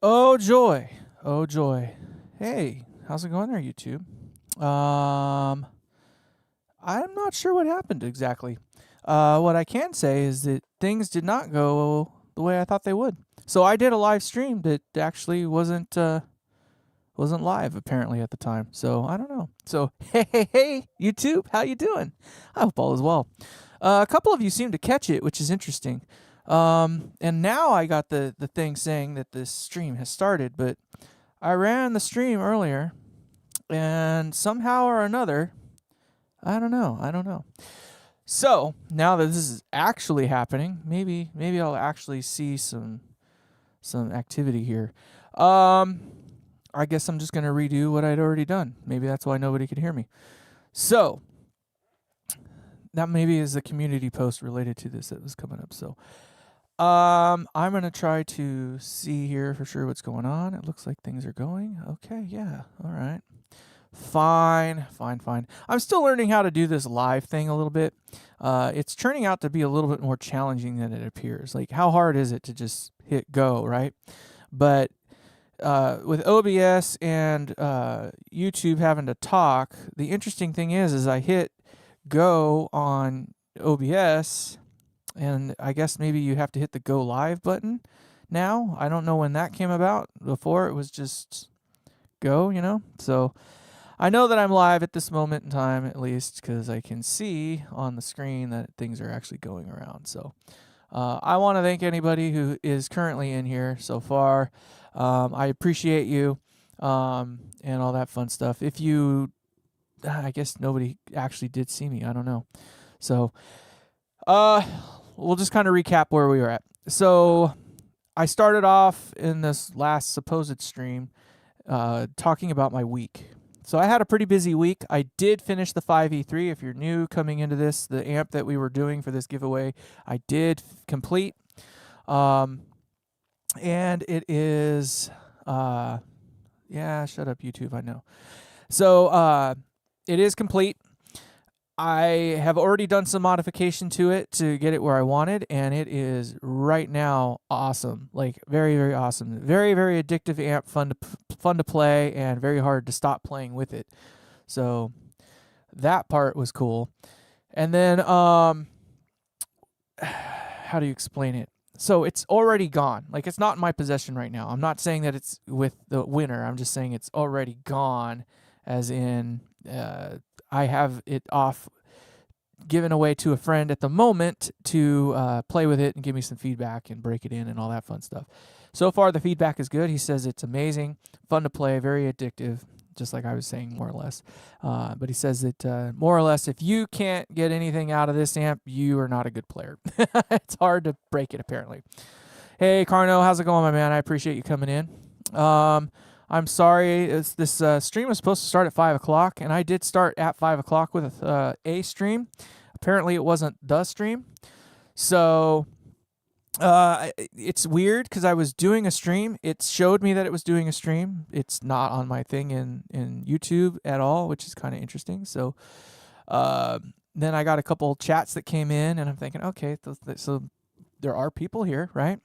Oh joy. Oh joy. Hey, how's it going there, YouTube? Um I'm not sure what happened exactly. What I can say is that things did not go the way I thought they would. So I did a live stream that actually wasn't live apparently at the time. So I don't know. So hey YouTube, how you doing? I hope all is well. A couple of you seem to catch it, which is interesting. And now I got the thing saying that this stream has started, but I ran the stream earlier, and somehow or another, I don't know. So now that this is actually happening, maybe I'll actually see some activity here. I guess I'm just gonna redo what I'd already done. Maybe that's why nobody could hear me. So that maybe is a community post related to this that was coming up. So I'm gonna try to see here for sure what's going on. It looks like things are going okay. Yeah, all right, fine. I'm still learning how to do this live thing a little bit. It's turning out to be a little bit more challenging than it appears. Like, how hard is it to just hit go, right? But with OBS and YouTube having to talk, the interesting thing is I hit go on OBS, and I guess maybe you have to hit the go live button now. I don't know when that came about. Before it was just go, So I know that I'm live at this moment in time, at least, because I can see on the screen that things are actually going around. So I want to thank anybody who is currently in here so far. I appreciate you and all that fun stuff. If you, I guess nobody actually did see me. I don't know. So we'll just kind of recap where we were at. So I started off in this last supposed stream talking about my week. So I had a pretty busy week. I did finish the 5e3. If you're new coming into this, the amp that we were doing for this giveaway, I did complete. And it is, yeah, shut up, YouTube, I know. So it is complete. I have already done some modification to it to get it where I wanted, and it is right now awesome. Like, very, very awesome. Very, very addictive amp, fun to play, and very hard to stop playing with it. So that part was cool. And then how do you explain it? So it's already gone. Like, it's not in my possession right now. I'm not saying that it's with the winner. I'm just saying it's already gone, as in I have it off, given away to a friend at the moment to play with it and give me some feedback and break it in and all that fun stuff. So far, the feedback is good. He says it's amazing, fun to play, very addictive, just like I was saying, more or less. But he says that more or less, if you can't get anything out of this amp, you are not a good player. It's hard to break it, apparently. Hey, Carno, how's it going, my man? I appreciate you coming in. I'm sorry, this stream was supposed to start at 5 o'clock, and I did start at 5 o'clock with a stream. Apparently, it wasn't the stream. So it's weird because I was doing a stream. It showed me that it was doing a stream. It's not on my thing in YouTube at all, which is kind of interesting. So then I got a couple chats that came in, and I'm thinking, okay, so there are people here, right?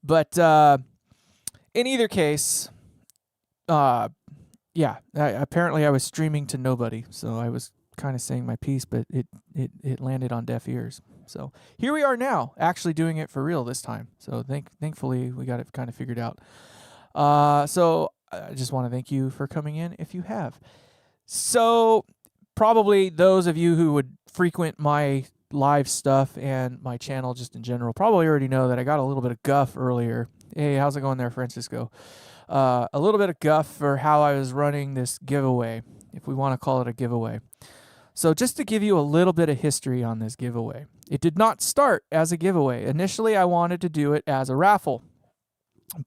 But in either case, yeah, apparently I was streaming to nobody, so I was kind of saying my piece, but it landed on deaf ears. So here we are now, actually doing it for real this time. So thankfully we got it kind of figured out. So I just want to thank you for coming in if you have. So probably those of you who would frequent my live stuff and my channel just in general probably already know that I got a little bit of guff earlier. Hey, how's it going there, Francisco? A little bit of guff for how I was running this giveaway, if we want to call it a giveaway. So just to give you a little bit of history on this giveaway. It did not start as a giveaway. Initially, I wanted to do it as a raffle.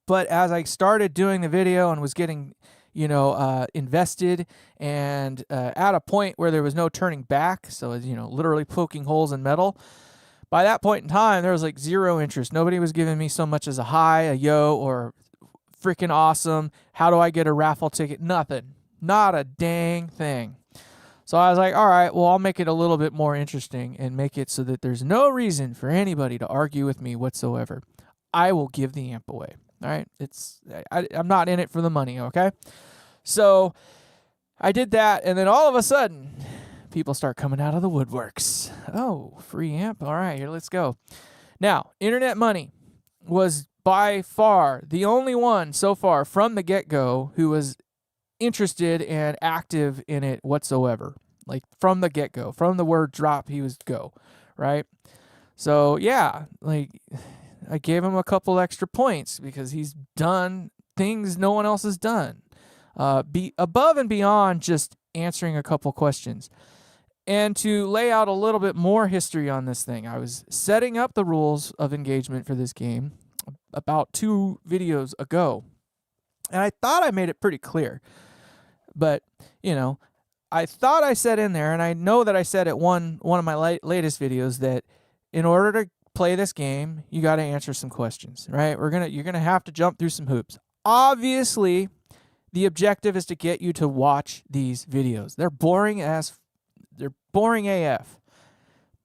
But as I started doing the video and was getting, invested and at a point where there was no turning back, so literally poking holes in metal, by that point in time, there was like zero interest. Nobody was giving me so much as a hi, a yo, or freaking awesome. How do I get a raffle ticket? Nothing. Not a dang thing. So I was like, all right, well, I'll make it a little bit more interesting and make it so that there's no reason for anybody to argue with me whatsoever. I will give the amp away. All right, I'm not in it for the money. Okay, so I did that, and then all of a sudden, people start coming out of the woodworks. Oh, free amp. All right, here, let's go. Now, Internet Money was by far the only one so far from the get-go who was interested and active in it whatsoever. Like from the get-go, from the word drop, he was go, right? So yeah, like I gave him a couple extra points because he's done things no one else has done. Be above and beyond just answering a couple questions. And to lay out a little bit more history on this thing, I was setting up the rules of engagement for this game about 2 videos ago. And I thought I made it pretty clear. But, I thought I said in there, and I know that I said at one of my latest videos, that in order to play this game, you got to answer some questions, right? You're gonna have to jump through some hoops. Obviously, the objective is to get you to watch these videos. They're boring AF.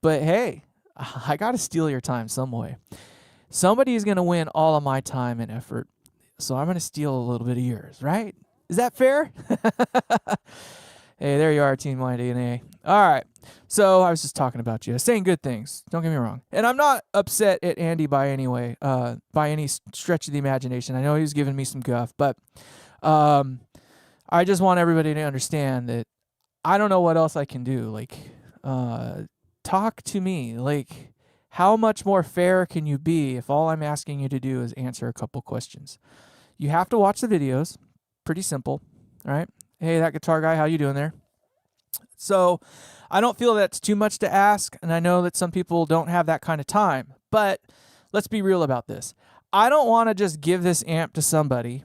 But hey, I got to steal your time some way. Somebody is going to win all of my time and effort, so I'm going to steal a little bit of yours, right? Is that fair? Hey, there you are, Team My DNA. All right. So I was just talking about you, saying good things. Don't get me wrong. And I'm not upset at Andy by any stretch of the imagination. I know he was giving me some guff, but I just want everybody to understand that I don't know what else I can do. Like, talk to me. Like, how much more fair can you be if all I'm asking you to do is answer a couple questions? You have to watch the videos. Pretty simple, all right? Hey, that guitar guy, how you doing there? So I don't feel that's too much to ask, and I know that some people don't have that kind of time, but let's be real about this. I don't want to just give this amp to somebody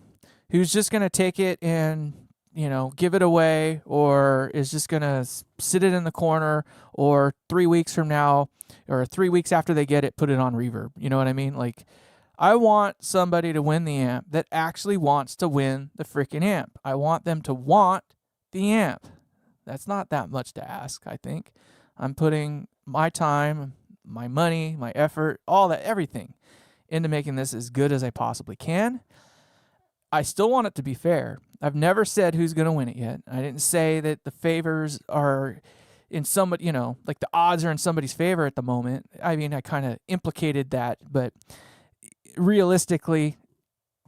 who's just going to take it and, give it away, or is just going to sit it in the corner, or 3 weeks from now, or 3 weeks after they get it, put it on reverb. You know what I mean? Like, I want somebody to win the amp that actually wants to win the freaking amp. I want them to want the amp. That's not that much to ask, I think. I'm putting my time, my money, my effort, all that, everything into making this as good as I possibly can. I still want it to be fair. I've never said who's going to win it yet. I didn't say that the favors are in somebody, like the odds are in somebody's favor at the moment. I mean, I kind of implicated that, but realistically,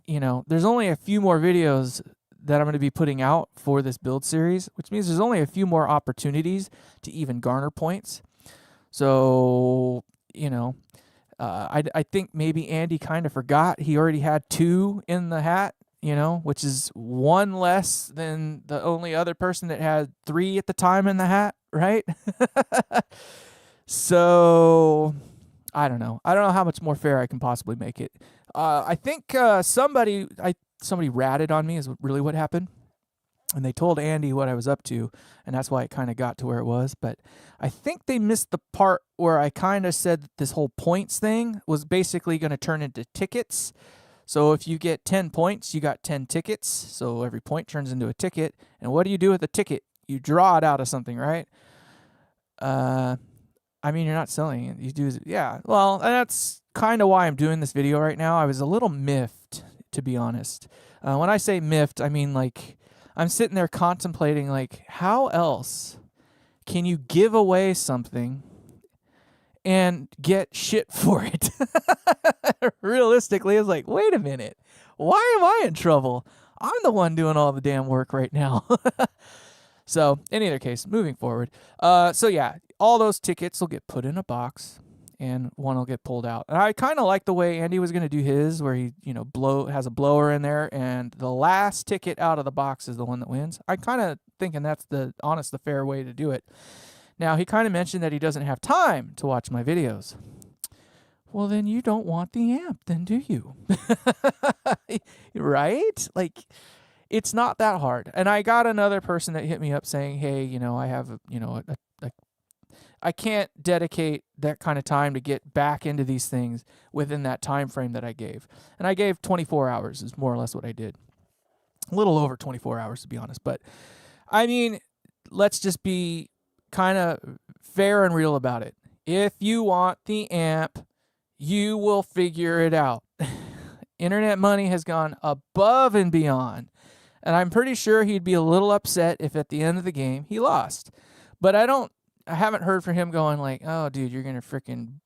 there's only a few more videos that I'm going to be putting out for this build series, which means there's only a few more opportunities to even garner points. So, I think maybe Andy kind of forgot he already had 2 in the hat, which is 1 less than the only other person that had 3 at the time in the hat, right? So I don't know. I don't know how much more fair I can possibly make it. I think somebody ratted on me is really what happened. And they told Andy what I was up to, and that's why it kind of got to where it was. But I think they missed the part where I kind of said that this whole points thing was basically going to turn into tickets. So if you get 10 points, you got 10 tickets. So every point turns into a ticket. And what do you do with a ticket? You draw it out of something, right? I mean, you're not selling it. You do, yeah. Well, that's kind of why I'm doing this video right now. I was a little miffed, to be honest. When I say miffed, I mean like I'm sitting there contemplating like how else can you give away something and get shit for it? Realistically, it's like, wait a minute. Why am I in trouble? I'm the one doing all the damn work right now. So, in either case, moving forward. So yeah, all those tickets will get put in a box, and one will get pulled out. And I kind of like the way Andy was going to do his, where he, has a blower in there, and the last ticket out of the box is the one that wins. I kind of thinking that's the fair way to do it. Now, he kind of mentioned that he doesn't have time to watch my videos. Well, then you don't want the amp, then do you? Right? Like, it's not that hard. And I got another person that hit me up saying, hey, I have, I can't dedicate that kind of time to get back into these things within that time frame that I gave. And I gave 24 hours is more or less what I did. A little over 24 hours, to be honest. But, I mean, let's just be kind of fair and real about it. If you want the amp, you will figure it out. Internet money has gone above and beyond. And I'm pretty sure he'd be a little upset if at the end of the game he lost. But I haven't heard from him going like, oh, dude, you're going to freaking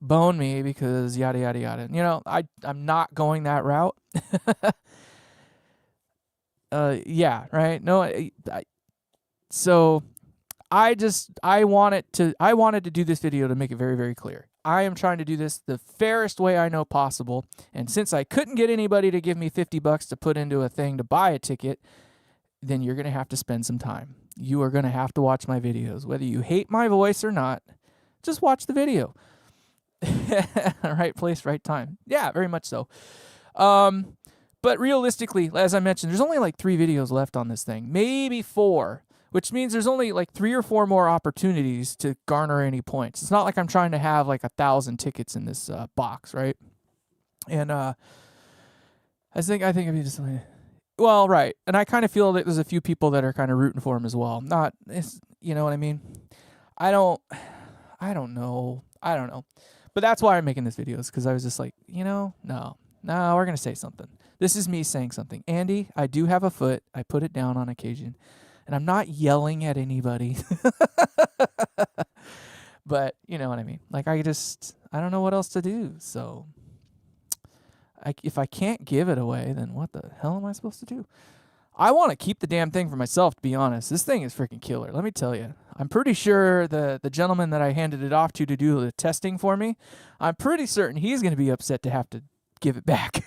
bone me because yada, yada, yada. You know, I'm not going that route. Yeah, right? No, so I wanted to do this video to make it very, very clear. I am trying to do this the fairest way I know possible. And since I couldn't get anybody to give me $50 to put into a thing to buy a ticket, then you're going to have to spend some time. You are going to have to watch my videos. Whether you hate my voice or not, just watch the video. Right place, right time. Yeah, very much so. But realistically, as I mentioned, there's only like 3 videos left on this thing. Maybe 4. Which means there's only like 3 or 4 more opportunities to garner any points. It's not like I'm trying to have like 1,000 tickets in this box, right? And I think I mean just well, right. And I kind of feel that there's a few people that are kind of rooting for him as well. You know what I mean? I don't know. But that's why I'm making this video, is because I was just like, no, we're gonna say something. This is me saying something. Andy, I do have a foot. I put it down on occasion. And I'm not yelling at anybody. But you know what I mean? Like, I don't know what else to do. So if I can't give it away, then what the hell am I supposed to do? I want to keep the damn thing for myself, to be honest. This thing is freaking killer. Let me tell you. I'm pretty sure the gentleman that I handed it off to do the testing for me, I'm pretty certain he's going to be upset to have to give it back.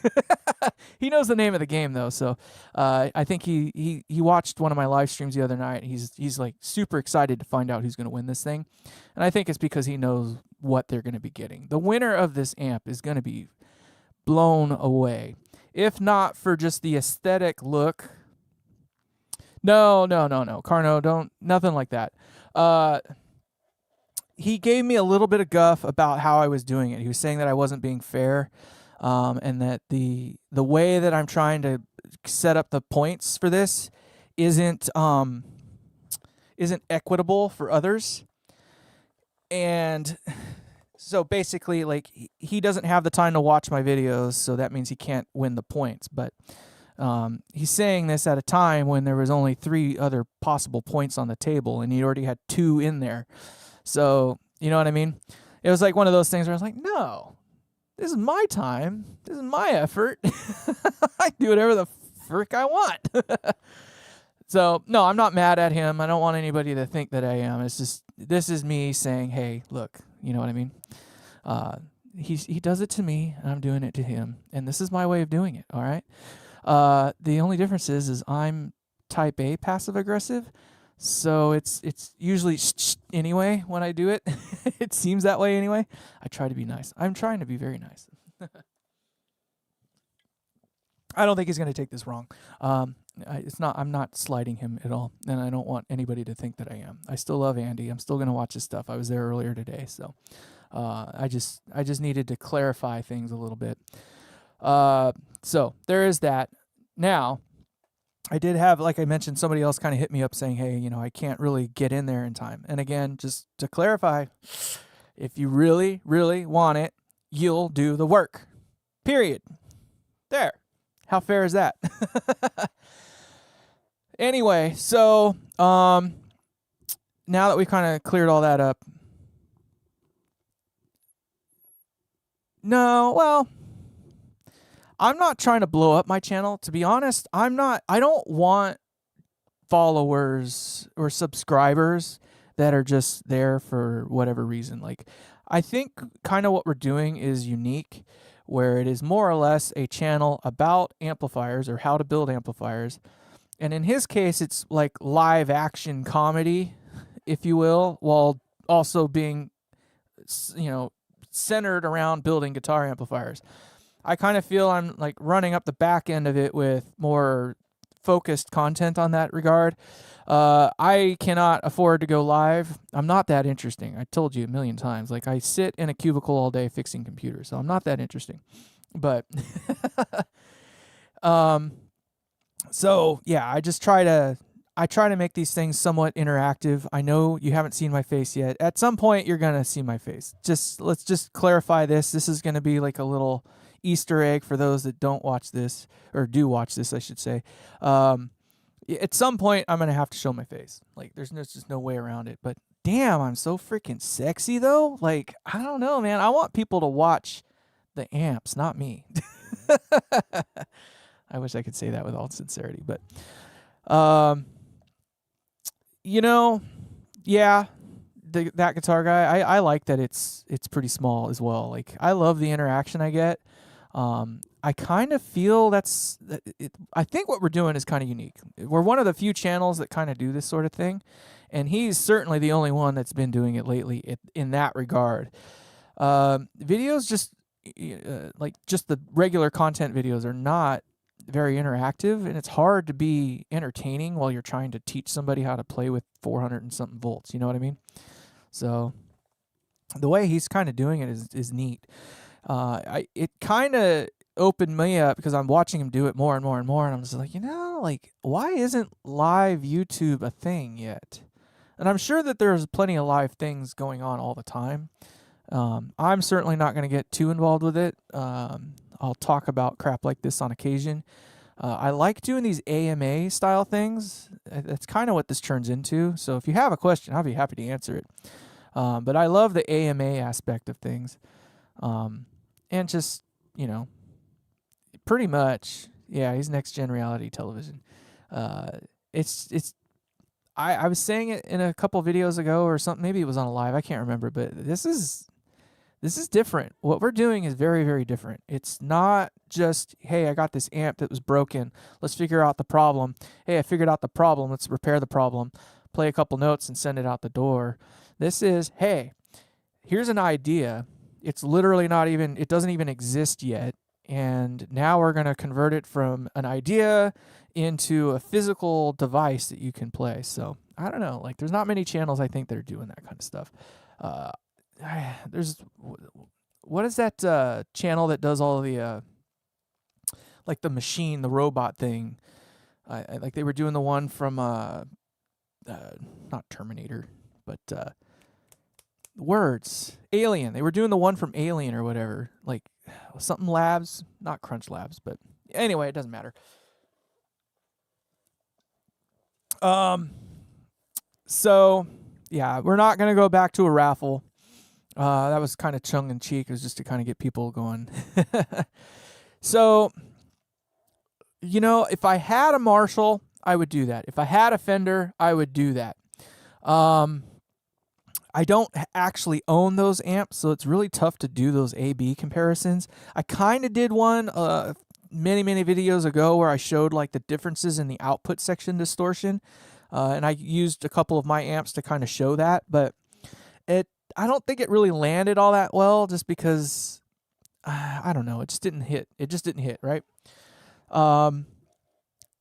He knows the name of the game though, so I think he watched one of my live streams the other night. He's like super excited to find out who's going to win this thing, and I think it's because he knows what they're going to be getting. The winner of this amp is going to be blown away, if not for just the aesthetic look. No, Carno, don't, nothing like that. He gave me a little bit of guff about how I was doing it. He was saying that I wasn't being fair. And that the way that I'm trying to set up the points for this isn't equitable for others. And so basically, like, he doesn't have the time to watch my videos, so that means he can't win the points. But he's saying this at a time when there was only 3 other possible points on the table, and he already had 2 in there. So, you know what I mean? It was like one of those things where I was like, no. This is my time. This is my effort. I can do whatever the frick I want. So, no, I'm not mad at him. I don't want anybody to think that I am. It's just, this is me saying, hey, look, you know what I mean? He does it to me, and I'm doing it to him. And this is my way of doing it, all right? The only difference is I'm type A passive-aggressive. So it's usually anyway when I do it. It seems that way anyway. I try to be nice. I'm trying to be very nice. I don't think he's going to take this wrong. I'm not slighting him at all, and I don't want anybody to think that I am. I still love Andy. I'm still going to watch his stuff. I was there earlier today, so I just needed to clarify things a little bit. So there is that. Now, I did have, like I mentioned, somebody else kind of hit me up saying, hey, I can't really get in there in time. And again, just to clarify, if you really, really want it, you'll do the work. Period. There. How fair is that? Anyway, so now that we kind of cleared all that up. No, well, I'm not trying to blow up my channel. To be honest, I don't want followers or subscribers that are just there for whatever reason. Like, I think kind of what we're doing is unique, where it is more or less a channel about amplifiers or how to build amplifiers. And in his case, it's like live action comedy, if you will, while also being, centered around building guitar amplifiers. I kind of feel I'm like running up the back end of it with more focused content on that regard. I cannot afford to go live. I'm not that interesting. I told you a million times. Like, I sit in a cubicle all day fixing computers, so I'm not that interesting. But so yeah, I try to make these things somewhat interactive. I know you haven't seen my face yet. At some point, you're gonna see my face. Let's just clarify this. This is gonna be like a little Easter egg for those that don't watch this, or do watch this, I should say. At some point, I'm going to have to show my face. Like, there's just no way around it. But damn, I'm so freaking sexy, though. Like, I don't know, man. I want people to watch the amps, not me. I wish I could say that with all sincerity. But, you know, yeah, that guitar guy, I like that it's pretty small as well. Like, I love the interaction I get. I kind of feel I think what we're doing is kind of unique. We're one of the few channels that kind of do this sort of thing, and he's certainly the only one that's been doing it lately in that regard. Videos just the regular content videos are not very interactive, and it's hard to be entertaining while you're trying to teach somebody how to play with 400 and something volts. You know what I mean? So the way he's kind of doing it is neat. It kind of opened me up because I'm watching him do it more and more and more, and I'm just like, like, why isn't live YouTube a thing yet? And I'm sure that there's plenty of live things going on all the time. I'm certainly not going to get too involved with it. I'll talk about crap like this on occasion. I like doing these AMA style things. That's kind of what this turns into. So if you have a question, I'll be happy to answer it. But I love the AMA aspect of things. And just, pretty much, yeah, he's next gen reality television. I was saying it in a couple videos ago or something. Maybe it was on a live. I can't remember, but this is different. What we're doing is very, very different. It's not just, hey, I got this amp that was broken. Let's figure out the problem. Hey, I figured out the problem. Let's repair the problem. Play a couple notes and send it out the door. This is, hey, here's an idea. It's literally it doesn't even exist yet. And now we're going to convert it from an idea into a physical device that you can play. So I don't know. Like, there's not many channels, I think, that are doing that kind of stuff. What is that channel that does all the like the machine, the robot thing? Like they were doing the one from not Terminator, but Alien. They were doing the one from Alien or whatever, like something Labs, not Crunch Labs, but anyway, it doesn't matter. So yeah, we're not gonna go back to a raffle. That was kind of tongue in cheek. It was just to kind of get people going. So, if I had a Marshall, I would do that. If I had a Fender, I would do that. I don't actually own those amps, so it's really tough to do those A-B comparisons. I kind of did one many, many videos ago where I showed like the differences in the output section distortion, and I used a couple of my amps to kind of show that, but I don't think it really landed all that well, just because I don't know, it just didn't hit. It just didn't hit, right? I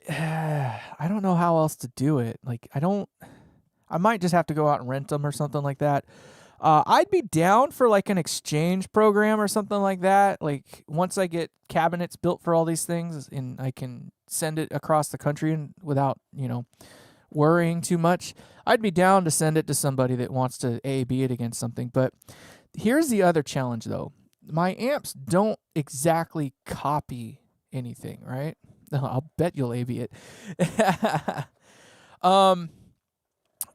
don't know how else to do it. Like, I might just have to go out and rent them or something like that. I'd be down for like an exchange program or something like that. Like, once I get cabinets built for all these things and I can send it across the country and without, worrying too much, I'd be down to send it to somebody that wants to A/B it against something. But here's the other challenge, though. My amps don't exactly copy anything, right? I'll bet you'll A/B it.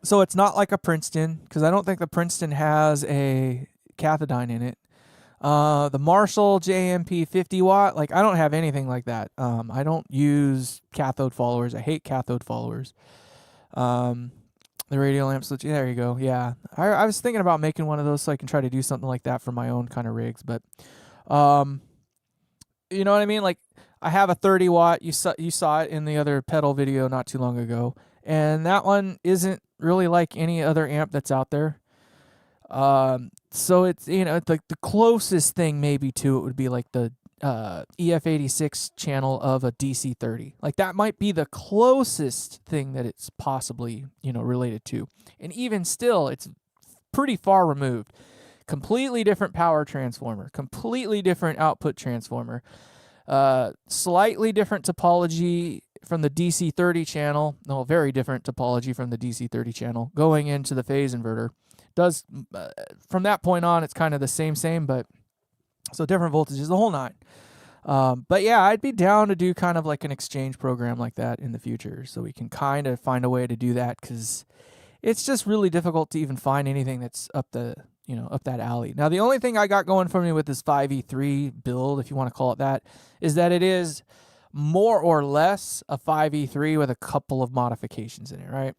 So it's not like a Princeton, because I don't think the Princeton has a cathodione in it. The Marshall JMP 50 watt, like, I don't have anything like that. I don't use cathode followers. I hate cathode followers. The radial amps, there you go. Yeah, I was thinking about making one of those so I can try to do something like that for my own kind of rigs, but you know what I mean? Like, I have a 30 watt. You saw it in the other pedal video not too long ago, and that one isn't really like any other amp that's out there. So it's, it's like the closest thing maybe to it would be like the EF86 channel of a DC30. Like, that might be the closest thing that it's possibly, related to. And even still, it's pretty far removed. Completely different power transformer, completely different output transformer, slightly different topology from the DC30 channel. No, very different topology from the DC30 channel going into the phase inverter. Does from that point on, it's kind of the same, but so different voltages, the whole nine. But yeah, I'd be down to do kind of like an exchange program like that in the future, so we can kind of find a way to do that, because it's just really difficult to even find anything that's up up that alley. Now, the only thing I got going for me with this 5e3 build, if you want to call it that, is that it is more or less a 5e3 with a couple of modifications in it, right?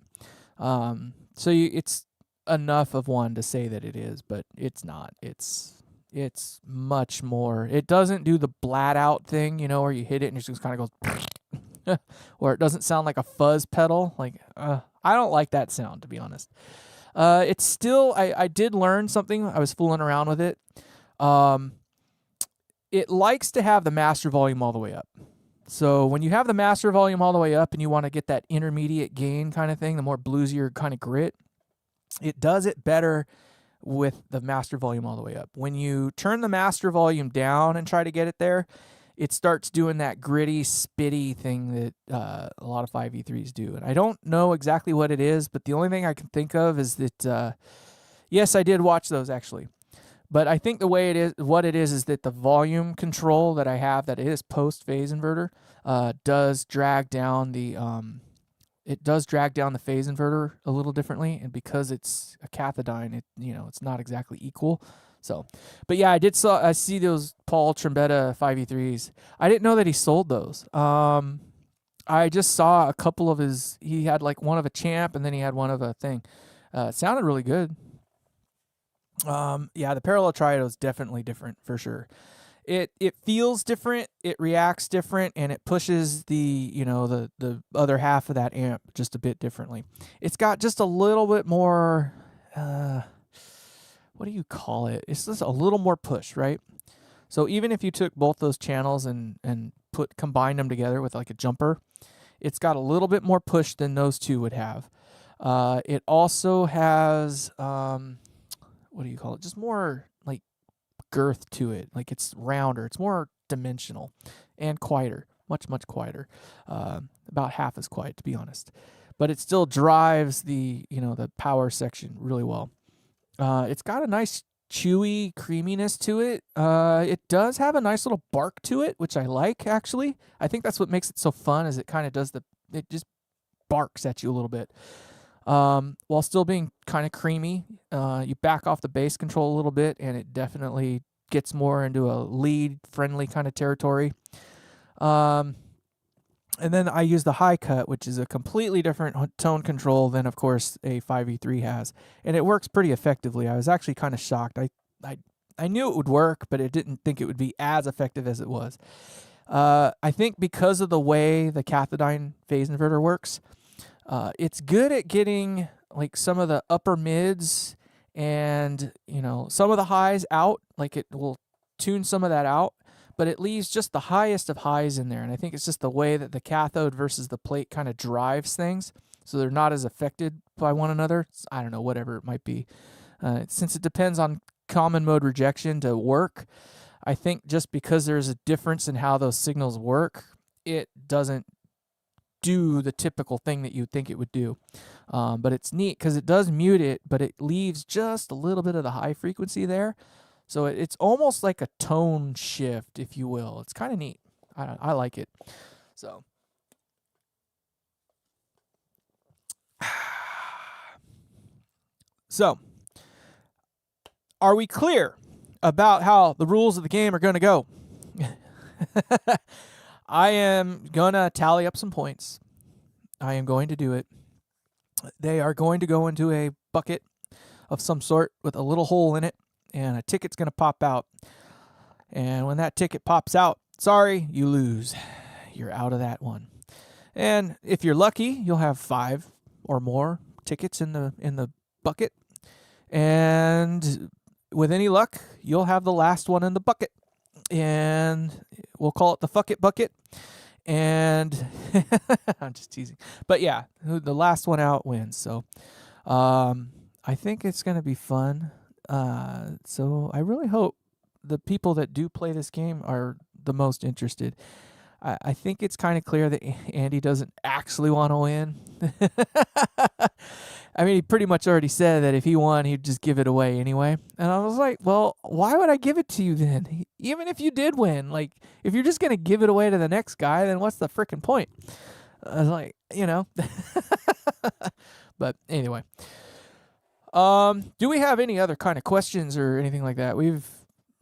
So it's enough of one to say that it is, but it's not. It's much more. It doesn't do the blat out thing, where you hit it and it just kind of goes, or it doesn't sound like a fuzz pedal. Like, I don't like that sound, to be honest. It's still, I did learn something. I was fooling around with it. It likes to have the master volume all the way up. So when you have the master volume all the way up and you want to get that intermediate gain kind of thing, the more bluesier kind of grit, it does it better with the master volume all the way up. When you turn the master volume down and try to get it there, it starts doing that gritty, spitty thing that a lot of 5e3s do. And I don't know exactly what it is, but the only thing I can think of is that, yes, I did watch those actually. But I think the way it is, what it is that the volume control that I have, that is post-phase inverter, does drag down the phase inverter a little differently, and because it's a cathodiene, it's not exactly equal. So, but yeah, I see those Paul Trombetta 5e3s. I didn't know that he sold those. I just saw a couple of he had like one of a champ and then he had one of a thing. It sounded really good. Yeah, the parallel triode is definitely different for sure. It feels different, it reacts different, and it pushes the other half of that amp just a bit differently. It's got just a little bit more, what do you call it? It's just a little more push, right? So even if you took both those channels and combined them together with like a jumper, it's got a little bit more push than those two would have. It also has, what do you call it? Just more like girth to it. Like it's rounder. It's more dimensional and quieter. Much quieter. About half as quiet, to be honest. But it still drives the power section really well. It's got a nice chewy creaminess to it. It does have a nice little bark to it, which I like, actually. I think that's what makes it so fun, is it kind of does it just barks at you a little bit. While still being kind of creamy. You back off the bass control a little bit, and it definitely gets more into a lead-friendly kind of territory. And then I use the high cut, which is a completely different tone control than, of course, a 5e3 has. And it works pretty effectively. I was actually kind of shocked. I knew it would work, but I didn't think it would be as effective as it was. I think because of the way the cathodiene phase inverter works, it's good at getting like some of the upper mids and, some of the highs out. Like it will tune some of that out, but it leaves just the highest of highs in there. And I think it's just the way that the cathode versus the plate kind of drives things, so they're not as affected by one another. I don't know, whatever it might be. Since it depends on common mode rejection to work, I think just because there's a difference in how those signals work, it doesn't do the typical thing that you'd think it would do. But it's neat because it does mute it, but it leaves just a little bit of the high frequency there. So it's almost like a tone shift, if you will. It's kind of neat. I like it. So, are we clear about how the rules of the game are going to go? I am going to tally up some points. I am going to do it. They are going to go into a bucket of some sort with a little hole in it, and a ticket's going to pop out. And when that ticket pops out, sorry, you lose. You're out of that one. And if you're lucky, you'll have 5 or more tickets in the bucket. And with any luck, you'll have the last one in the bucket. And we'll call it the fuck it bucket. And I'm just teasing. But yeah, the last one out wins. So I think it's going to be fun. So I really hope the people that do play this game are the most interested. I think it's kind of clear that Andy doesn't actually want to win. I mean, he pretty much already said that if he won, he'd just give it away anyway. And I was like, well, why would I give it to you then? Even if you did win, like, if you're just going to give it away to the next guy, then what's the freaking point? I was like, But anyway. Do we have any other kind of questions or anything like that? We're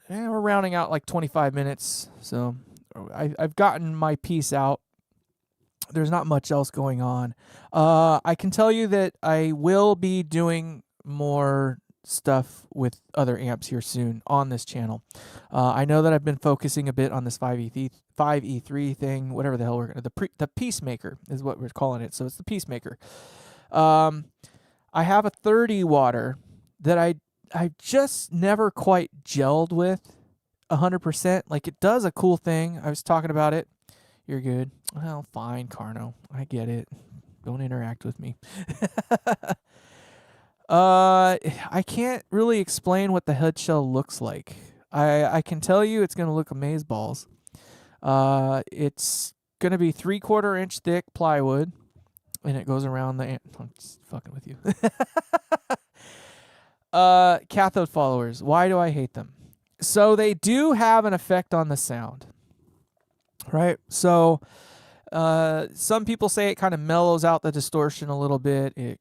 rounding out like 25 minutes, so I've gotten my piece out. There's not much else going on. I can tell you that I will be doing more stuff with other amps here soon on this channel. I know that I've been focusing a bit on this 5E3 thing, whatever the hell the Peacemaker is what we're calling it. So it's the Peacemaker. I have a 30 watter that I just never quite gelled with 100%. Like, it does a cool thing. I was talking about it. You're good. Well, fine, Carno. I get it. Don't interact with me. I can't really explain what the head shell looks like. I can tell you it's going to look amazeballs. It's going to be 3/4 inch thick plywood, and it goes around the amp. I'm just fucking with you. Cathode followers. Why do I hate them? So they do have an effect on the sound. Right? So some people say it kind of mellows out the distortion a little bit. It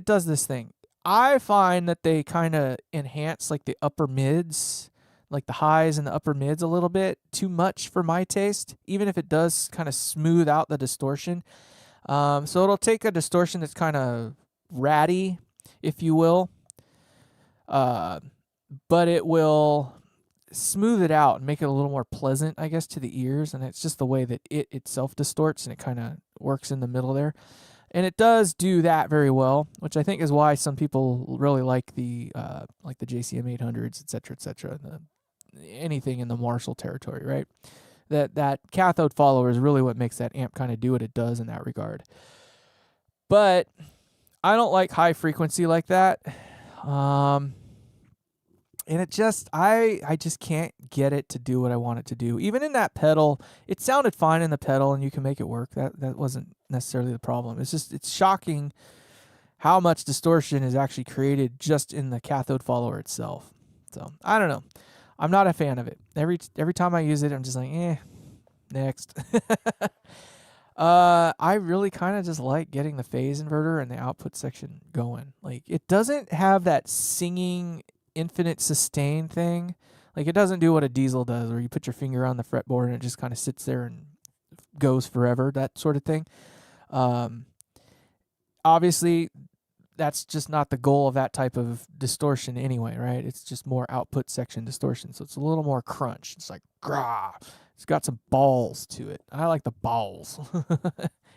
does this thing. I find that they kind of enhance like the upper mids, like the highs and the upper mids a little bit too much for my taste, even if it does kind of smooth out the distortion. So it'll take a distortion that's kind of ratty, if you will, but it will smooth it out and make it a little more pleasant, I guess, to the ears. And it's just the way that it itself distorts, and it kind of works in the middle there. And it does do that very well, which I think is why some people really like the JCM 800s, et cetera, anything in the Marshall territory, right? That cathode follower is really what makes that amp kind of do what it does in that regard. But I don't like high frequency like that. And it just, I just can't get it to do what I want it to do. Even in that pedal, it sounded fine in the pedal, and you can make it work. That wasn't necessarily the problem. It's shocking how much distortion is actually created just in the cathode follower itself. So I don't know. I'm not a fan of it. Every time I use it, I'm just like, next. I really kind of just like getting the phase inverter and the output section going. Like, it doesn't have that singing infinite sustain thing. Like, it doesn't do what a diesel does, where you put your finger on the fretboard and it just kind of sits there and goes forever, that sort of thing. Obviously, that's just not the goal of that type of distortion anyway, right? It's just more output section distortion, so it's a little more crunch. It's like, grah. It's got some balls to it. I like the balls.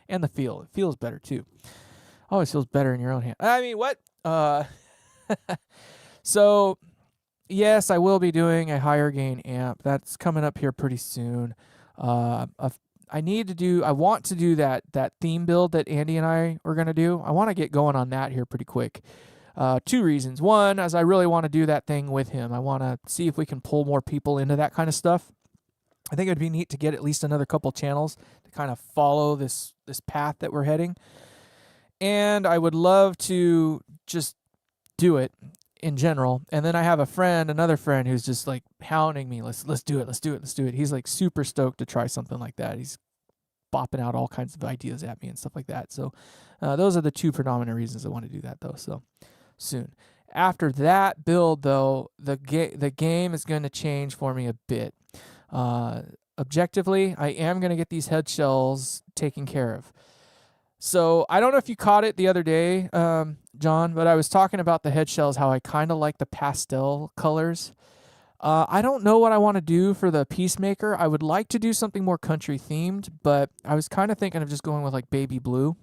And the feel. It feels better, too. Always feels better in your own hand. I mean, what? So, yes, I will be doing a higher gain amp. That's coming up here pretty soon. I want to do that theme build that Andy and I are going to do. I want to get going on that here pretty quick. 2 reasons. One, as I really want to do that thing with him. I want to see if we can pull more people into that kind of stuff. I think it would be neat to get at least another couple channels to kind of follow this path that we're heading. And I would love to just do it in general. And then I have another friend who's just like hounding me. Let's do it. He's like super stoked to try something like that. He's bopping out all kinds of ideas at me and stuff like that. So those are the 2 predominant reasons I want to do that, though. So soon. After that build, though, the game is going to change for me a bit. Objectively, I am going to get these head shells taken care of. So I don't know if you caught it the other day, John, but I was talking about the head shells, how I kind of like the pastel colors. I don't know what I want to do for the Peacemaker. I would like to do something more country themed, but I was kind of thinking of just going with like baby blue.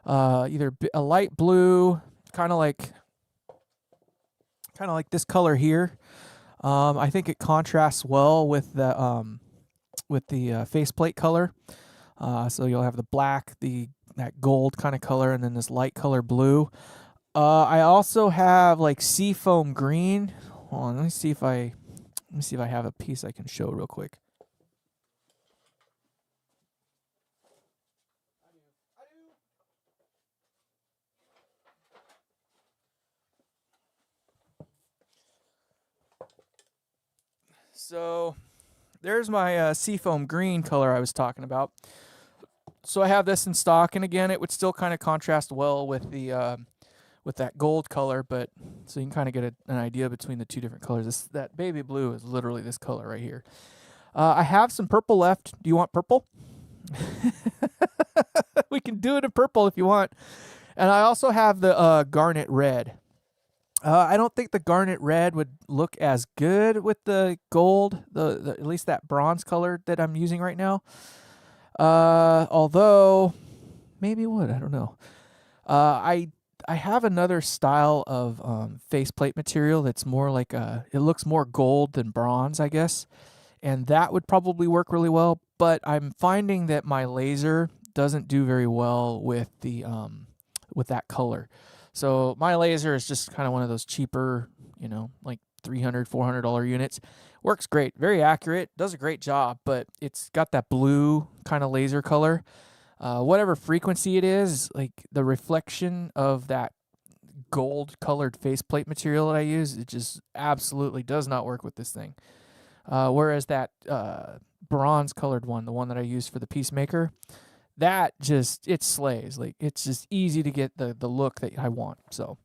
Either a light blue, kind of like this color here. I think it contrasts well with the faceplate color. So you'll have the black, that gold kind of color, and then this light color blue. I also have like seafoam green. Hold on, let me see if I have a piece I can show real quick. So there's my seafoam green color I was talking about. So I have this in stock, and again, it would still kind of contrast well with the with that gold color, but so you can kind of get an idea between the two different colors. That baby blue is literally this color right here. I have some purple left. Do you want purple? We can do it in purple if you want. And I also have the garnet red. I don't think the garnet red would look as good with the gold, the at least that bronze color that I'm using right now. Although maybe it would. I don't know. I have another style of faceplate material that's more like it looks more gold than bronze, I guess, and that would probably work really well. But I'm finding that my laser doesn't do very well with the with that color. So my laser is just kind of one of those cheaper, like $300, $400 units. Works great, very accurate, does a great job, but it's got that blue kind of laser color. Whatever frequency it is, like the reflection of that gold colored faceplate material that I use, it just absolutely does not work with this thing. Whereas that bronze colored one, the one that I use for the Peacemaker, that just, it slays. Like, it's just easy to get the look that I want. So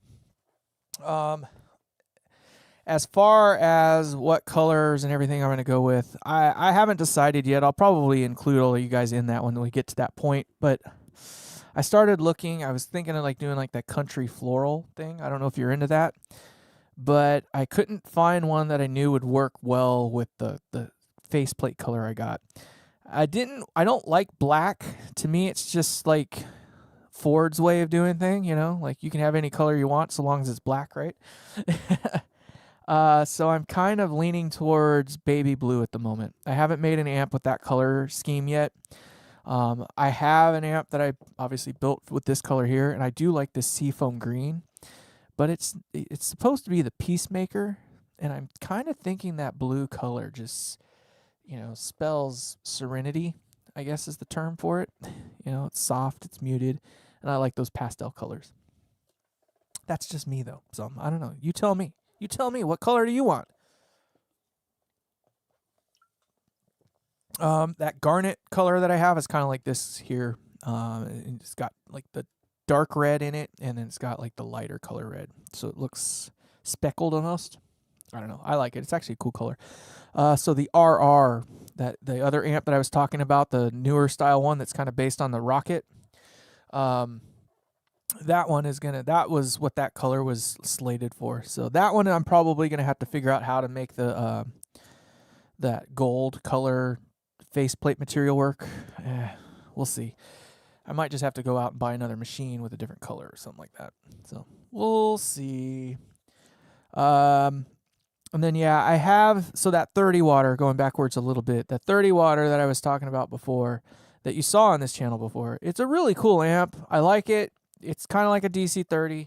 as far as what colors and everything I'm going to go with, I haven't decided yet. I'll probably include all of you guys in that when we get to that point. But I started looking. I was thinking of like doing like that country floral thing. I don't know if you're into that. But I couldn't find one that I knew would work well with the faceplate color I got. I don't like black. To me, it's just like Ford's way of doing thing, like you can have any color you want so long as it's black, right? So I'm kind of leaning towards baby blue at the moment. I haven't made an amp with that color scheme yet. I have an amp that I obviously built with this color here, and I do like this seafoam green, but it's supposed to be the Peacemaker, and I'm kind of thinking that blue color just spells serenity, I guess is the term for it. It's soft, it's muted, and I like those pastel colors. That's just me, though. So I don't know. You tell me. What color do you want? That garnet color that I have is kind of like this here. It's got like the dark red in it, and then it's got like the lighter color red. So it looks speckled almost. I don't know. I like it. It's actually a cool color. So the RR, the other amp that I was talking about, the newer style one that's kind of based on the Rocket, that was what that color was slated for. So that one I'm probably gonna have to figure out how to make the that gold color faceplate material work. We'll see. I might just have to go out and buy another machine with a different color or something like that. So we'll see. And then, I have, so that 30 water, going backwards a little bit, that 30 water that I was talking about before, that you saw on this channel before, it's a really cool amp. I like it. It's kind of like a DC-30.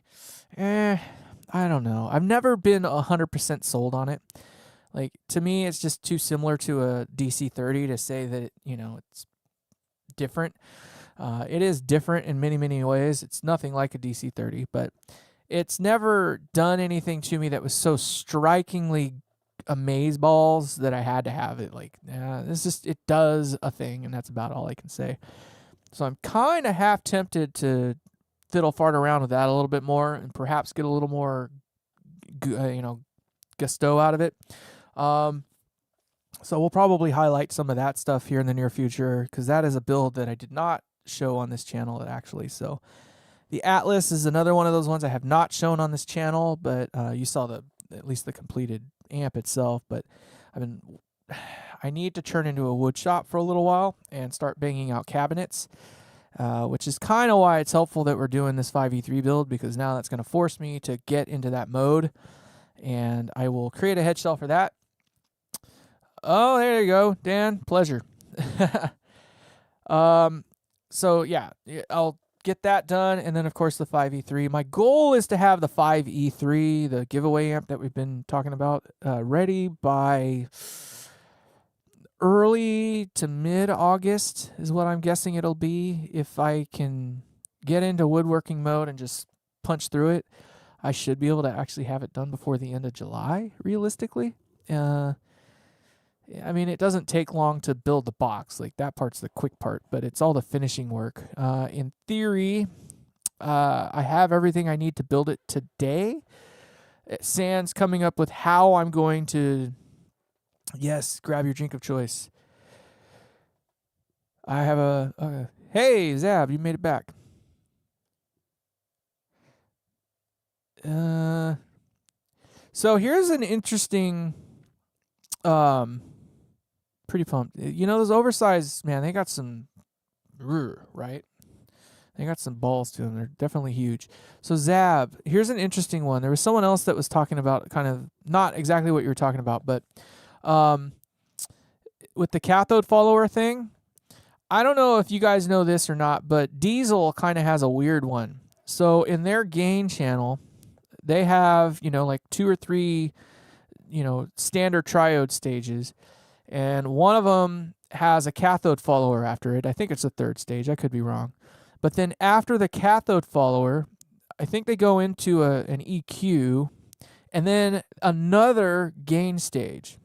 I don't know. I've never been 100% sold on it. Like, to me, it's just too similar to a DC-30 to say that, it's different. It is different in many, many ways. It's nothing like a DC-30, but it's never done anything to me that was so strikingly amazeballs that I had to have it. Like, it does a thing, and that's about all I can say. So I'm kind of half tempted to fiddle fart around with that a little bit more and perhaps get a little more, gusto out of it. So we'll probably highlight some of that stuff here in the near future, because that is a build that I did not show on this channel actually. So the Atlas is another one of those ones I have not shown on this channel, but you saw at least the completed amp itself. But I need to turn into a wood shop for a little while and start banging out cabinets, which is kind of why it's helpful that we're doing this 5E3 build, because now that's going to force me to get into that mode, and I will create a head shell for that. Oh, there you go, Dan. Pleasure. So I'll get that done, and then of course the 5E3. My goal is to have the 5E3, the giveaway amp that we've been talking about, ready by early to mid-August is what I'm guessing it'll be. If I can get into woodworking mode and just punch through it, I should be able to actually have it done before the end of July, realistically. I mean, it doesn't take long to build the box. Like, that part's the quick part, but it's all the finishing work. In theory, I have everything I need to build it today. Sans coming up with how I'm going to. Yes, grab your drink of choice. I have a hey, Zab, you made it back. So here's an interesting, pretty pumped. You know, those oversized, man, they got some, right? They got some balls to them. They're definitely huge. So Zab, here's an interesting one. There was someone else that was talking about kind of not exactly what you were talking about, but with the cathode follower thing, I don't know if you guys know this or not, but Diesel kind of has a weird one. So in their gain channel, they have, like 2 or 3, standard triode stages. And one of them has a cathode follower after it. I think it's the 3rd stage. I could be wrong. But then after the cathode follower, I think they go into an EQ and then another gain stage.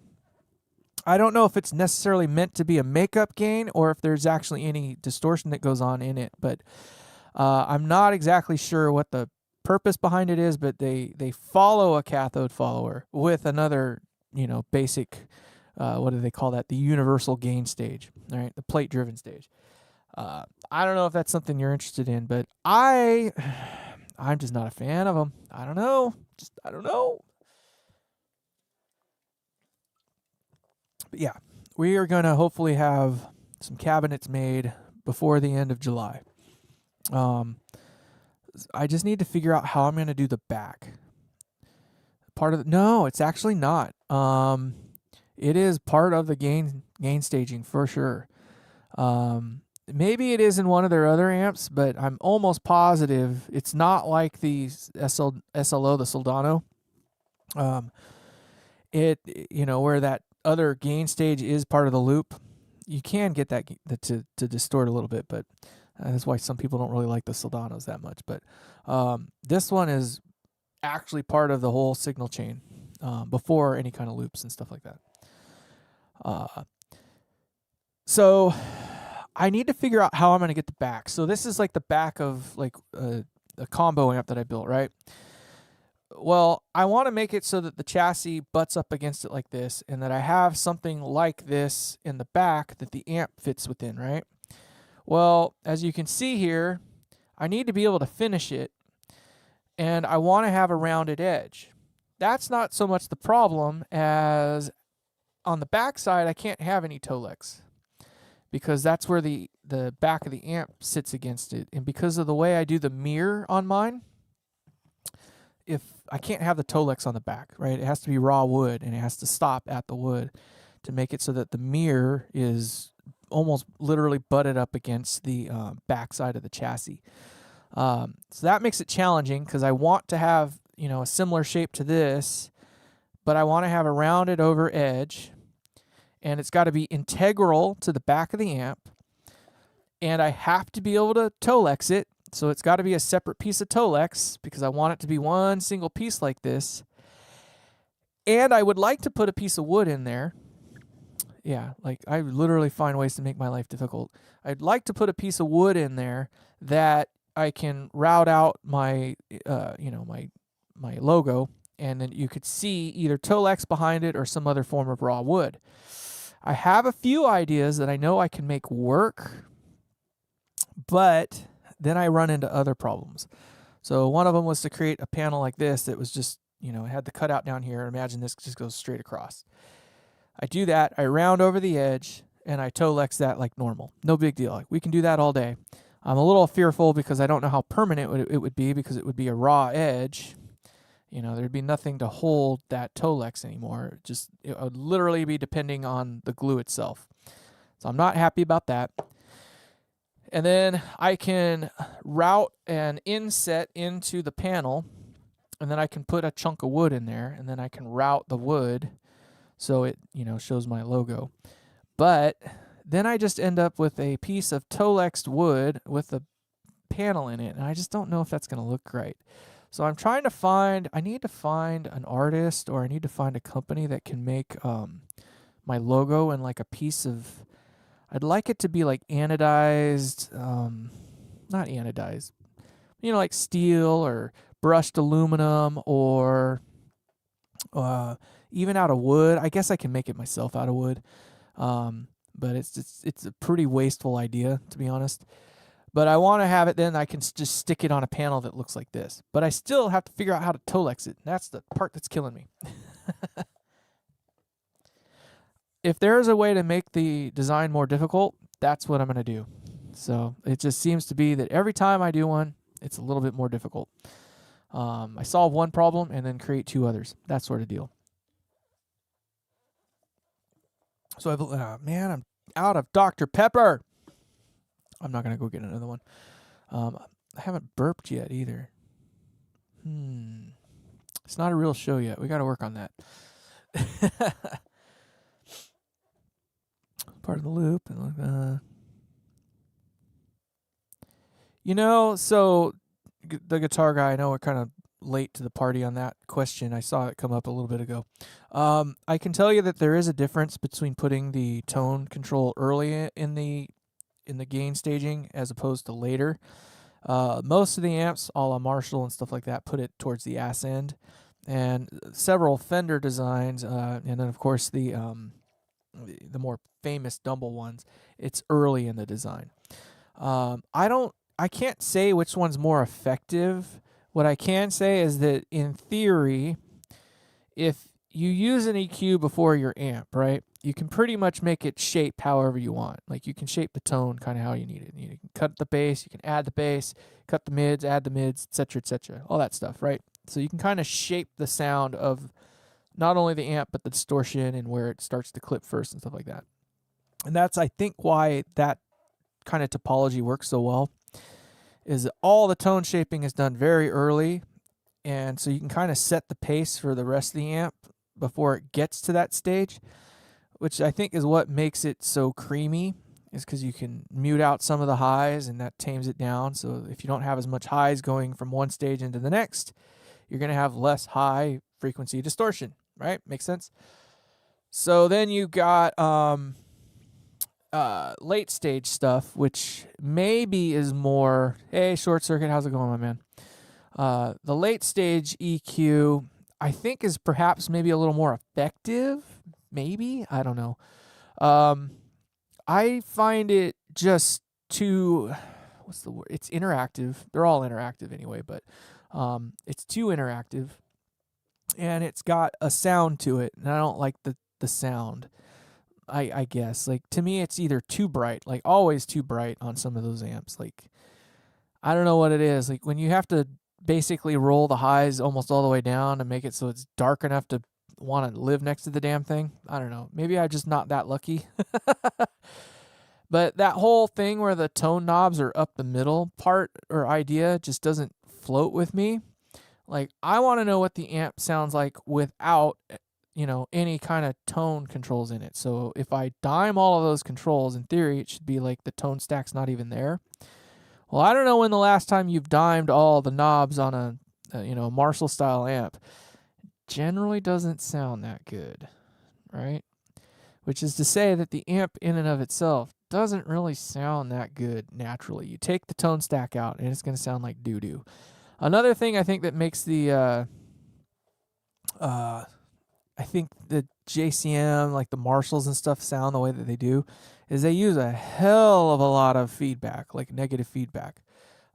I don't know if it's necessarily meant to be a makeup gain or if there's actually any distortion that goes on in it, but I'm not exactly sure what the purpose behind it is, but they follow a cathode follower with another, basic, what do they call that? The universal gain stage, all right? The plate driven stage. I don't know if that's something you're interested in, but I'm just not a fan of them. I don't know. I don't know. But yeah, we are going to hopefully have some cabinets made before the end of July. I just need to figure out how I'm going to do the back. No, it's actually not. It is part of the gain staging for sure. Maybe it is in one of their other amps, but I'm almost positive it's not like the SLO, the Soldano. Where that other gain stage is part of the loop. You can get that to distort a little bit, but that's why some people don't really like the Soldanos that much. But this one is actually part of the whole signal chain before any kind of loops and stuff like that. So I need to figure out how I'm going to get the back. So this is like the back of like a combo amp that I built, right? Well, I want to make it so that the chassis butts up against it like this and that I have something like this in the back that the amp fits within, right? Well, as you can see here, I need to be able to finish it and I want to have a rounded edge. That's not so much the problem as on the back side, I can't have any Tolex because that's where the back of the amp sits against it. And because of the way I do the mirror on mine, if I can't have the Tolex on the back, right? It has to be raw wood and it has to stop at the wood to make it so that the mirror is almost literally butted up against the back side of the chassis. So that makes it challenging because I want to have, a similar shape to this, but I want to have a rounded over edge and it's got to be integral to the back of the amp and I have to be able to Tolex it. So it's got to be a separate piece of Tolex because I want it to be one single piece like this. And I would like to put a piece of wood in there. Yeah, like I literally find ways to make my life difficult. I'd like to put a piece of wood in there that I can route out my, my logo, and then you could see either Tolex behind it or some other form of raw wood. I have a few ideas that I know I can make work, but then I run into other problems. So one of them was to create a panel like this that was just, it had the cutout down here. Imagine this just goes straight across. I do that, I round over the edge, and I Tolex that like normal. No big deal. Like, we can do that all day. I'm a little fearful because I don't know how permanent it would be because it would be a raw edge. There'd be nothing to hold that Tolex anymore. It would literally be depending on the glue itself. So I'm not happy about that. And then I can route an inset into the panel, and then I can put a chunk of wood in there, and then I can route the wood so it, shows my logo. But then I just end up with a piece of Tolexed wood with a panel in it, and I just don't know if that's going to look right. So I'm trying to I need to find an artist, or I need to find a company that can make my logo in like a piece of. I'd like it to be like anodized, not anodized, like steel or brushed aluminum or even out of wood. I guess I can make it myself out of wood, but it's a pretty wasteful idea, to be honest. But I want to have it, then I can just stick it on a panel that looks like this. But I still have to figure out how to Tolex it. That's the part that's killing me. If there is a way to make the design more difficult, that's what I'm going to do. So it just seems to be that every time I do one, it's a little bit more difficult. I solve one problem and then create two others. That sort of deal. So I'm out of Dr. Pepper. I'm not going to go get another one. I haven't burped yet either. It's not a real show yet. We got to work on that. Part of the loop. So the guitar guy, I know we're kind of late to the party on that question. I saw it come up a little bit ago. I can tell you that there is a difference between putting the tone control early in the gain staging as opposed to later. Most of the amps, a la Marshall and stuff like that, put it towards the ass end, and several Fender designs, and then of course the more famous Dumble ones, it's early in the design. I can't say which one's more effective. What I can say is that in theory, if you use an EQ before your amp, right, you can pretty much make it shape however you want. Like you can shape the tone kind of how you need it. You can cut the bass, you can add the bass, cut the mids, add the mids, etc., all that stuff, right? So you can kind of shape the sound of not only the amp but the distortion and where it starts to clip first and stuff like that. And that's, I think, why that kind of topology works so well, is that all the tone shaping is done very early, and so you can kind of set the pace for the rest of the amp before it gets to that stage, which I think is what makes it so creamy, is because you can mute out some of the highs and that tames it down. So if you don't have as much highs going from one stage into the next, you're going to have less high frequency distortion, right? Makes sense? So then you got late stage stuff, which maybe is more, hey, Short Circuit, how's it going, my man? The late stage EQ, I think, is perhaps maybe a little more effective. Maybe, I don't know. I find it just too, what's the word? It's interactive. They're all interactive anyway, but it's too interactive, and it's got a sound to it, and I don't like the sound. I guess, like, to me, it's either too bright, like always too bright on some of those amps. Like, I don't know what it is. Like when you have to basically roll the highs almost all the way down to make it so it's dark enough to want to live next to the damn thing. I don't know. Maybe I'm just not that lucky. But that whole thing where the tone knobs are up the middle part or idea just doesn't float with me. Like, I want to know what the amp sounds like without any kind of tone controls in it. So if I dime all of those controls, in theory, it should be like the tone stack's not even there. Well, I don't know when the last time you've dimed all the knobs on a Marshall style amp. Generally doesn't sound that good, right? Which is to say that the amp in and of itself doesn't really sound that good naturally. You take the tone stack out and it's going to sound like doo-doo. Another thing I think that makes the I think the JCM, like the Marshalls and stuff, sound the way that they do is they use a hell of a lot of feedback, like negative feedback.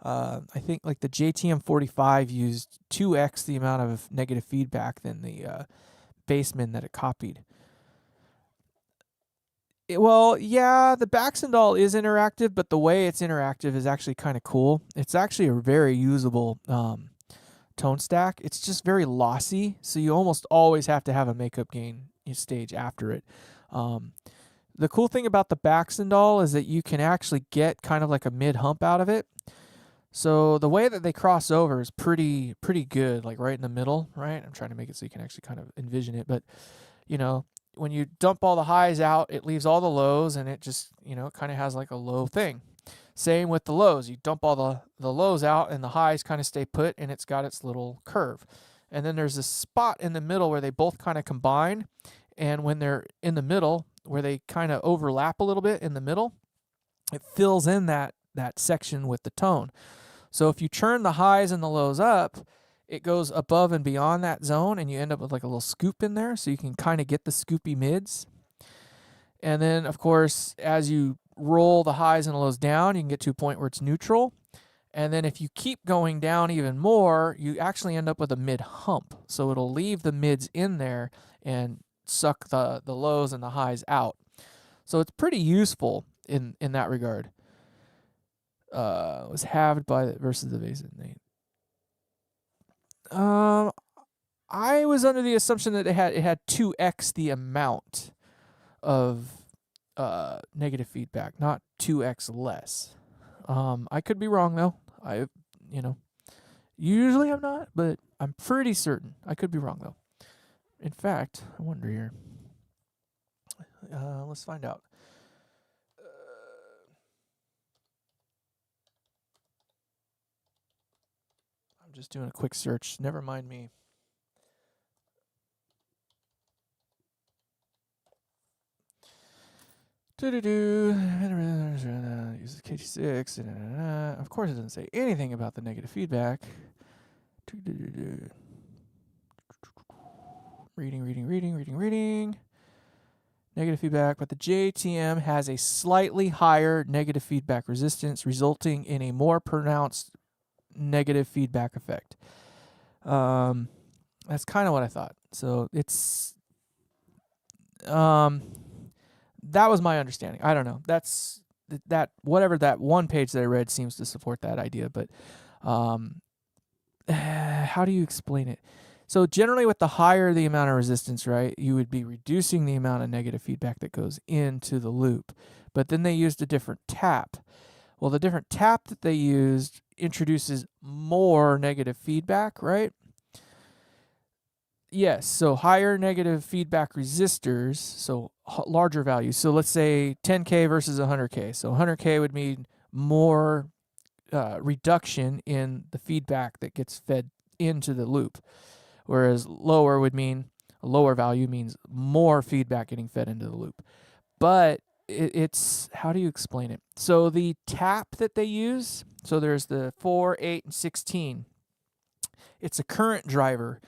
I think like the JTM 45 used 2x the amount of negative feedback than the Bassman that it copied. The Baxendall is interactive, but the way it's interactive is actually kind of cool. It's actually a very usable tone stack. It's just very lossy, so you almost always have to have a makeup gain stage after it. The cool thing about the Baxendall is that you can actually get kind of like a mid hump out of it. So the way that they cross over is pretty good, like right in the middle, right? I'm trying to make it so you can actually kind of envision it, but when you dump all the highs out, it leaves all the lows, and it just kind of has like a low thing. Same with the lows. You dump all the lows out, and the highs kind of stay put, and it's got its little curve. And then there's a spot in the middle where they both kind of combine, And when they're in the middle, where they kind of overlap a little bit in the middle, it fills in that section with the tone. So if you turn the highs and the lows up, it goes above and beyond that zone, and you end up with like a little scoop in there, so you can kind of get the scoopy mids. And then, of course, as you roll the highs and the lows down, you can get to a point where it's neutral. And then if you keep going down even more, you actually end up with a mid hump. So it'll leave the mids in there and suck the lows and the highs out. So it's pretty useful in that regard. It was halved by versus the base. I was under the assumption that it had 2x the amount of negative feedback, not 2x less. I could be wrong though. Usually I'm not, but I'm pretty certain. I could be wrong though. In fact, I wonder here. Let's find out. I'm just doing a quick search. Never mind me. Uses KT6. Of course, it doesn't say anything about the negative feedback. Reading. Negative feedback, but the JTM has a slightly higher negative feedback resistance, resulting in a more pronounced negative feedback effect. That's kind of what I thought. So it's that was my understanding. I don't know. That's whatever that one page that I read seems to support that idea, but how do you explain it? So generally with the higher the amount of resistance, right, you would be reducing the amount of negative feedback that goes into the loop. But then they used a different tap. Well, the different tap that they used introduces more negative feedback, right? Yes, so higher negative feedback resistors, so larger values. So let's say 10K versus 100K. So 100K would mean more reduction in the feedback that gets fed into the loop, whereas lower would mean a lower value means more feedback getting fed into the loop. But it's, how do you explain it? So the tap that they use, so there's the 4, 8, and 16. It's a current driver.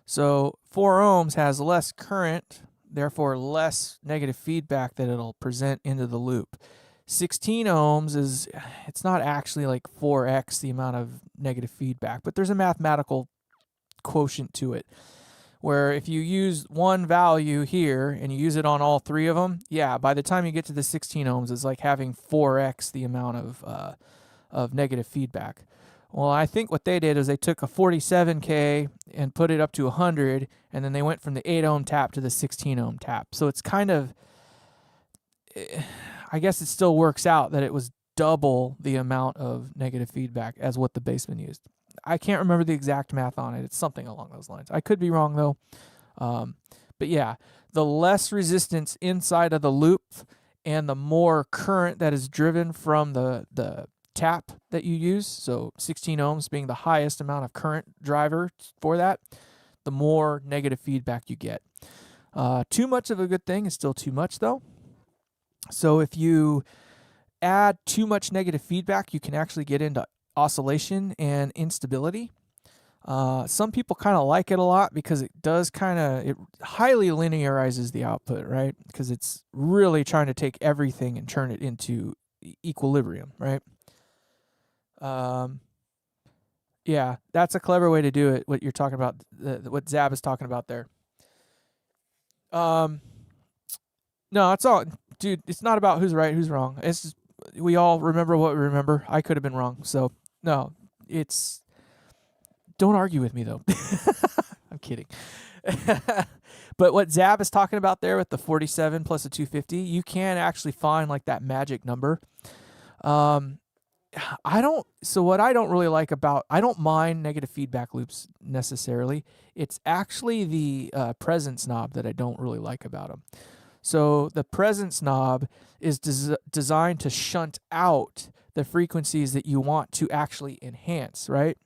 So 4 ohms has less current, therefore less negative feedback that it'll present into the loop. 16 ohms it's not actually like 4x the amount of negative feedback, but there's a mathematical quotient to it, where if you use one value here and you use it on all 3 of them, yeah, by the time you get to the 16 ohms, it's like having 4x the amount of negative feedback. Well, I think what they did is they took a 47K and put it up to 100, and then they went from the 8 ohm tap to the 16 ohm tap. So it's kind of, I guess it still works out that it was double the amount of negative feedback as what the baseman used. I can't remember the exact math on it. It's something along those lines. I could be wrong though. But yeah, the less resistance inside of the loop and the more current that is driven from the tap that you use, so 16 ohms being the highest amount of current driver for that, the more negative feedback you get. Too much of a good thing is still too much though. So if you add too much negative feedback, you can actually get into oscillation and instability. Some people kind of like it a lot because it highly linearizes the output, right? Because it's really trying to take everything and turn it into equilibrium, right? Yeah, that's a clever way to do it. What you're talking about, what Zab is talking about there. No, it's all, dude. It's not about who's right, who's wrong. It's just, we all remember what we remember. I could have been wrong, so no. Don't argue with me though. I'm kidding. But what Zab is talking about there with the 47 plus a 250, you can actually find like that magic number. What I don't really like about, I don't mind negative feedback loops necessarily. It's actually the presence knob that I don't really like about them. So the presence knob is designed to shunt out the frequencies that you want to actually enhance, right?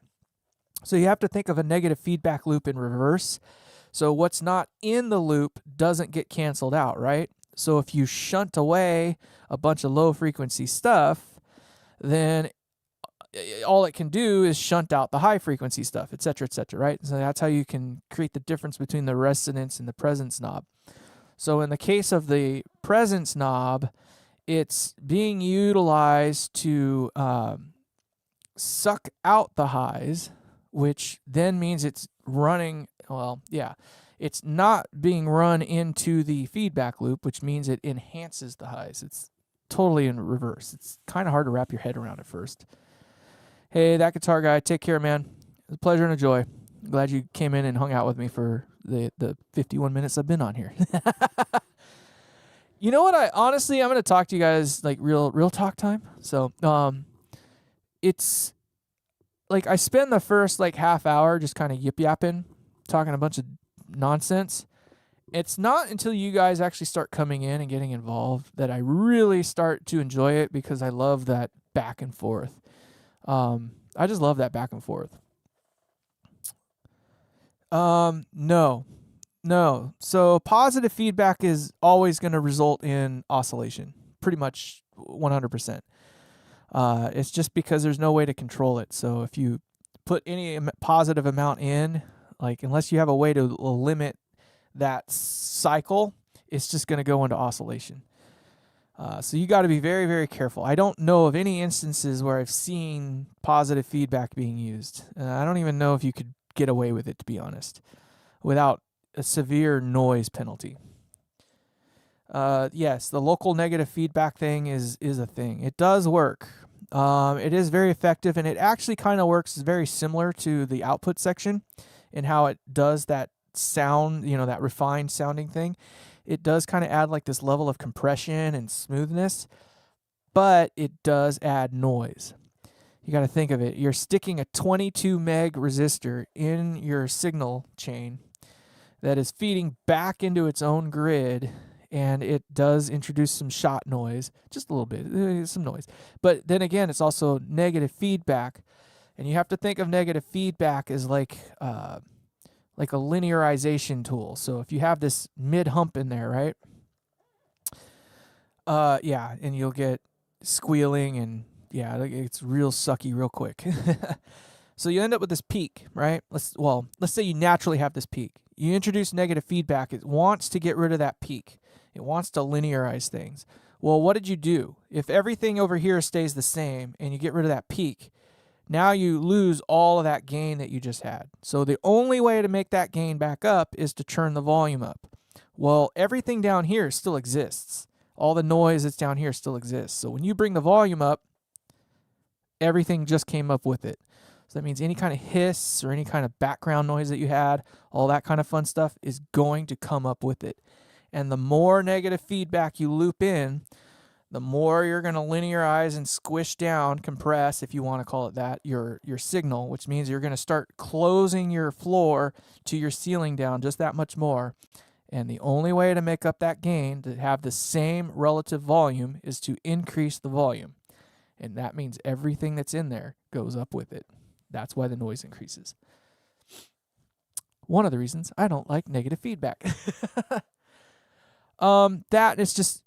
So you have to think of a negative feedback loop in reverse. So what's not in the loop doesn't get canceled out, right? So if you shunt away a bunch of low frequency stuff, then all it can do is shunt out the high frequency stuff, et cetera, right? So that's how you can create the difference between the resonance and the presence knob. So in the case of the presence knob, it's being utilized to suck out the highs, which then means it's running, it's not being run into the feedback loop, which means it enhances the highs. It's totally in reverse. It's kind of hard to wrap your head around at first. Hey, that guitar guy, take care, man. It was a pleasure and a joy. I'm glad you came in and hung out with me for the 51 minutes I've been on here. You know what? I'm going to talk to you guys like real talk time. So, it's like I spend the first like half hour just kind of yip yapping, talking a bunch of nonsense. It's not until you guys actually start coming in and getting involved that I really start to enjoy it, because I love that back and forth. I just love that back and forth. No. So positive feedback is always going to result in oscillation, pretty much 100%. It's just because there's no way to control it. So if you put any positive amount in, like unless you have a way to limit that cycle, it's just going to go into oscillation. So you got to be very, very careful. I don't know of any instances where I've seen positive feedback being used. I don't even know if you could get away with it, to be honest, without a severe noise penalty. Yes, the local negative feedback thing is a thing. It does work. It is very effective, and it actually kind of works very similar to the output section in how it does that sound, that refined sounding thing. It does kind of add like this level of compression and smoothness, but it does add noise. You got to think of it. You're sticking a 22 meg resistor in your signal chain that is feeding back into its own grid, and it does introduce some shot noise, just a little bit, some noise. But then again, it's also negative feedback, and you have to think of negative feedback as like a linearization tool. So if you have this mid hump in there, right? And you'll get squealing, and it's real sucky real quick. So you end up with this peak, right? Let's say you naturally have this peak. You introduce negative feedback. It wants to get rid of that peak. It wants to linearize things. Well, what did you do? If everything over here stays the same and you get rid of that peak, now you lose all of that gain that you just had. So the only way to make that gain back up is to turn the volume up. Well, everything down here still exists. All the noise that's down here still exists. So when you bring the volume up, everything just came up with it. So that means any kind of hiss or any kind of background noise that you had, all that kind of fun stuff is going to come up with it. And the more negative feedback you loop in, the more you're going to linearize and squish down, compress, if you want to call it that, your signal, which means you're going to start closing your floor to your ceiling down just that much more. And the only way to make up that gain, to have the same relative volume, is to increase the volume. And that means everything that's in there goes up with it. That's why the noise increases. One of the reasons I don't like negative feedback. That is just...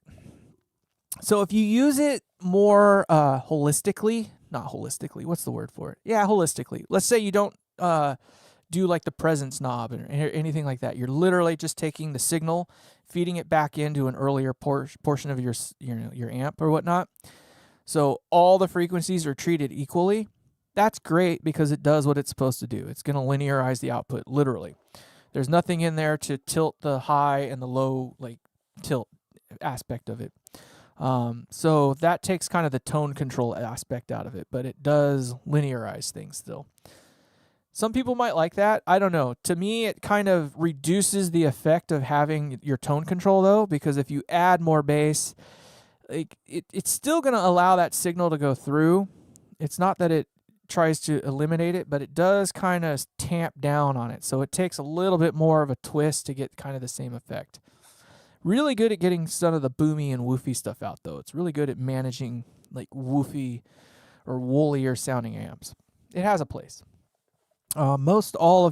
So if you use it more holistically, not holistically, what's the word for it? Yeah, holistically. Let's say you don't do like the presence knob or anything like that. You're literally just taking the signal, feeding it back into an earlier portion of your amp or whatnot. So all the frequencies are treated equally. That's great because it does what it's supposed to do. It's going to linearize the output, literally. There's nothing in there to tilt the high and the low, like tilt aspect of it. So that takes kind of the tone control aspect out of it, but it does linearize things still. Some people might like that. I don't know. To me, it kind of reduces the effect of having your tone control, though, because if you add more bass, like it's still going to allow that signal to go through. It's not that it tries to eliminate it, but it does kind of tamp down on it. So it takes a little bit more of a twist to get kind of the same effect. Really good at getting some of the boomy and woofy stuff out, though. It's really good at managing like woofy or woolier sounding amps. It has a place. Most all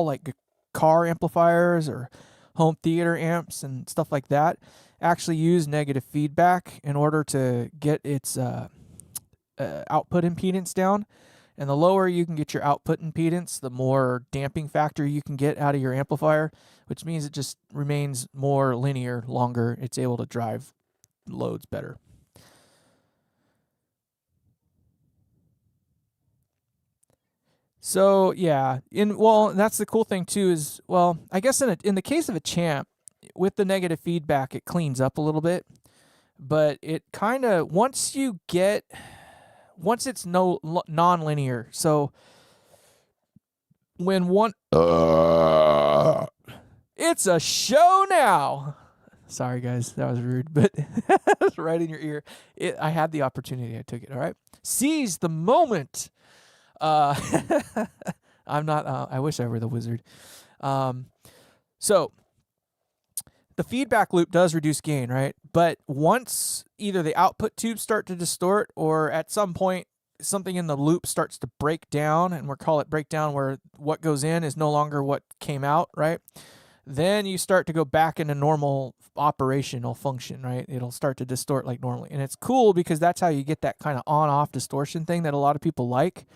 like car amplifiers or home theater amps and stuff like that actually use negative feedback in order to get its output impedance down. And the lower you can get your output impedance, the more damping factor you can get out of your amplifier, which means it just remains more linear longer. It's able to drive loads better. So yeah, that's the cool thing too is, well, I guess in the case of a champ, with the negative feedback, it cleans up a little bit, but it kind of once it's non-linear. So when it's a show now. Sorry guys, that was rude, but it was right in your ear. I had the opportunity, I took it. All right, seize the moment. I'm not. I wish I were the wizard. So the feedback loop does reduce gain, right? But once either the output tubes start to distort, or at some point something in the loop starts to break down, and we'll call it breakdown, where what goes in is no longer what came out, right? Then you start to go back into normal operational function, right? It'll start to distort like normally. And it's cool because that's how you get that kind of on-off distortion thing that a lot of people like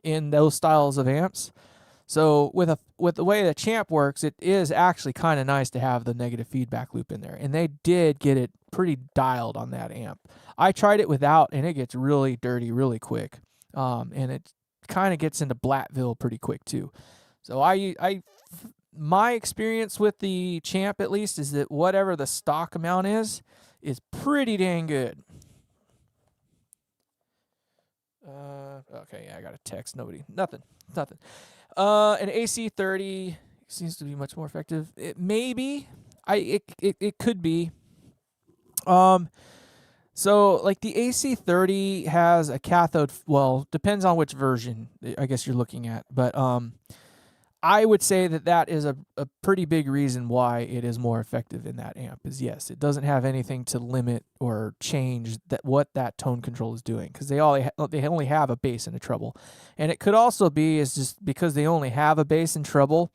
in those styles of amps. So with the way the champ works, it is actually kind of nice to have the negative feedback loop in there. And they did get it pretty dialed on that amp. I tried it without, and it gets really dirty really quick. And it kind of gets into Blattville pretty quick too. So my experience with the champ, at least, is that whatever the stock amount is pretty dang good. Okay, yeah, I got a text. Nothing. An AC30 seems to be much more effective. It could be. So like the AC30 has a cathode. Well, depends on which version I guess you're looking at, but I would say that is a pretty big reason why it is more effective in that amp. Is yes, it doesn't have anything to limit or change what that tone control is doing, because they only have a bass and a treble. And it could also be is just because they only have a bass and treble,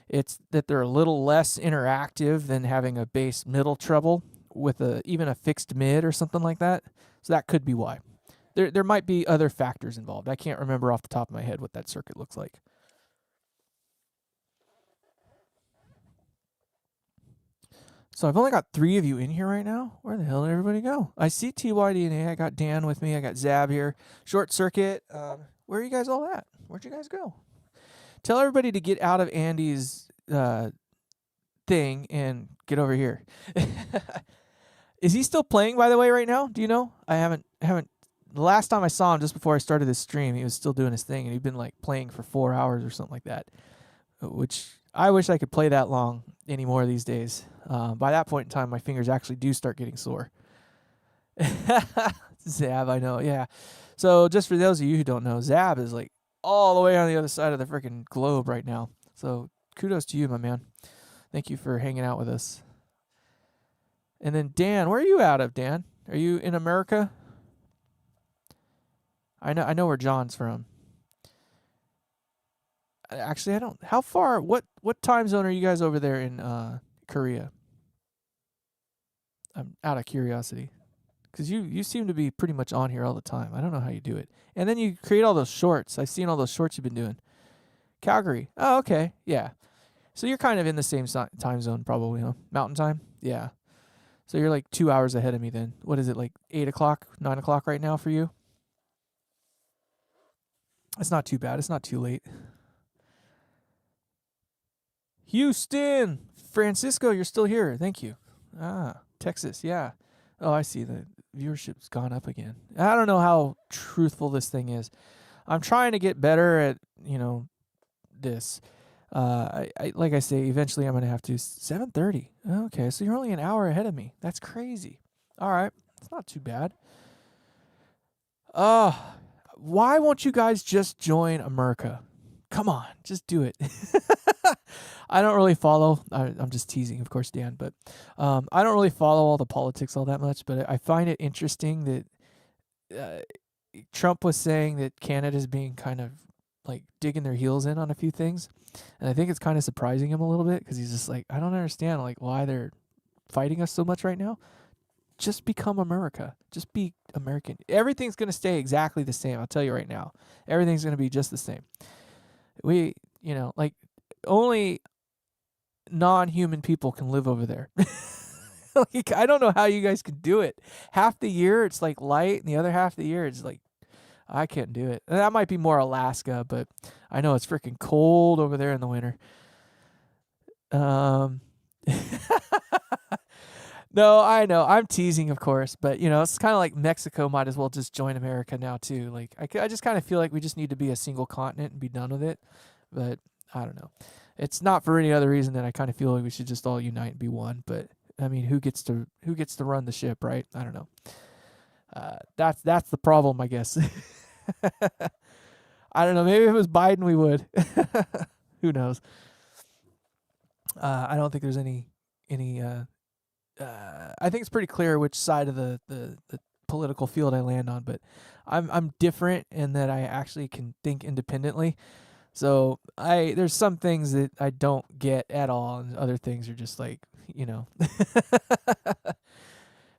it's that they're a little less interactive than having a bass middle treble with even a fixed mid or something like that. So that could be why. There might be other factors involved. I can't remember off the top of my head what that circuit looks like. So I've only got 3 of you in here right now. Where the hell did everybody go? I see TYDNA. I got Dan with me. I got Zab here. Short Circuit. Where are you guys all at? Where'd you guys go? Tell everybody to get out of Andy's thing and get over here. Is he still playing, by the way, right now? Do you know? I haven't. The last time I saw him, just before I started this stream, he was still doing his thing, and he'd been like playing for 4 hours or something like that, which I wish I could play that long anymore these days. By that point in time, my fingers actually do start getting sore. Zab, I know, yeah. So just for those of you who don't know, Zab is like all the way on the other side of the freaking globe right now. So kudos to you, my man. Thank you for hanging out with us. And then Dan, where are you out of, Dan? Are you in America? I know where John's from. Actually, I don't. How far? What time zone are you guys over there in Korea? I'm out of curiosity, because you seem to be pretty much on here all the time. I don't know how you do it. And then you create all those shorts. I've seen all those shorts you've been doing. Calgary. Oh, okay. Yeah. So you're kind of in the same time zone probably, huh? Mountain time? Yeah. So you're like 2 hours ahead of me then. What is it, like 8 o'clock, 9 o'clock right now for you? It's not too bad. It's not too late. Houston! Francisco, you're still here. Thank you. Texas, yeah. Oh, I see. The viewership's gone up again. I don't know how truthful this thing is. I'm trying to get better at, this. Like I say, eventually I'm going to have to. 7:30. Okay, so you're only an hour ahead of me. That's crazy. All right. It's not too bad. Why won't you guys just join America? Come on, just do it. I don't really follow. I'm just teasing, of course, Dan, but I don't really follow all the politics all that much, but I find it interesting that Trump was saying that Canada's being kind of like digging their heels in on a few things, and I think it's kind of surprising him a little bit because he's just like, I don't understand like why they're fighting us so much right now. Just become America. Just be American. Everything's gonna stay exactly the same. I'll tell you right now. Everything's gonna be just the same. We, like only non-human people can live over there. Like I don't know how you guys can do it. Half the year it's like light, and the other half of the year it's like I can't do it. And that might be more Alaska, but I know it's freaking cold over there in the winter. Um, no, I know I'm teasing, of course, but it's kind of like Mexico might as well just join America now too. Like I just kind of feel like we just need to be a single continent and be done with it. But I don't know. It's not for any other reason than I kind of feel like we should just all unite and be one. But I mean, who gets to run the ship, right? I don't know. That's the problem, I guess. I don't know. Maybe if it was Biden, we would. Who knows? I don't think there's any. I think it's pretty clear which side of the political field I land on, but I'm different in that I actually can think independently. So there's some things that I don't get at all, and other things are just like,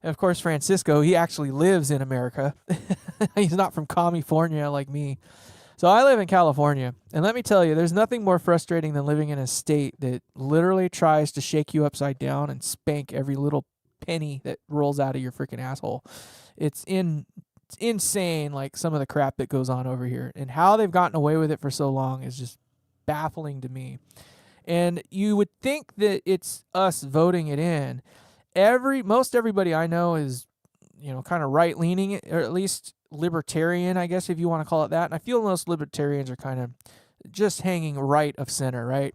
And of course, Francisco, he actually lives in America. He's not from California like me. So I live in California, and let me tell you, there's nothing more frustrating than living in a state that literally tries to shake you upside down and spank every little penny that rolls out of your freaking asshole. It's insane, like some of the crap that goes on over here, and how they've gotten away with it for so long is just baffling to me. And you would think that it's us voting it in. Most everybody I know is, kind of right leaning, or at least libertarian, I guess, if you want to call it that. And I feel most libertarians are kind of just hanging right of center, right?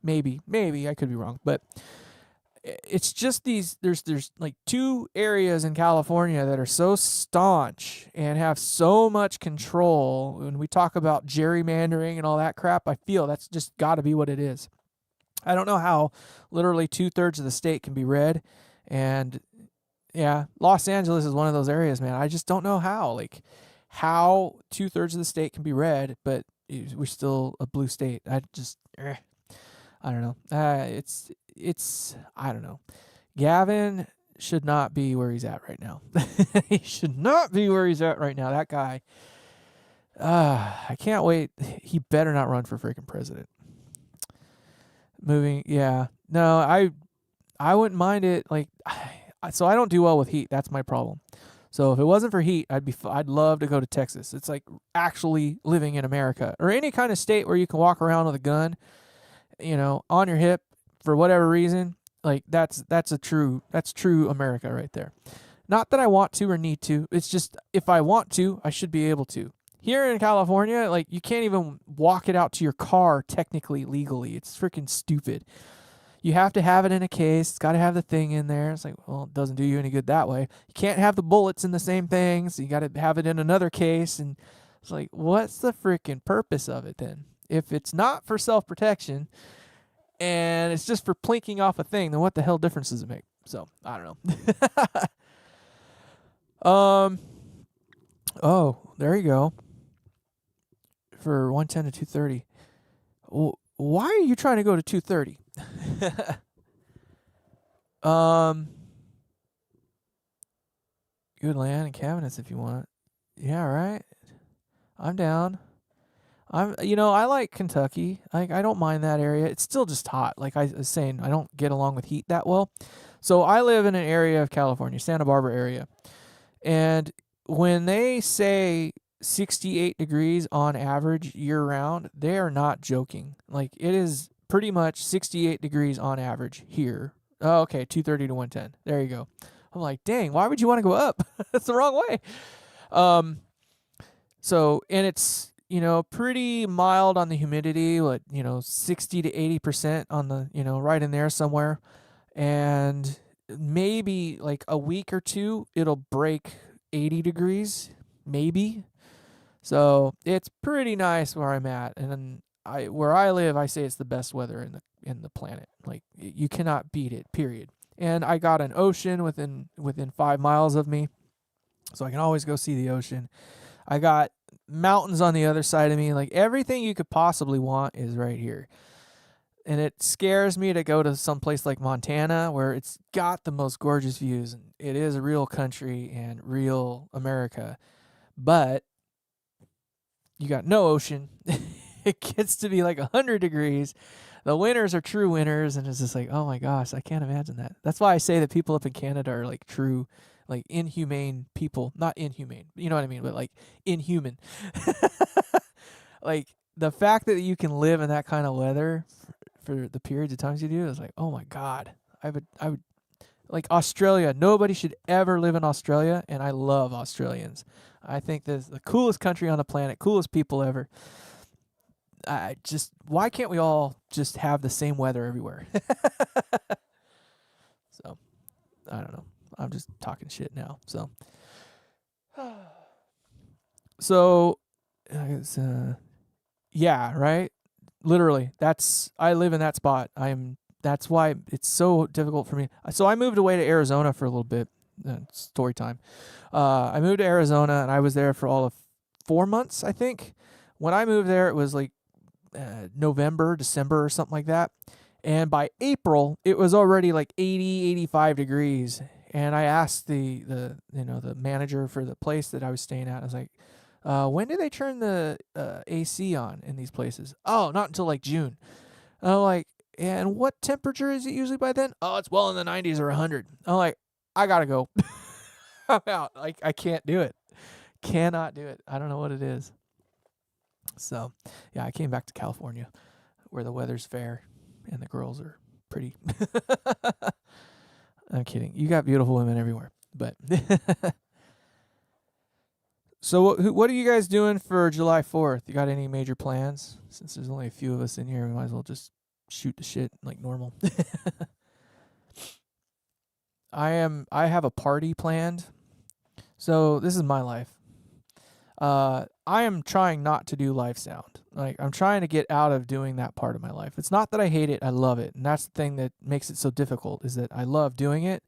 Maybe I could be wrong, but it's just there's like two areas in California that are so staunch and have so much control. When we talk about gerrymandering and all that crap, I feel that's just got to be what it is. I don't know how literally 2/3 of the state can be red, and yeah, Los Angeles is one of those areas, man. I just don't know how 2/3 of the state can be red, but we're still a blue state. I don't know. It's I don't know. Gavin should not be where he's at right now. He should not be where he's at right now. That guy. I can't wait. He better not run for freaking president. Yeah. No, I wouldn't mind it. So I don't do well with heat. That's my problem. So if it wasn't for heat, I'd love to go to Texas. It's like actually living in America, or any kind of state where you can walk around with a gun, on your hip for whatever reason. Like that's true America right there. Not that I want to or need to. It's just if I want to, I should be able to. Here in California, like you can't even walk it out to your car technically legally. It's freaking stupid. You have to have it in a case. It's got to have the thing in there. It's like, well, it doesn't do you any good that way. You can't have the bullets in the same thing, so you got to have it in another case. And it's like, what's the freaking purpose of it then? If it's not for self-protection and it's just for plinking off a thing, then what the hell difference does it make? So, I don't know. Oh, there you go. For 110 to 230. Well, why are you trying to go to 230? Good land and cabinets if you want. Yeah, right. I'm down. I like Kentucky. I don't mind that area. It's still just hot. Like I was saying, I don't get along with heat that well. So I live in an area of California, Santa Barbara area. And when they say 68 degrees on average year round, they are not joking. Like it is pretty much 68 degrees on average here. Oh, okay, 230 to 110. There you go. I'm like, dang, why would you want to go up? That's the wrong way. So, and it's, pretty mild on the humidity, 60 to 80% on the, right in there somewhere. And maybe like a week or two, it'll break 80 degrees, maybe. So it's pretty nice where I'm at. And then where I live, I say it's the best weather in the planet. Like you cannot beat it, period. And I got an ocean within 5 miles of me, so I can always go see the ocean. I got mountains on the other side of me. Like everything you could possibly want is right here. And it scares me to go to some place like Montana where it's got the most gorgeous views and it is a real country and real America. But you got no ocean. It gets to be like 100 degrees. The winters are true winters, and it's just like, oh my gosh, I can't imagine that. That's why I say that people up in Canada are like true, like inhumane people. Not inhumane, you know what I mean, but like inhuman. Like the fact that you can live in that kind of weather for the periods of times you do is like, oh my God. I would like Australia. Nobody should ever live in Australia, and I love Australians. I think this is the coolest country on the planet, coolest people ever. Why can't we all just have the same weather everywhere? So, I don't know. I'm just talking shit now. So, it's, yeah, right? Literally, I live in that spot. That's why it's so difficult for me. So I moved away to Arizona for a little bit. Story time. I moved to Arizona and I was there for all of 4 months, I think. When I moved there, it was like November, December or something like that. And by April, it was already like 80, 85 degrees. And I asked the manager for the place that I was staying at. I was like, when do they turn the AC on in these places? Oh, not until like June. And I'm like, and what temperature is it usually by then? Oh, it's well in the 90s or 100. I'm like, I gotta go. I'm out. Like, I can't do it. Cannot do it. I don't know what it is. So, yeah, I came back to California where the weather's fair and the girls are pretty. I'm kidding. You got beautiful women everywhere. But so what are you guys doing for July 4th? You got any major plans? Since there's only a few of us in here, we might as well just shoot the shit like normal. I have a party planned. So this is my life. I am trying not to do live sound. Like I'm trying to get out of doing that part of my life. It's not that I hate it, I love it. And that's the thing that makes it so difficult is that I love doing it,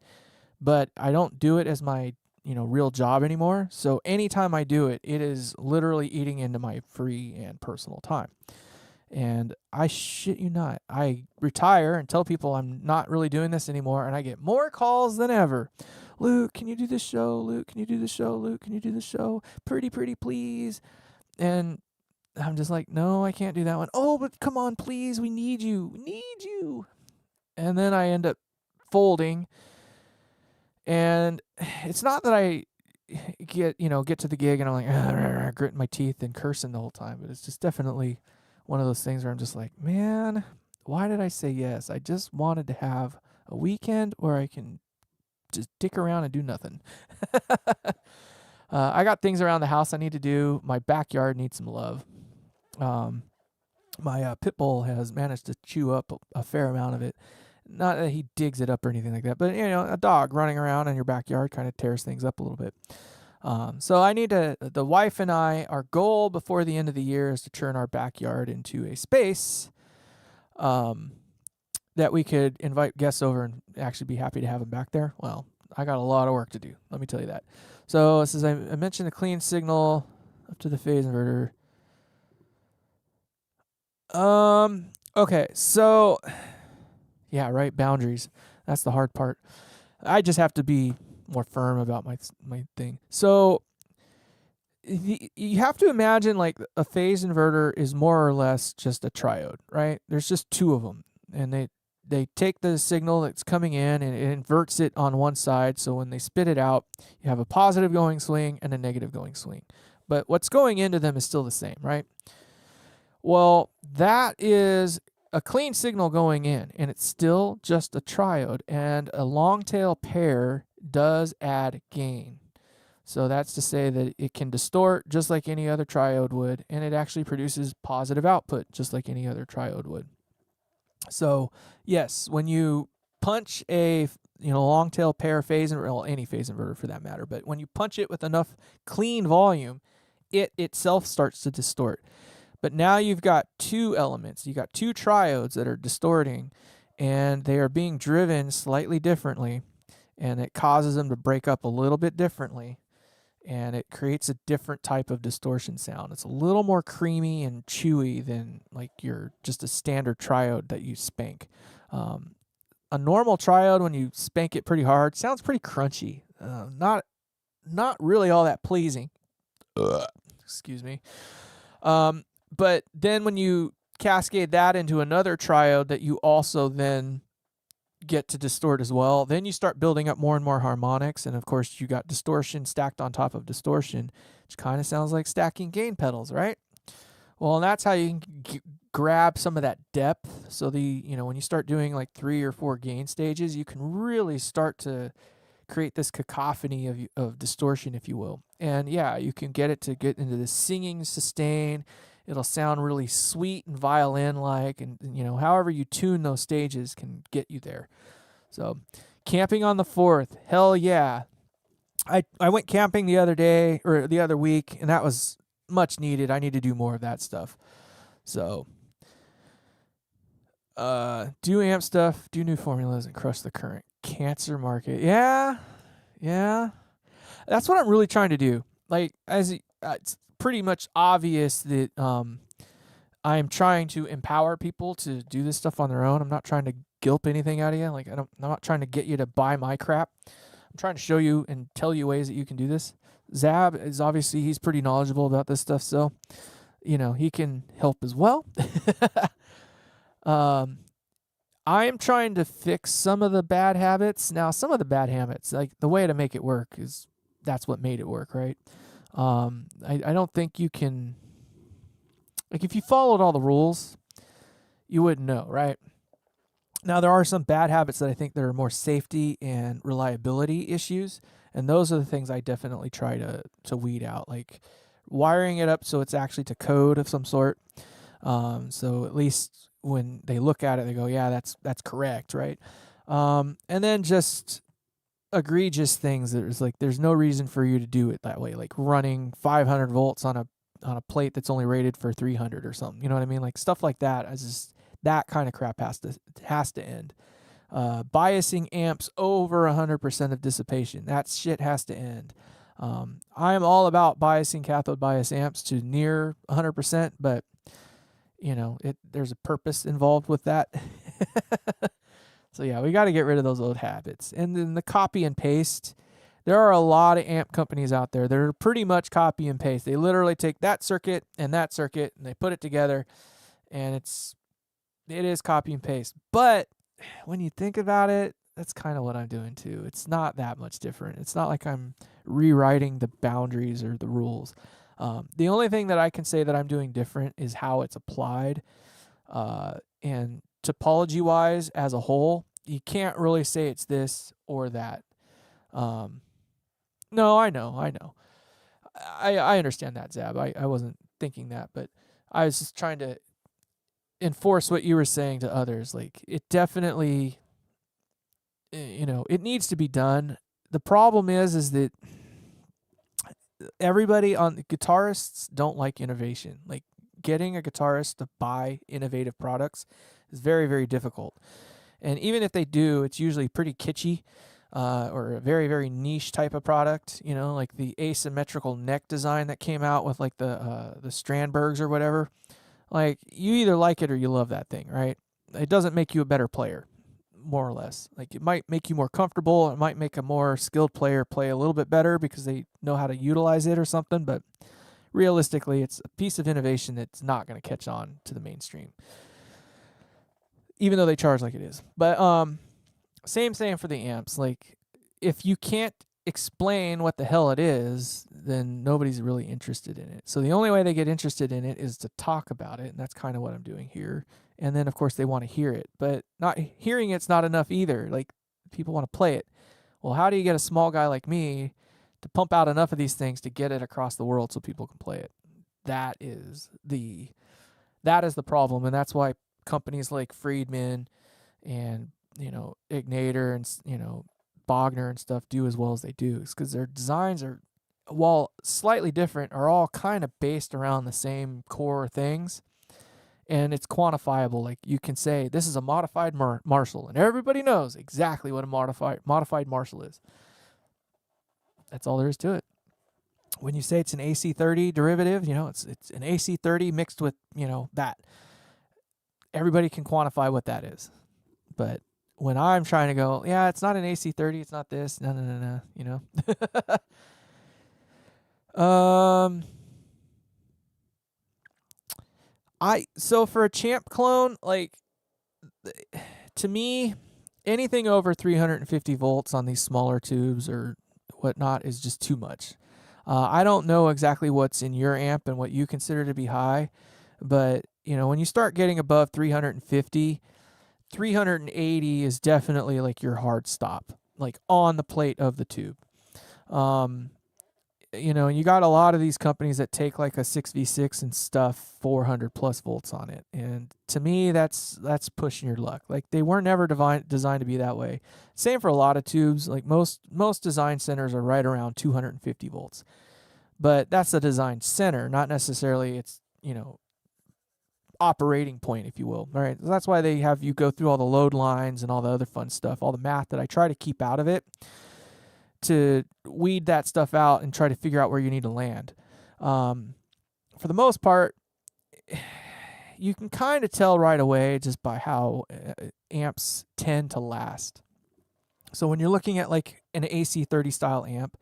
but I don't do it as my, real job anymore. So anytime I do it, it is literally eating into my free and personal time. And I shit you not, I retire and tell people I'm not really doing this anymore, and I get more calls than ever. Luke, can you do this show? Luke, can you do this show? Luke, can you do this show? Pretty, please. And I'm just like, no, I can't do that one. Oh, but come on, please. We need you. We need you. And then I end up folding. And it's not that I get to the gig and I'm like, gritting my teeth and cursing the whole time. But it's just definitely one of those things where I'm just like, man, why did I say yes? I just wanted to have a weekend where I can just dick around and do nothing. I got things around the house I need to do. My backyard needs some love. My pit bull has managed to chew up a fair amount of it. Not that he digs it up or anything like that, but a dog running around in your backyard kind of tears things up a little bit. So I need the wife and I, our goal before the end of the year is to turn our backyard into a space that we could invite guests over and actually be happy to have them back there. Well, I got a lot of work to do. Let me tell you that. So this is, I mentioned the clean signal up to the phase inverter. Okay, so yeah, right, boundaries. That's the hard part. I just have to be more firm about my thing. So you have to imagine like a phase inverter is more or less just a triode, right? There's just two of them, and they take the signal that's coming in and it inverts it on one side. So when they spit it out, you have a positive going swing and a negative going swing. But what's going into them is still the same, right? Well, that is a clean signal going in, and it's still just a triode. And a long tail pair does add gain. So that's to say that it can distort just like any other triode would, and it actually produces positive output just like any other triode would. So yes, when you punch a long tail pair phase inverter, well, any phase inverter for that matter, but when you punch it with enough clean volume, it itself starts to distort. But now you've got two elements. You got two triodes that are distorting, and they are being driven slightly differently, and it causes them to break up a little bit differently. and it creates a different type of distortion sound. It's a little more creamy and chewy than like your just a standard triode that you spank. A normal triode, when you spank it pretty hard, sounds pretty crunchy. Not really all that pleasing. Excuse me. But then when you cascade that into another triode that you also then get to distort as well, then you start building up more and more harmonics, and of course you got distortion stacked on top of distortion, which kind of sounds like stacking gain pedals, right? Well, and that's how you can grab some of that depth. So when you start doing like 3 or 4 gain stages, you can really start to create this cacophony of distortion, if you will. And yeah, you can get it to get into the singing sustain. It'll sound really sweet and violin-like, and however you tune those stages can get you there. So, camping on the 4th, hell yeah! I went camping the other day or the other week, and that was much needed. I need to do more of that stuff. So, do amp stuff, do new formulas, and crush the current cancer market. Yeah. That's what I'm really trying to do. Like, it's pretty much obvious that I'm trying to empower people to do this stuff on their own. I'm not trying to gulp anything out of you. Like, I'm not trying to get you to buy my crap. I'm trying to show you and tell you ways that you can do this. Zab is obviously, he's pretty knowledgeable about this stuff, so he can help as well. I am trying to fix some of the bad habits. Now, some of the bad habits, like the way to make it work is that's what made it work, right? I don't think you can, like, if you followed all the rules, you wouldn't know, right? Now, there are some bad habits that I think that are more safety and reliability issues, and those are the things I definitely try to weed out, like wiring it up so it's actually to code of some sort. So at least when they look at it, they go, yeah, that's correct, right? And then just egregious things there's no reason for you to do it that way, like running 500 volts on a plate that's only rated for 300 or something. You know what I mean? Like stuff like that. That kind of crap has to end. Biasing amps over 100% of dissipation. That shit has to end. I'm all about biasing cathode bias amps to near 100%, but there's a purpose involved with that. So yeah, we got to get rid of those old habits. And then the copy and paste. There are a lot of amp companies out there that are pretty much copy and paste. They literally take that circuit and they put it together, and it is copy and paste. But when you think about it, that's kind of what I'm doing too. It's not that much different. It's not like I'm rewriting the boundaries or the rules. The only thing that I can say that I'm doing different is how it's applied. And topology-wise, as a whole, you can't really say it's this or that. No, I know. I understand that, Zab. I wasn't thinking that, but I was just trying to enforce what you were saying to others. Like, it definitely, it needs to be done. The problem is that everybody guitarists don't like innovation. Like, getting a guitarist to buy innovative products is very, very difficult. And even if they do, it's usually pretty kitschy, or a very, very niche type of product. Like the asymmetrical neck design that came out with like the Strandbergs or whatever. Like, you either like it or you love that thing, right? It doesn't make you a better player, more or less. Like, it might make you more comfortable. It might make a more skilled player play a little bit better because they know how to utilize it or something. But realistically, it's a piece of innovation that's not going to catch on to the mainstream, even though they charge like it is. But same thing for the amps. Like, if you can't explain what the hell it is, then nobody's really interested in it. So the only way they get interested in it is to talk about it, and that's kind of what I'm doing here. And then, of course, they want to hear it, but not hearing it's not enough either. Like, people want to play it. Well, how do you get a small guy like me to pump out enough of these things to get it across the world so people can play it? That is the problem, and that's why companies like Friedman and Ignator and Bogner and stuff do as well as they do. It's because their designs are, while slightly different, are all kind of based around the same core things, and it's quantifiable. Like, you can say this is a modified Marshall, and everybody knows exactly what a modified Marshall is. That's all there is to it. when you say it's an AC30 derivative, it's an AC30 mixed with, that. Everybody can quantify what that is. But when I'm trying to go, yeah, it's not an AC30, it's not this, no, so for a champ clone, like, to me, anything over 350 volts on these smaller tubes or whatnot is just too much. I don't know exactly what's in your amp and what you consider to be high, but when you start getting above 350, 380 is definitely like your hard stop, like on the plate of the tube. And you got a lot of these companies that take like a 6v6 and stuff 400 plus volts on it. And to me, that's pushing your luck. Like, they were never designed to be that way. Same for a lot of tubes. Like most design centers are right around 250 volts. But that's the design center, not necessarily its, operating point, if you will. All right. So that's why they have you go through all the load lines and all the other fun stuff, all the math that I try to keep out of it, to weed that stuff out and try to figure out where you need to land. For the most part, you can kind of tell right away just by how amps tend to last. So when you're looking at like an AC30 style amp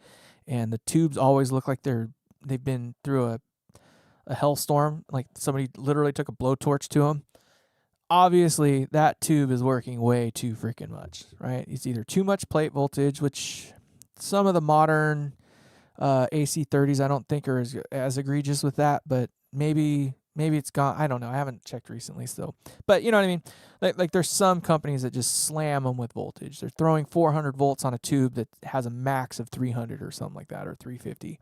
and the tubes always look like they've been through a hellstorm, like somebody literally took a blowtorch to them, obviously that tube is working way too freaking much, right? It's either too much plate voltage, which some of the modern AC30s I don't think are as egregious with that, but maybe it's gone. I don't know. I haven't checked recently still. But you know what I mean? Like there's some companies that just slam them with voltage. They're throwing 400 volts on a tube that has a max of 300 or something like that, or 350.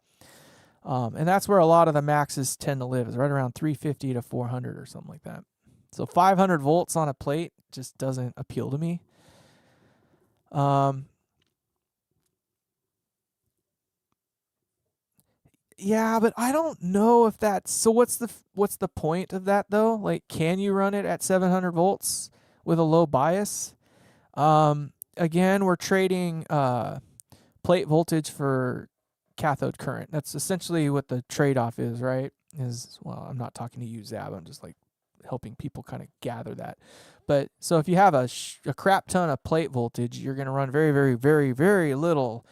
And that's where a lot of the maxes tend to live, is right around 350 to 400 or something like that. So 500 volts on a plate just doesn't appeal to me. Yeah, but I don't know if that's so. What's the point of that though? Like, can you run it at 700 volts with a low bias? Again, we're trading plate voltage for cathode current. That's essentially what the trade-off is, right? I'm not talking to you, Zab. I'm just like helping people kind of gather that. But so if you have a crap ton of plate voltage, you're going to run very, very, very, very little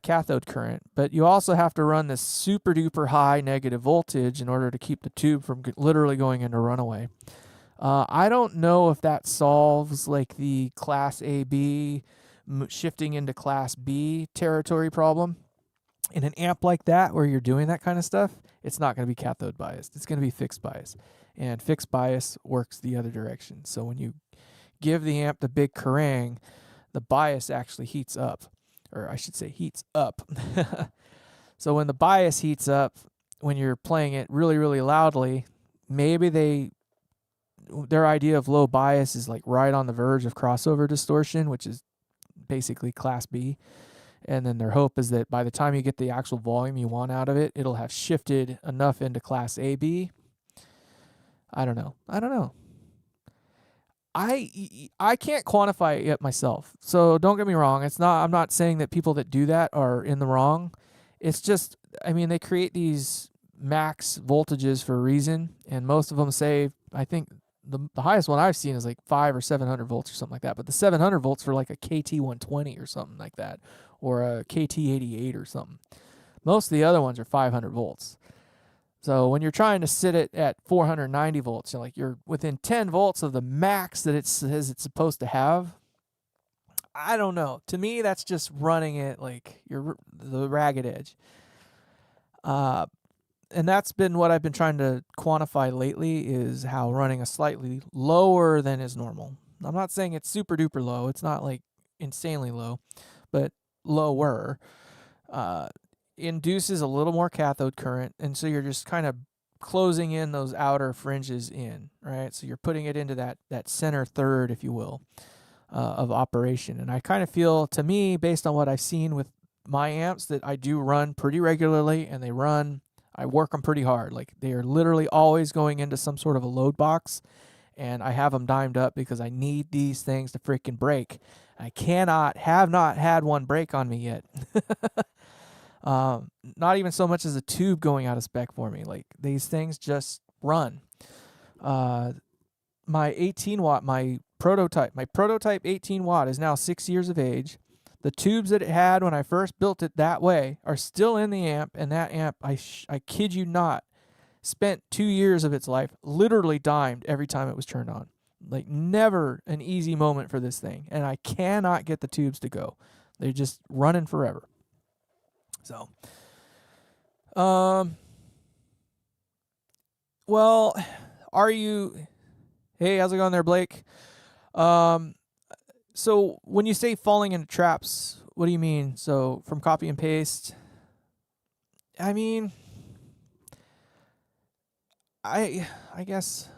cathode current, but you also have to run this super duper high negative voltage in order to keep the tube from literally going into runaway. I don't know if that solves like the class AB shifting into class B territory problem. In an amp like that, where you're doing that kind of stuff, it's not going to be cathode biased. It's going to be fixed bias, and fixed bias works the other direction. So when you give the amp the big kerrang, the bias actually heats up. Or I should say heats up. So when the bias heats up, when you're playing it really, really loudly, maybe their idea of low bias is like right on the verge of crossover distortion, which is basically class B. And then their hope is that by the time you get the actual volume you want out of it, it'll have shifted enough into class AB. I don't know. I can't quantify it yet myself. So don't get me wrong. I'm not saying that people that do that are in the wrong. It's just, they create these max voltages for a reason. And most of them say, I think the highest one I've seen is like 500 or 700 volts or something like that. But the 700 volts for like a KT120 or something like that, or a KT88 or something. Most of the other ones are 500 volts. So when you're trying to sit it at 490 volts, you're within 10 volts of the max that it says it's supposed to have. I don't know. To me, that's just running it like you're the ragged edge. And that's been what I've been trying to quantify lately, is how running a slightly lower than is normal. I'm not saying it's super duper low. It's not like insanely low, but lower. Induces a little more cathode current, and so you're just kind of closing in those outer fringes in, right? So you're putting it into that center third, if you will, of operation. And I kind of feel, to me, based on what I've seen with my amps, that I do run pretty regularly, and I work them pretty hard. Like, they are literally always going into some sort of a load box, and I have them dimed up because I need these things to freaking break. I have not had one break on me yet. Not even so much as a tube going out of spec for me. Like these things just run. Uh, my 18 watt, my prototype 18 watt is now 6 years of age. The tubes that it had when I first built it that way are still in the amp, and that amp, I kid you not, spent 2 years of its life literally dimed every time it was turned on. Like never an easy moment for this thing, and I cannot get the tubes to go. They're just running forever. So, well, are you? Hey, how's it going there, Blake? So when you say falling into traps, what do you mean? So from copy and paste? I mean, I guess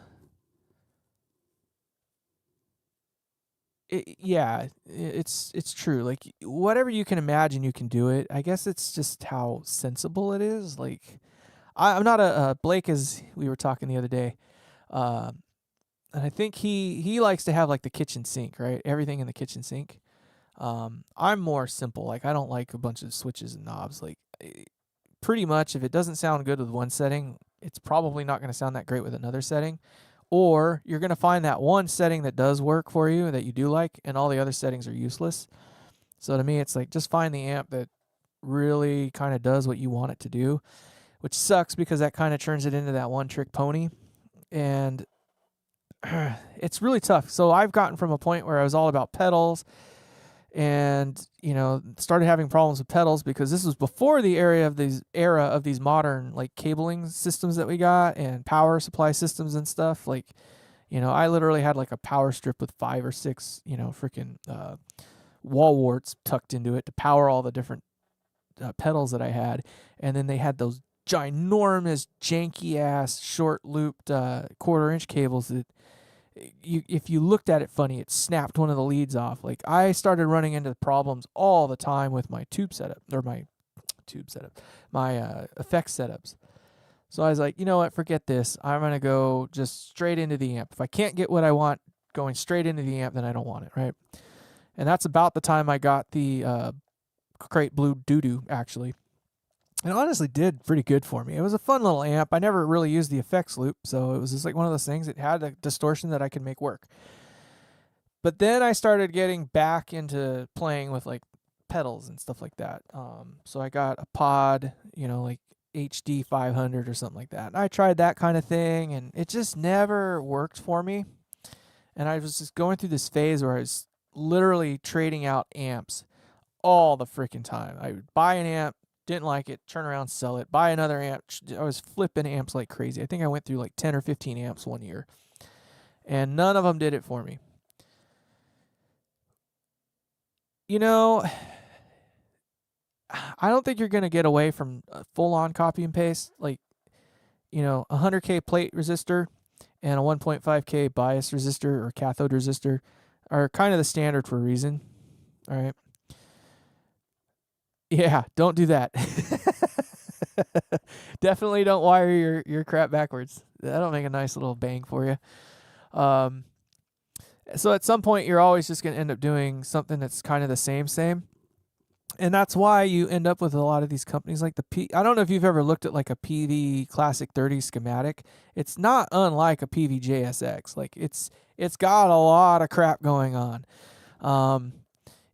it's true. Like whatever you can imagine, you can do it. I guess it's just how sensible it is. Like I'm not a Blake, as we were talking the other day. And I think he likes to have like the kitchen sink, right? Everything in the kitchen sink. I'm more simple. Like I don't like a bunch of switches and knobs. Like pretty much if it doesn't sound good with one setting, it's probably not going to sound that great with another setting. Or you're going to find that one setting that does work for you that you do like, and all the other settings are useless. So to me, it's like just find the amp that really kind of does what you want it to do, which sucks because that kind of turns it into that one trick pony. And it's really tough. So I've gotten from a point where I was all about pedals and, started having problems with pedals because this was before the era of these modern like cabling systems that we got and power supply systems and stuff. Like, I literally had like a power strip with 5 or 6, freaking wall warts tucked into it to power all the different pedals that I had. And then they had those ginormous, janky ass, short looped 1/4 inch cables that if you looked at it funny, it snapped one of the leads off. Like I started running into problems all the time with my my effects setups. So I was like, you know what, forget this. I'm going to go just straight into the amp. If I can't get what I want going straight into the amp, then I don't want it, right? And that's about the time I got the Crate Blue Doo-Doo, actually. It honestly did pretty good for me. It was a fun little amp. I never really used the effects loop, so it was just like one of those things. It had a distortion that I could make work. But then I started getting back into playing with like pedals and stuff like that. So I got a pod, like HD 500 or something like that. And I tried that kind of thing, and it just never worked for me. And I was just going through this phase where I was literally trading out amps all the freaking time. I would buy an amp, didn't like it, turn around, sell it, buy another amp. I was flipping amps like crazy. I think I went through like 10 or 15 amps one year, and none of them did it for me. I don't think you're going to get away from full-on copy and paste. Like, 100K plate resistor and a 1.5K bias resistor or cathode resistor are kind of the standard for a reason. All right. Yeah, don't do that. Definitely don't wire your crap backwards. That'll make a nice little bang for you. So at some point, you're always just going to end up doing something that's kind of the same. And that's why you end up with a lot of these companies like I don't know if you've ever looked at like a PV Classic 30 schematic. It's not unlike a PV JSX. Like it's got a lot of crap going on.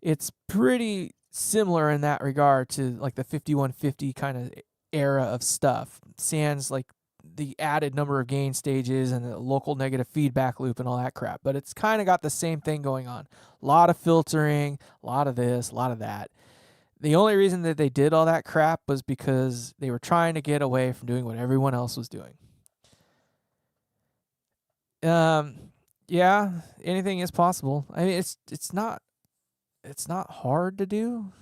It's pretty similar in that regard to like the 5150 kind of era of stuff. Sans like the added number of gain stages and the local negative feedback loop and all that crap. But it's kind of got the same thing going on. A lot of filtering, a lot of this, a lot of that. The only reason that they did all that crap was because they were trying to get away from doing what everyone else was doing. Yeah, anything is possible. I mean, it's not hard to do.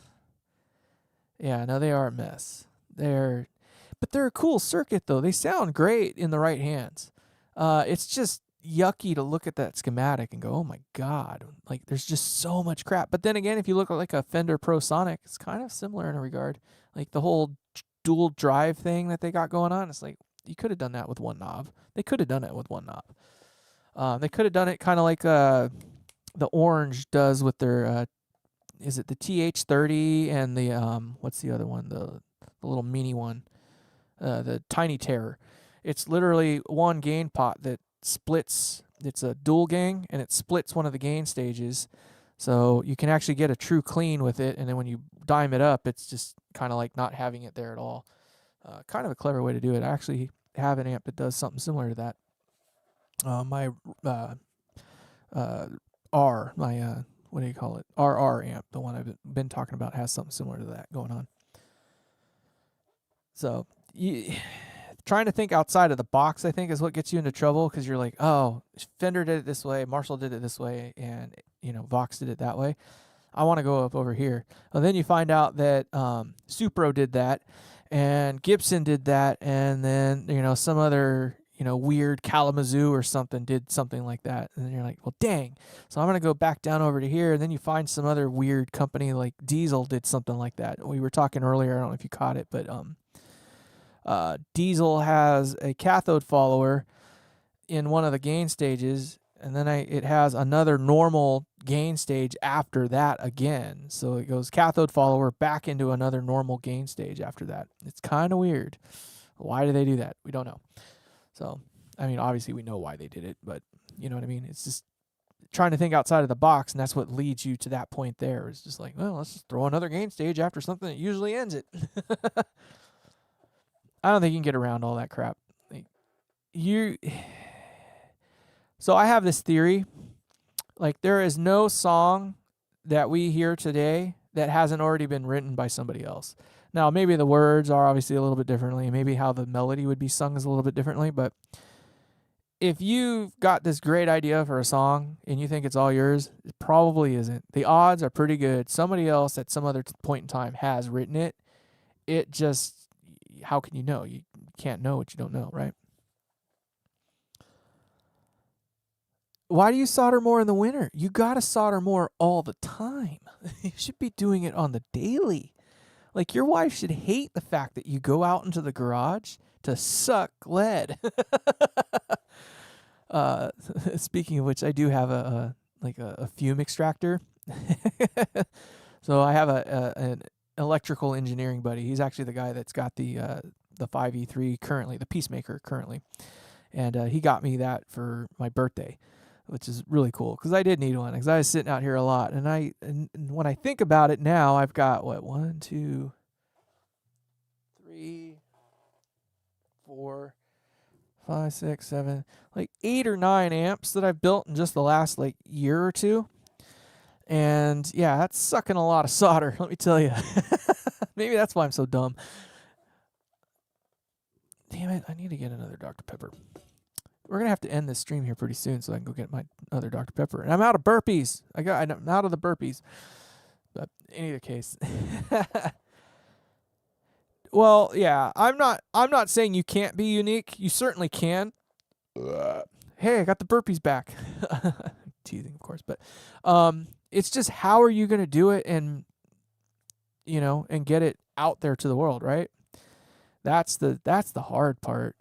Yeah, no, they are a mess. But they're a cool circuit though. They sound great in the right hands. It's just yucky to look at that schematic and go, oh my god, like there's just so much crap. But then again, if you look at like a Fender Pro Sonic, it's kind of similar in a regard. Like the whole dual drive thing that they got going on, it's like you could have done that with one knob. They could have done it with one knob. They could have done it kind of like the Orange does with their is it the TH30 and the what's the other one, the little mini one, the Tiny Terror. It's literally one gain pot that splits. It's a dual gang, and it splits one of the gain stages. So you can actually get a true clean with it, and then when you dime it up, it's just kind of like not having it there at all. Kind of a clever way to do it. I actually have an amp that does something similar to that. My what do you call it? RR amp, the one I've been talking about, has something similar to that going on. So trying to think outside of the box, I think, is what gets you into trouble, because you're like, oh, Fender did it this way, Marshall did it this way, and Vox did it that way. I want to go up over here. Well, then you find out that Supro did that, and Gibson did that, and then some other weird Kalamazoo or something did something like that, and then you're like, well, dang. So I'm gonna go back down over to here, and then you find some other weird company like Diesel did something like that. We were talking earlier, I don't know if you caught it, but Diesel has a cathode follower in one of the gain stages, and then it has another normal gain stage after that again. So it goes cathode follower back into another normal gain stage after that. It's kind of weird. Why do they do that? We don't know. So, I mean, obviously we know why they did it, but you know what I mean? It's just trying to think outside of the box, and that's what leads you to that point there. It's just like, well, let's just throw another gain stage after something that usually ends it. I don't think you can get around all that crap. So I have this theory, like there is no song that we hear today that hasn't already been written by somebody else. Now, maybe the words are obviously a little bit differently, maybe how the melody would be sung is a little bit differently, but if you've got this great idea for a song and you think it's all yours, it probably isn't. The odds are pretty good somebody else at some other point in time has written it. It just, how can you know? You can't know what you don't know, right? Why do you solder more in the winter? You got to solder more all the time. You should be doing it on the daily. Like, your wife should hate the fact that you go out into the garage to suck lead. Speaking of which, I do have a fume extractor. So I have an electrical engineering buddy. He's actually the guy that's got the 5E3 currently, the Peacemaker currently. And he got me that for my birthday, which is really cool, because I did need one, because I was sitting out here a lot. And when I think about it now, I've got, 1, 2, 3, 4, 5, 6, 7, like 8 or 9 amps that I've built in just the last year or two. And yeah, that's sucking a lot of solder, let me tell you. Maybe that's why I'm so dumb. Damn it, I need to get another Dr. Pepper. We're going to have to end this stream here pretty soon so I can go get my other Dr. Pepper. And I'm out of burpees. I'm out of the burpees. But in either case. Well, yeah, I'm not saying you can't be unique. You certainly can. Hey, I got the burpees back. Teasing, of course, but it's just, how are you going to do it and and get it out there to the world, right? That's the hard part.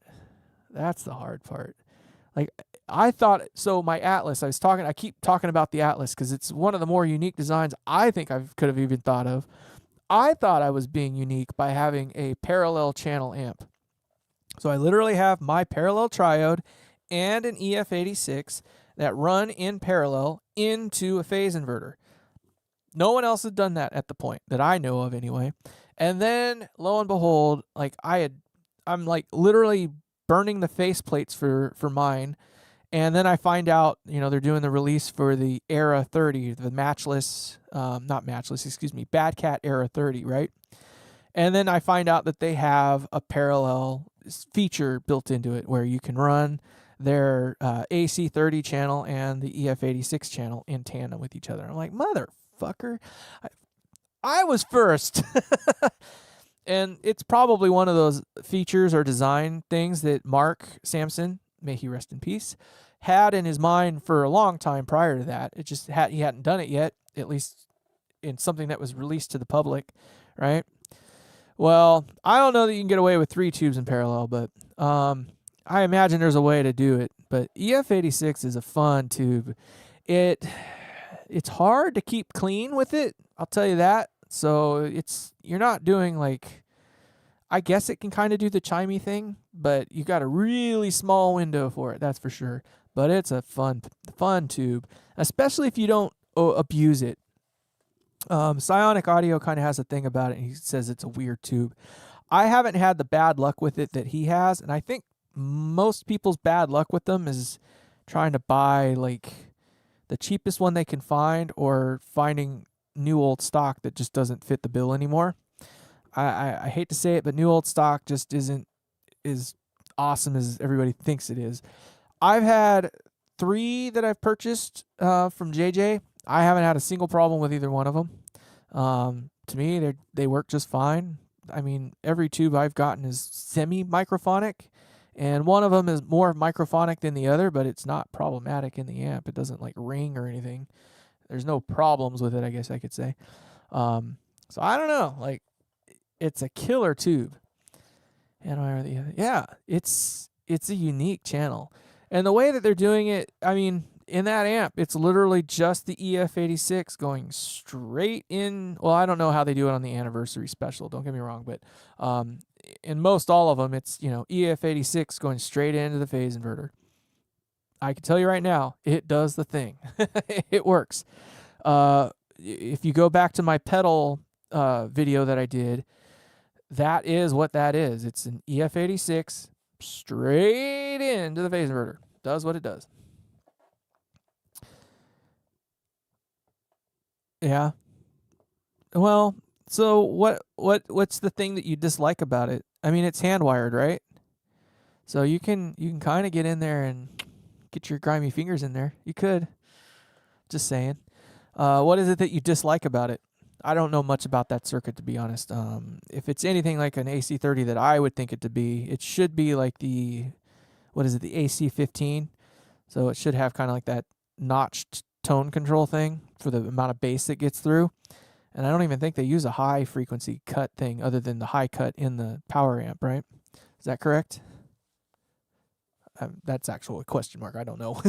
That's the hard part. Like, I thought, so my Atlas, I keep talking about the Atlas because it's one of the more unique designs I think I could have even thought of. I thought I was being unique by having a parallel channel amp. So I literally have my parallel triode and an EF86 that run in parallel into a phase inverter. No one else had done that at the point that I know of anyway. And then lo and behold, I'm literally burning the face plates for mine. And then I find out, they're doing the release for the Era 30, the Bad Cat Era 30, right? And then I find out that they have a parallel feature built into it where you can run their AC30 channel and the EF86 channel in tandem with each other. I'm like, motherfucker, I was first. And it's probably one of those features or design things that Mark Sampson, may he rest in peace, had in his mind for a long time prior to that. It just he hadn't done it yet, at least in something that was released to the public, right? Well, I don't know that you can get away with 3 tubes in parallel, but I imagine there's a way to do it. But EF86 is a fun tube. It's hard to keep clean with it, I'll tell you that. So you're not doing I guess it can kind of do the chimey thing, but you got a really small window for it, that's for sure. But it's a fun tube, especially if you don't abuse it. Psionic Audio kind of has a thing about it, and he says it's a weird tube. I haven't had the bad luck with it that he has, and I think most people's bad luck with them is trying to buy like the cheapest one they can find or finding new old stock that just doesn't fit the bill anymore. I hate to say it, but new old stock just isn't as awesome as everybody thinks it is. I've had 3 that I've purchased from JJ. I haven't had a single problem with either one of them. To me, they work just fine. I mean, every tube I've gotten is semi-microphonic, and one of them is more microphonic than the other, but it's not problematic in the amp. It doesn't like ring or anything. There's no problems with it, I guess I could say. So I don't know. Like, it's a killer tube. And yeah, it's a unique channel. And the way that they're doing it, I mean, in that amp, it's literally just the EF86 going straight in. Well, I don't know how they do it on the anniversary special, don't get me wrong, but in most all of them, it's, EF86 going straight into the phase inverter. I can tell you right now, it does the thing. It works. If you go back to my pedal video that I did, that is what that is. It's an EF86 straight into the phase inverter. Does what it does. Yeah. Well, so what's the thing that you dislike about it? I mean, it's hand wired, right? So you can kind of get in there and get your grimy fingers in there. You could. Just saying. What is it that you dislike about it? I don't know much about that circuit, to be honest. If it's anything like an AC30 that I would think it to be, it should be like the AC15. So it should have kind of like that notched tone control thing for the amount of bass it gets through. And I don't even think they use a high frequency cut thing other than the high cut in the power amp, right? Is that correct? That's actually a question mark. I don't know.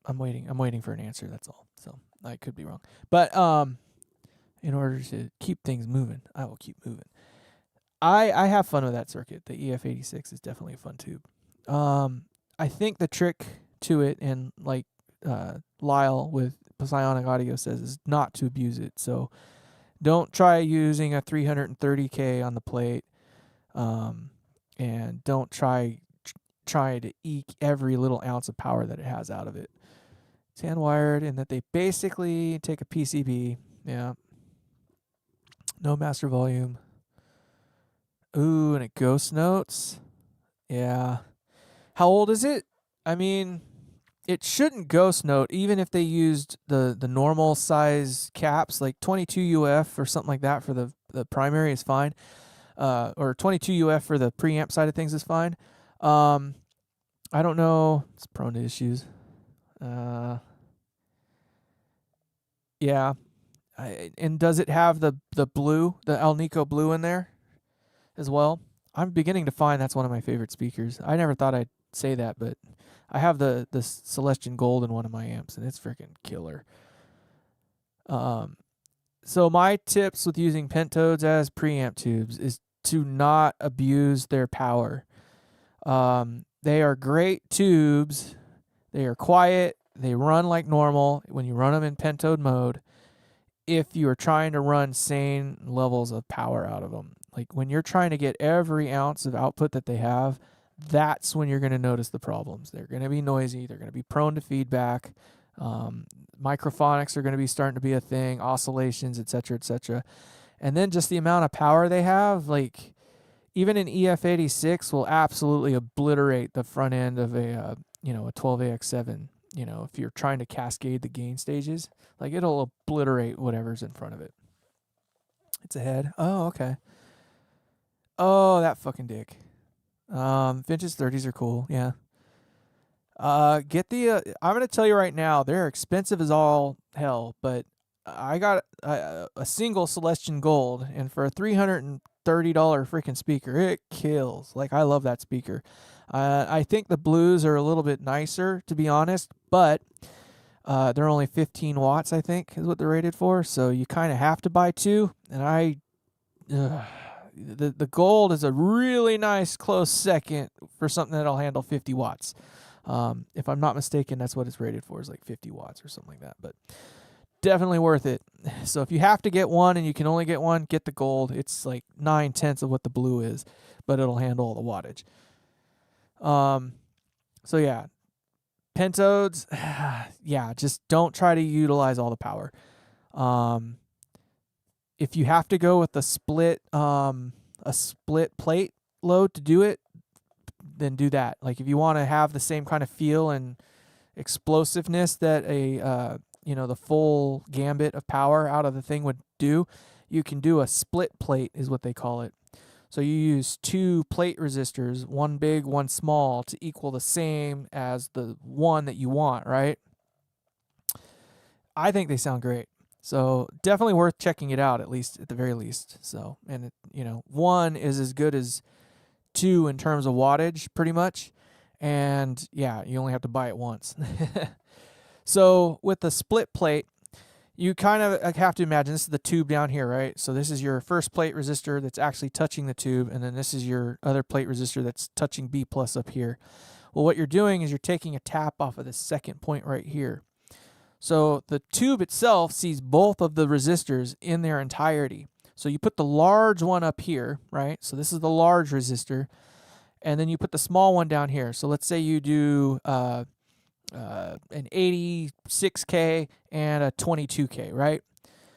I'm waiting for an answer, that's all. So I could be wrong. But in order to keep things moving, I will keep moving. I have fun with that circuit. The EF86 is definitely a fun tube. I think the trick to it, and like Lyle with Psionic Audio says, is not to abuse it. So don't try using a 330K on the plate, and don't try to eke every little ounce of power that it has out of it. It's hand wired, and that they basically take a PCB. Yeah. No master volume. Ooh, and it ghost notes. Yeah. How old is it? I mean, it shouldn't ghost note even if they used the normal size caps, like 22 UF or something like that for the primary is fine. Or 22 UF for the preamp side of things is fine. I don't know. It's prone to issues. Yeah. And does it have the blue, the Alnico blue in there as well? I'm beginning to find that's one of my favorite speakers. I never thought I'd say that, but I have the Celestian Gold in one of my amps, and it's freaking killer. So my tips with using pentodes as preamp tubes is to not abuse their power. They are great tubes. They are quiet. They run like normal when you run them in pentode mode. If you are trying to run sane levels of power out of them, like when you're trying to get every ounce of output that they have, that's when you're going to notice the problems. They're going to be noisy. They're going to be prone to feedback. Microphonics are going to be starting to be a thing, oscillations, etc., etc. And then just the amount of power they have, like even an EF86 will absolutely obliterate the front end of a 12AX7. If you're trying to cascade the gain stages, like it'll obliterate whatever's in front of it. It's ahead. Oh, okay. Oh, that fucking dick. Vintage 30s are cool. Yeah. Get the. I'm gonna tell you right now, they're expensive as all hell. But I got a single Celestian Gold, and for a $330 freaking speaker, it kills. Like I love that speaker. I think the blues are a little bit nicer, to be honest, but They're only 15 watts, I think, is what they're rated for. So you kind of have to buy two. And the gold is a really nice close second for something that'll handle 50 watts. If I'm not mistaken, that's what it's rated for, is like 50 watts or something like that. But definitely worth it. So if you have to get one and you can only get one, get the gold. It's like 9/10 of what the blue is, but it'll handle all the wattage. So yeah, pentodes, yeah, just don't try to utilize all the power. If you have to go with a split plate load to do it, then do that. Like if you want to have the same kind of feel and explosiveness that the full gambit of power out of the thing would do, you can do a split plate, is what they call it. So you use two plate resistors, one big, one small, to equal the same as the one that you want, right? I think they sound great. So definitely worth checking it out, at the very least. So, and one is as good as two in terms of wattage, pretty much. And yeah, you only have to buy it once. So with the split plate, you kind of have to imagine this is the tube down here, right? So this is your first plate resistor that's actually touching the tube, and then this is your other plate resistor that's touching B plus up here. Well, what you're doing is you're taking a tap off of the second point right here. So the tube itself sees both of the resistors in their entirety. So you put the large one up here, right? So this is the large resistor, and then you put the small one down here. So let's say you do an 86K and a 22K, right?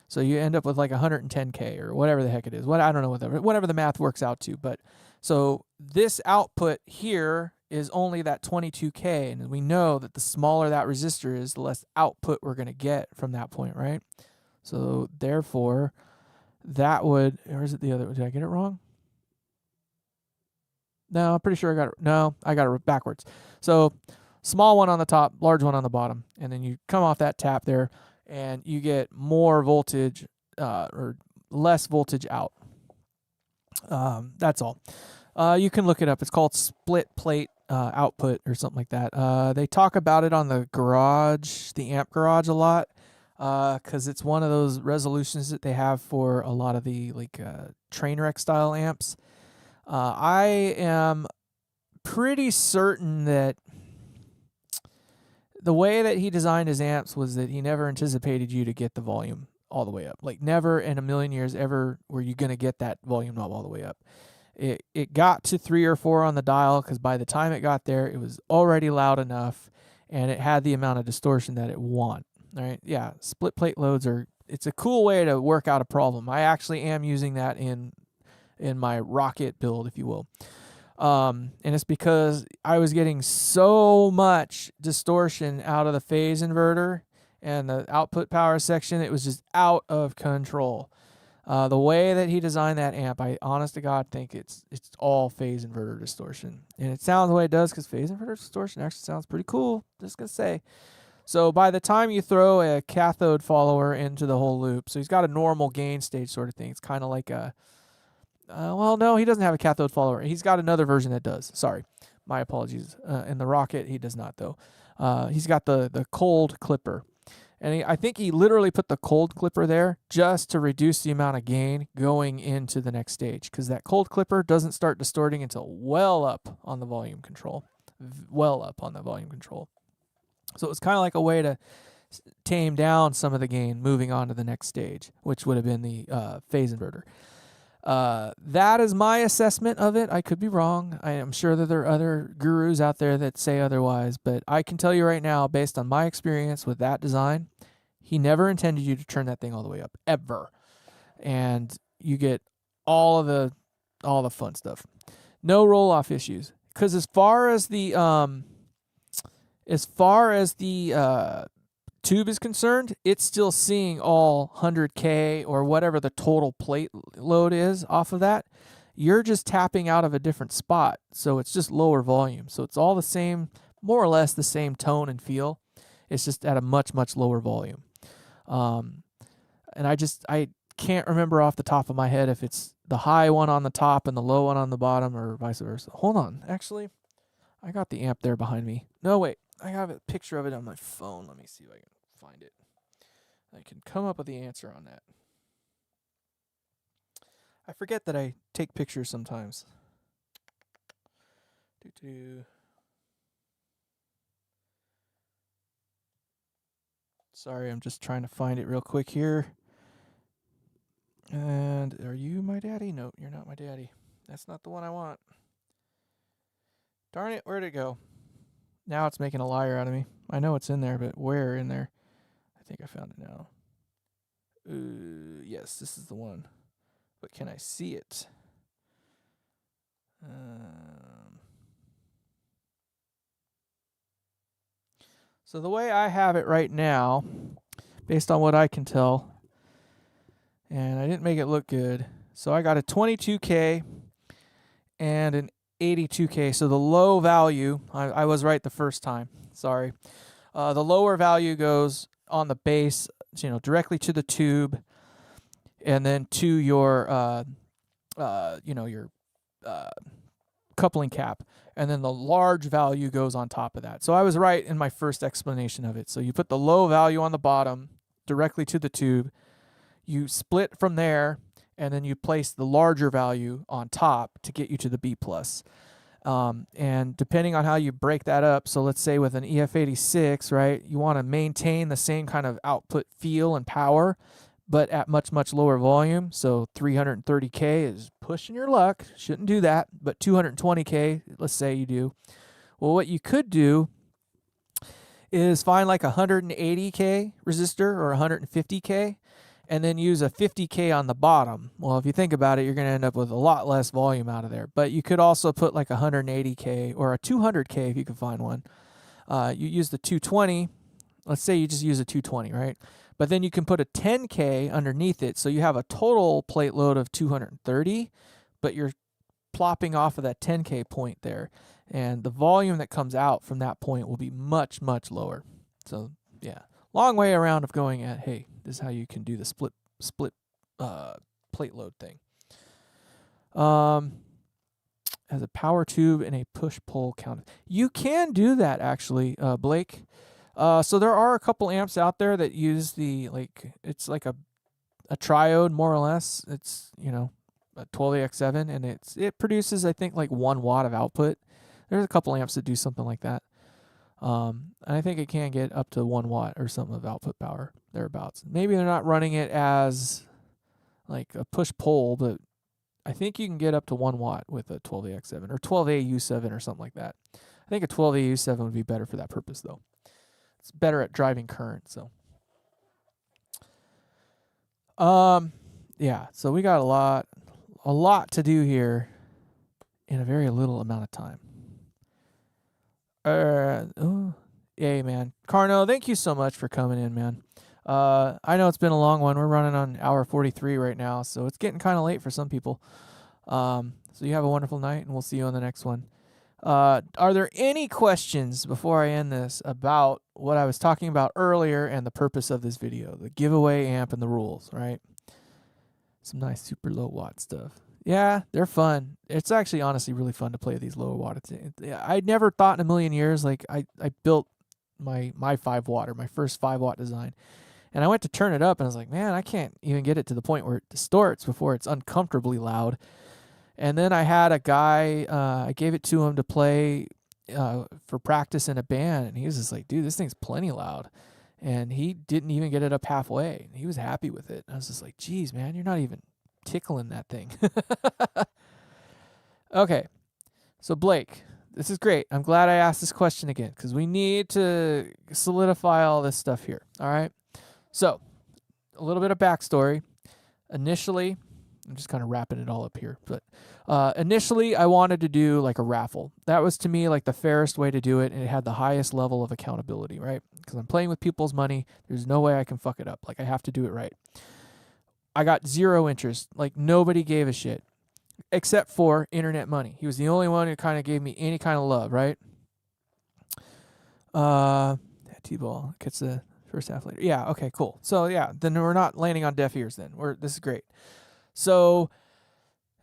So you end up with like 110K or whatever the heck it is. I don't know, whatever the math works out to. But so this output here is only that 22K, and we know that the smaller that resistor is, the less output we're going to get from that point, right? So therefore, that would, or is it the other? Did I get it wrong? No, I'm pretty sure I got it. No, I got it backwards. So small one on the top, large one on the bottom, and then you come off that tap there, and you get more voltage or less voltage out. That's all. You can look it up. It's called split plate output or something like that. They talk about it on the garage, the amp garage, a lot, because it's one of those resolutions that they have for a lot of the train wreck style amps. I am pretty certain that the way that he designed his amps was that he never anticipated you to get the volume all the way up. Like never in a million years ever were you going to get that volume knob all the way up. It got to 3 or 4 on the dial, because by the time it got there, it was already loud enough, and it had the amount of distortion that it want. Right? Yeah, split plate loads it's a cool way to work out a problem. I actually am using that in my rocket build, if you will. And it's because I was getting so much distortion out of the phase inverter and the output power section. It was just out of control. The way that he designed that amp, I honest to God think it's all phase inverter distortion. And it sounds the way it does because phase inverter distortion actually sounds pretty cool, just gonna say. So by the time you throw a cathode follower into the whole loop, so he's got a normal gain stage sort of thing. It's kind of like a well, no, he doesn't have a cathode follower. He's got another version that does. Sorry. My apologies. In the Rocket, he does not, though. He's got the cold clipper. And I think he literally put the cold clipper there just to reduce the amount of gain going into the next stage, because that cold clipper doesn't start distorting until well up on the volume control. Well up on the volume control. So it's kind of like a way to tame down some of the gain moving on to the next stage, which would have been the phase inverter. That is my assessment of it. I could be wrong. I am sure that there are other gurus out there that say otherwise, but I can tell you right now, based on my experience with that design, he never intended you to turn that thing all the way up, ever. And you get all the fun stuff. No roll-off issues. Because as far as the tube is concerned, it's still seeing all 100K or whatever the total plate load is off of that. You're just tapping out of a different spot, so it's just lower volume. So it's all the same, more or less the same tone and feel. It's just at a much, much lower volume. And I can't remember off the top of my head if it's the high one on the top and the low one on the bottom, or vice versa. Hold on, actually, I got the amp there behind me. No, wait. I have a picture of it on my phone. Let me see if I can find it. I can come up with the answer on that. I forget that I take pictures sometimes. Sorry, I'm just trying to find it real quick here. And are you my daddy? No, you're not my daddy. That's not the one I want. Darn it, where'd it go? Now it's making a liar out of me. I know it's in there, but where in there? I think I found it now. Yes, this is the one. But can I see it? So the way I have it right now, based on what I can tell, and I didn't make it look good. So I got a 22K and an 82K. So the low value, I was right the first time. Sorry. The lower value goes on the base, directly to the tube, and then to your, your coupling cap. And then the large value goes on top of that. So I was right in my first explanation of it. So you put the low value on the bottom directly to the tube. You split from there, and then you place the larger value on top to get you to the B+. And depending on how you break that up, so let's say with an EF86, right, you want to maintain the same kind of output feel and power, but at much, much lower volume. So 330K is pushing your luck. Shouldn't do that. But 220K, let's say you do. Well, what you could do is find like a 180K resistor or 150K, and then use a 50K on the bottom. Well, if you think about it, you're going to end up with a lot less volume out of there. But you could also put like a 180K or a 200K if you can find one. You use the 220. Let's say you just use a 220, right? But then you can put a 10K underneath it, so you have a total plate load of 230, but you're plopping off of that 10K point there. And the volume that comes out from that point will be much, much lower. So, yeah, long way around of going at, hey, this is how you can do the split plate load thing. As a power tube and a push-pull counter. You can do that, actually, Blake. So there are a couple amps out there that use it's like a triode, more or less. It's, a 12AX7, and it produces, I think, like 1 watt of output. There's a couple amps that do something like that. And I think it can get up to 1 watt or something of output power, thereabouts. Maybe they're not running it as like a push-pull, but I think you can get up to 1 watt with a 12AX7 or 12AU7 or something like that. I think a 12AU7 would be better for that purpose, though. It's better at driving current, so. Yeah, so we got a lot to do here in a very little amount of time. Yay, man. Carno, thank you so much for coming in, man. I know it's been a long one. We're running on hour 43 right now, so it's getting kind of late for some people. So you have a wonderful night, and we'll see you on the next one. Are there any questions before I end this about what I was talking about earlier and the purpose of this video, the giveaway amp and the rules, right? Some nice super low watt stuff. Yeah, they're fun. It's actually honestly really fun to play these lower watt. I never thought in a million years, like I built my 5 watt or my first 5 watt design, and I went to turn it up and I was like, man, I can't even get it to the point where it distorts before it's uncomfortably loud. And then I had a guy, I gave it to him to play for practice in a band, and he was just like, dude, this thing's plenty loud. And he didn't even get it up halfway. He was happy with it. I was just like, geez, man, you're not even tickling that thing. Okay, so Blake, this is great. I'm glad I asked this question again because we need to solidify all this stuff here, all right? So a little bit of backstory. Initially, I'm just kind of wrapping it all up here. But initially, I wanted to do like a raffle. That was to me like the fairest way to do it, and it had the highest level of accountability, right? Because I'm playing with people's money. There's no way I can fuck it up. Like, I have to do it right. I got zero interest. Like, nobody gave a shit except for Internet Money. He was the only one who kind of gave me any kind of love, right? T-ball gets the first half later. Yeah, okay, cool. So, yeah, then we're not landing on deaf ears then. This is great. So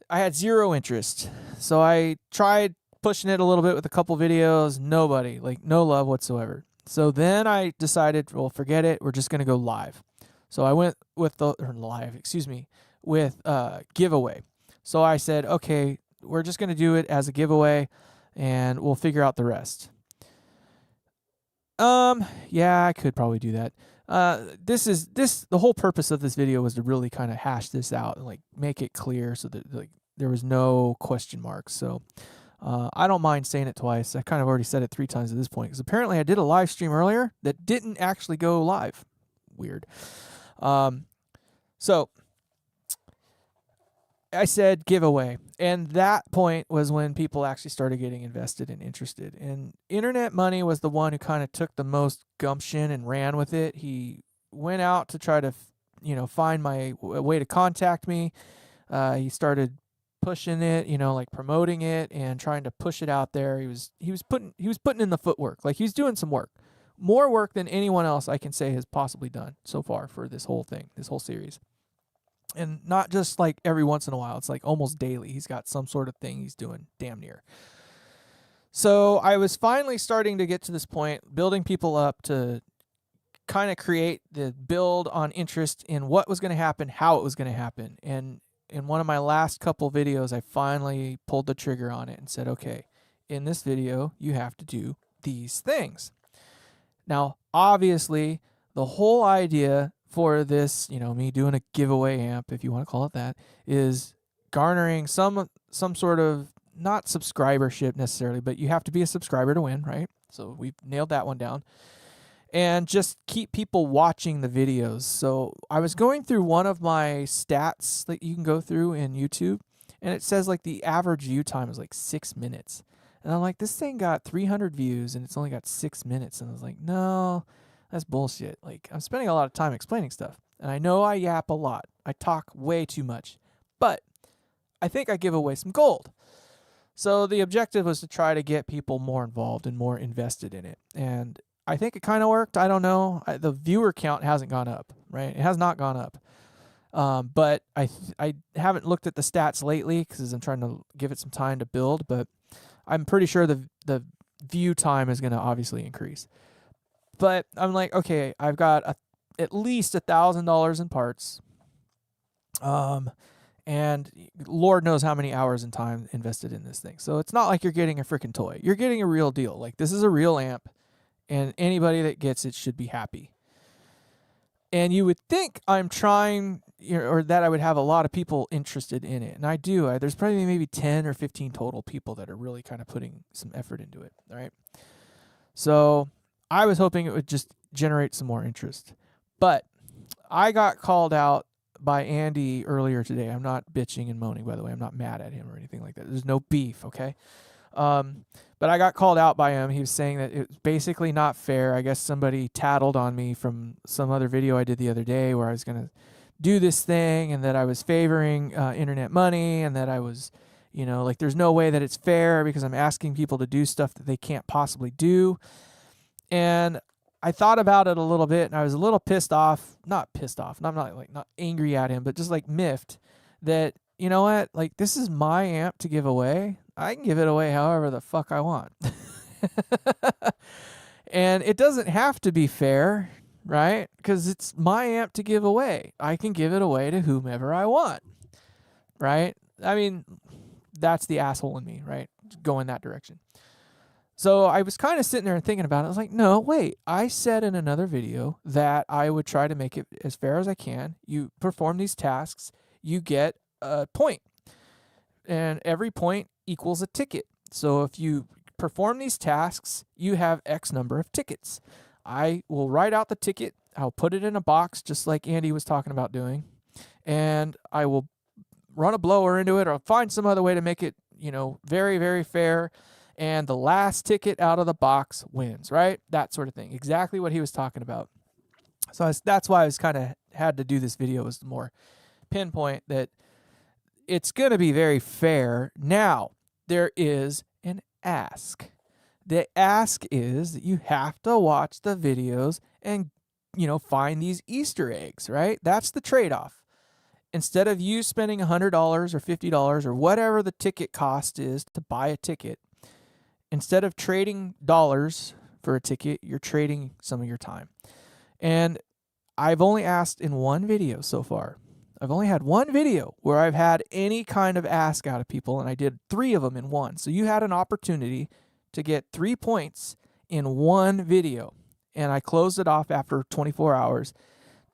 I had zero interest. So I tried pushing it a little bit with a couple videos. Nobody, like no love whatsoever. So then I decided, well, forget it. We're just going to go live. So I went with with giveaway. So I said, okay, we're just going to do it as a giveaway and we'll figure out the rest. Yeah, I could probably do that. The whole purpose of this video was to really kind of hash this out and like make it clear so that like there was no question marks. So I don't mind saying it twice. I kind of already said it 3 times at this point because apparently I did a live stream earlier that didn't actually go live. Weird. So I said giveaway, and that point was when people actually started getting invested and interested. And Internet Money was the one who kind of took the most gumption and ran with it. He went out to try to, find my way to contact me. He started pushing it, like promoting it and trying to push it out there. He was putting in the footwork. Like, he's doing some work. More work than anyone else I can say has possibly done so far for this whole thing, this whole series. And not just like every once in a while. It's like almost daily. He's got some sort of thing he's doing damn near. So I was finally starting to get to this point, building people up to kind of create the build on interest in what was going to happen, how it was going to happen. And in one of my last couple videos, I finally pulled the trigger on it and said, okay, in this video, you have to do these things. Now, obviously, the whole idea for this, me doing a giveaway amp, if you want to call it that, is garnering some sort of, not subscribership necessarily, but you have to be a subscriber to win, right? So we've nailed that one down. And just keep people watching the videos. So I was going through one of my stats that you can go through in YouTube, and it says like the average view time is like 6 minutes. And I'm like, this thing got 300 views and it's only got 6 minutes. And I was like, no, that's bullshit. Like, I'm spending a lot of time explaining stuff. And I know I yap a lot. I talk way too much. But I think I give away some gold. So the objective was to try to get people more involved and more invested in it. And I think it kind of worked. I don't know. The viewer count hasn't gone up, right? It has not gone up. But I haven't looked at the stats lately because I'm trying to give it some time to build. But I'm pretty sure the view time is going to obviously increase. But I'm like, okay, I've got at least $1,000 in parts. And Lord knows how many hours and time invested in this thing. So it's not like you're getting a freaking toy. You're getting a real deal. Like, this is a real amp, and anybody that gets it should be happy. And you would think I'm trying, or that I would have a lot of people interested in it. And I do. There's probably maybe 10 or 15 total people that are really kind of putting some effort into it. All right. So I was hoping it would just generate some more interest. But I got called out by Andy earlier today. I'm not bitching and moaning, by the way. I'm not mad at him or anything like that. There's no beef, okay? But I got called out by him. He was saying that it was basically not fair. I guess somebody tattled on me from some other video I did the other day where I was going to do this thing and that I was favoring Internet Money and that I was, like, there's no way that it's fair because I'm asking people to do stuff that they can't possibly do. And I thought about it a little bit and I was a little pissed off. Not pissed off. And I'm not angry at him, but just like miffed that, you know what? Like, this is my amp to give away. I can give it away however the fuck I want. And it doesn't have to be fair, right? Because it's my amp to give away. I can give it away to whomever I want, right? I mean, that's the asshole in me, right? Go in that direction. So I was kind of sitting there and thinking about it. I was like, no, wait. I said in another video that I would try to make it as fair as I can. You perform these tasks, you get a point. And every point equals a ticket. So if you perform these tasks, you have X number of tickets. I will write out the ticket. I'll put it in a box, just like Andy was talking about doing. And I will run a blower into it or find some other way to make it, very, very fair. And the last ticket out of the box wins, right? That sort of thing. Exactly what he was talking about. So that's why I was kind of had to do this video, was to more pinpoint that it's going to be very fair. Now, there is an ask. The ask is that you have to watch the videos and, find these Easter eggs, right? That's the trade-off. Instead of you spending $100 or $50 or whatever the ticket cost is to buy a ticket, instead of trading dollars for a ticket, you're trading some of your time. And I've only asked in one video so far. I've only had one video where I've had any kind of ask out of people, and I did 3 of them in one. So you had an opportunity to get 3 points in one video, and I closed it off after 24 hours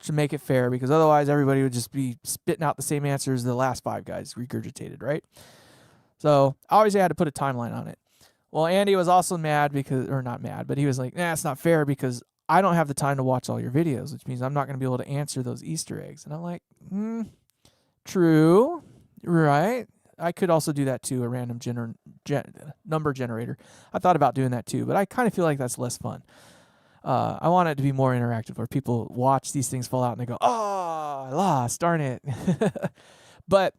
to make it fair, because otherwise everybody would just be spitting out the same answers the last 5 guys regurgitated, right? So obviously I had to put a timeline on it. Well, Andy was also mad because, or not mad, but he was like, nah, it's not fair because I don't have the time to watch all your videos, which means I'm not going to be able to answer those Easter eggs. And I'm like, true, right? I could also do that too, a random number generator. I thought about doing that too, but I kind of feel like that's less fun. I want it to be more interactive, where people watch these things fall out and they go, oh, I lost, darn it. But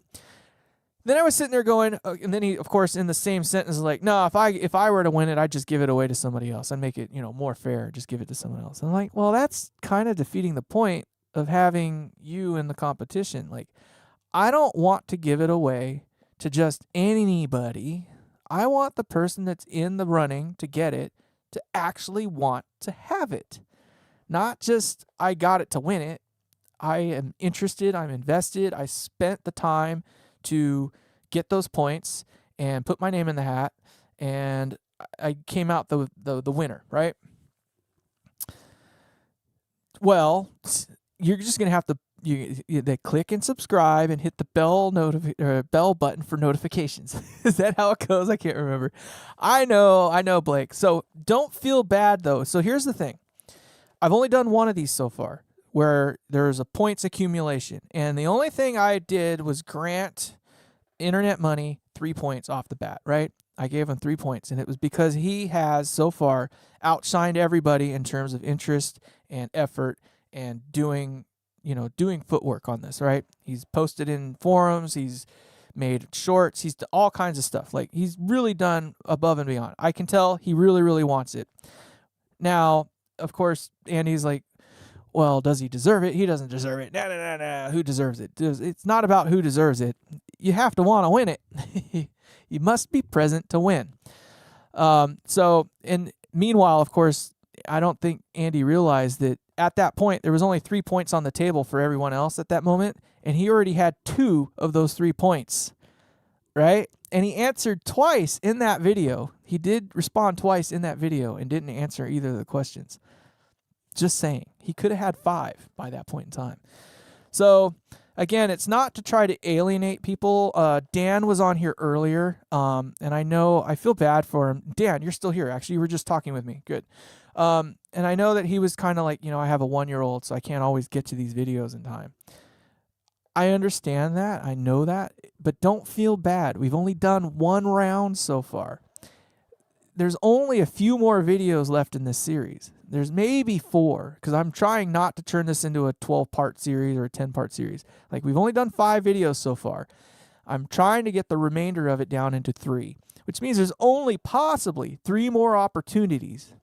then I was sitting there going, and then he, of course, in the same sentence, is like, no, if I were to win it, I'd just give it away to somebody else. I'd make it, more fair. Just give it to someone else. And I'm like, well, that's kind of defeating the point of having you in the competition. Like, I don't want to give it away to just anybody. I want the person that's in the running to get it, to actually want to have it. Not just, I got it to win it. I am interested. I'm invested. I spent the time to get those points and put my name in the hat, and I came out the winner, right? Well, you're just gonna have to they click and subscribe and hit the bell button for notifications. Is that how it goes? I can't remember. I know, Blake. So don't feel bad though. So here's the thing: I've only done one of these so far, where there's a points accumulation. And the only thing I did was grant Internet Money 3 points off the bat, right? I gave him 3 points, and it was because he has so far outshined everybody in terms of interest and effort and doing footwork on this, right? He's posted in forums, he's made shorts, he's done all kinds of stuff. Like, he's really done above and beyond. I can tell he really, really wants it. Now, of course, Andy's like, well, does he deserve it? He doesn't deserve it. No. Who deserves it? It's not about who deserves it. You have to want to win it. You must be present to win. So, and meanwhile, of course, I don't think Andy realized that at that point, there was only 3 points on the table for everyone else at that moment, and he already had 2 of those 3 points, right? And he answered twice in that video. He did respond twice in that video and didn't answer either of the questions. Just saying. He could have had 5 by that point in time. So, again, it's not to try to alienate people. Dan was on here earlier, and I feel bad for him. Dan, you're still here. Actually, you were just talking with me. Good. And I know that he was kind of like, I have a 1-year-old, so I can't always get to these videos in time. I understand that. I know that. But don't feel bad. We've only done 1 round so far. There's only a few more videos left in this series. There's maybe 4, because I'm trying not to turn this into a 12-part series or a 10-part series. Like, we've only done 5 videos so far. I'm trying to get the remainder of it down into 3, which means there's only possibly 3 more opportunities.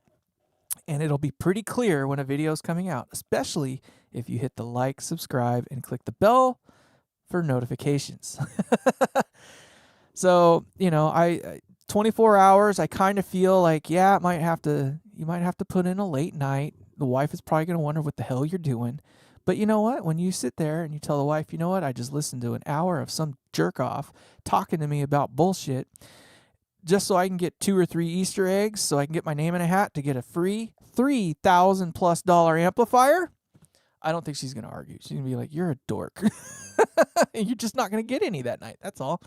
And it'll be pretty clear when a video is coming out, especially if you hit the like, subscribe, and click the bell for notifications. So, 24 hours, I kind of feel like, yeah, you might have to put in a late night. The wife is probably going to wonder what the hell you're doing. But you know what? When you sit there and you tell the wife, you know what? I just listened to an hour of some jerk off talking to me about bullshit just so I can get 2 or 3 Easter eggs so I can get my name in a hat to get a free $3,000+ amplifier. I don't think she's going to argue. She's going to be like, you're a dork. You're just not going to get any that night. That's all.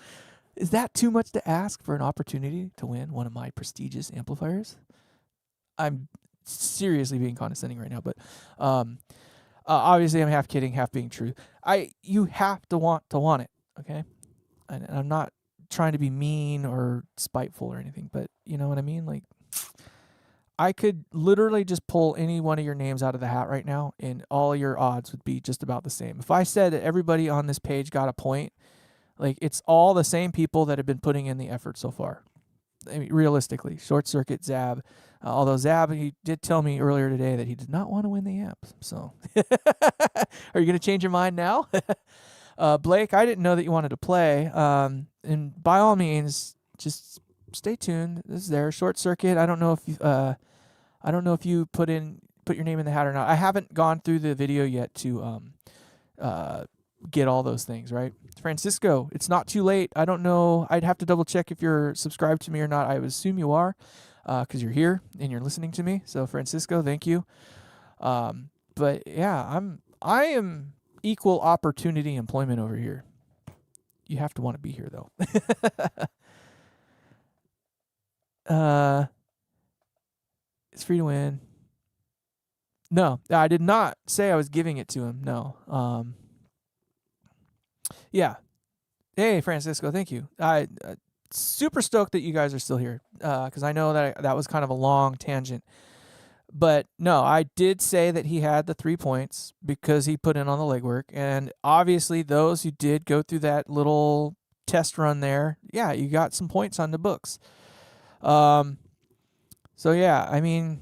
Is that too much to ask for an opportunity to win one of my prestigious amplifiers? I'm seriously being condescending right now, but obviously I'm half kidding, half being true. You have to want it, okay? And I'm not trying to be mean or spiteful or anything, but you know what I mean? Like, I could literally just pull any one of your names out of the hat right now, and all your odds would be just about the same. If I said that everybody on this page got a point, like, it's all the same people that have been putting in the effort so far. I mean, realistically, Short Circuit, Zab. Although Zab, he did tell me earlier today that he did not want to win the amps. So, are you going to change your mind now? Blake, I didn't know that you wanted to play. And by all means, just stay tuned. This is there. Short Circuit. I don't know if I don't know if you put your name in the hat or not. I haven't gone through the video yet to get all those things, right? Francisco, it's not too late. I don't know. I'd have to double check if you're subscribed to me or not. I would assume you are, because you're here and you're listening to me. So Francisco, thank you. But yeah, I am equal opportunity employment over here. You have to want to be here though. It's free to win. No, I did not say I was giving it to him. No. Yeah. Hey, Francisco, thank you. I super stoked that you guys are still here, because I know that was kind of a long tangent. But no, I did say that he had the 3 points because he put in on the legwork. And obviously, those who did go through that little test run there, yeah, you got some points on the books. So yeah, I mean,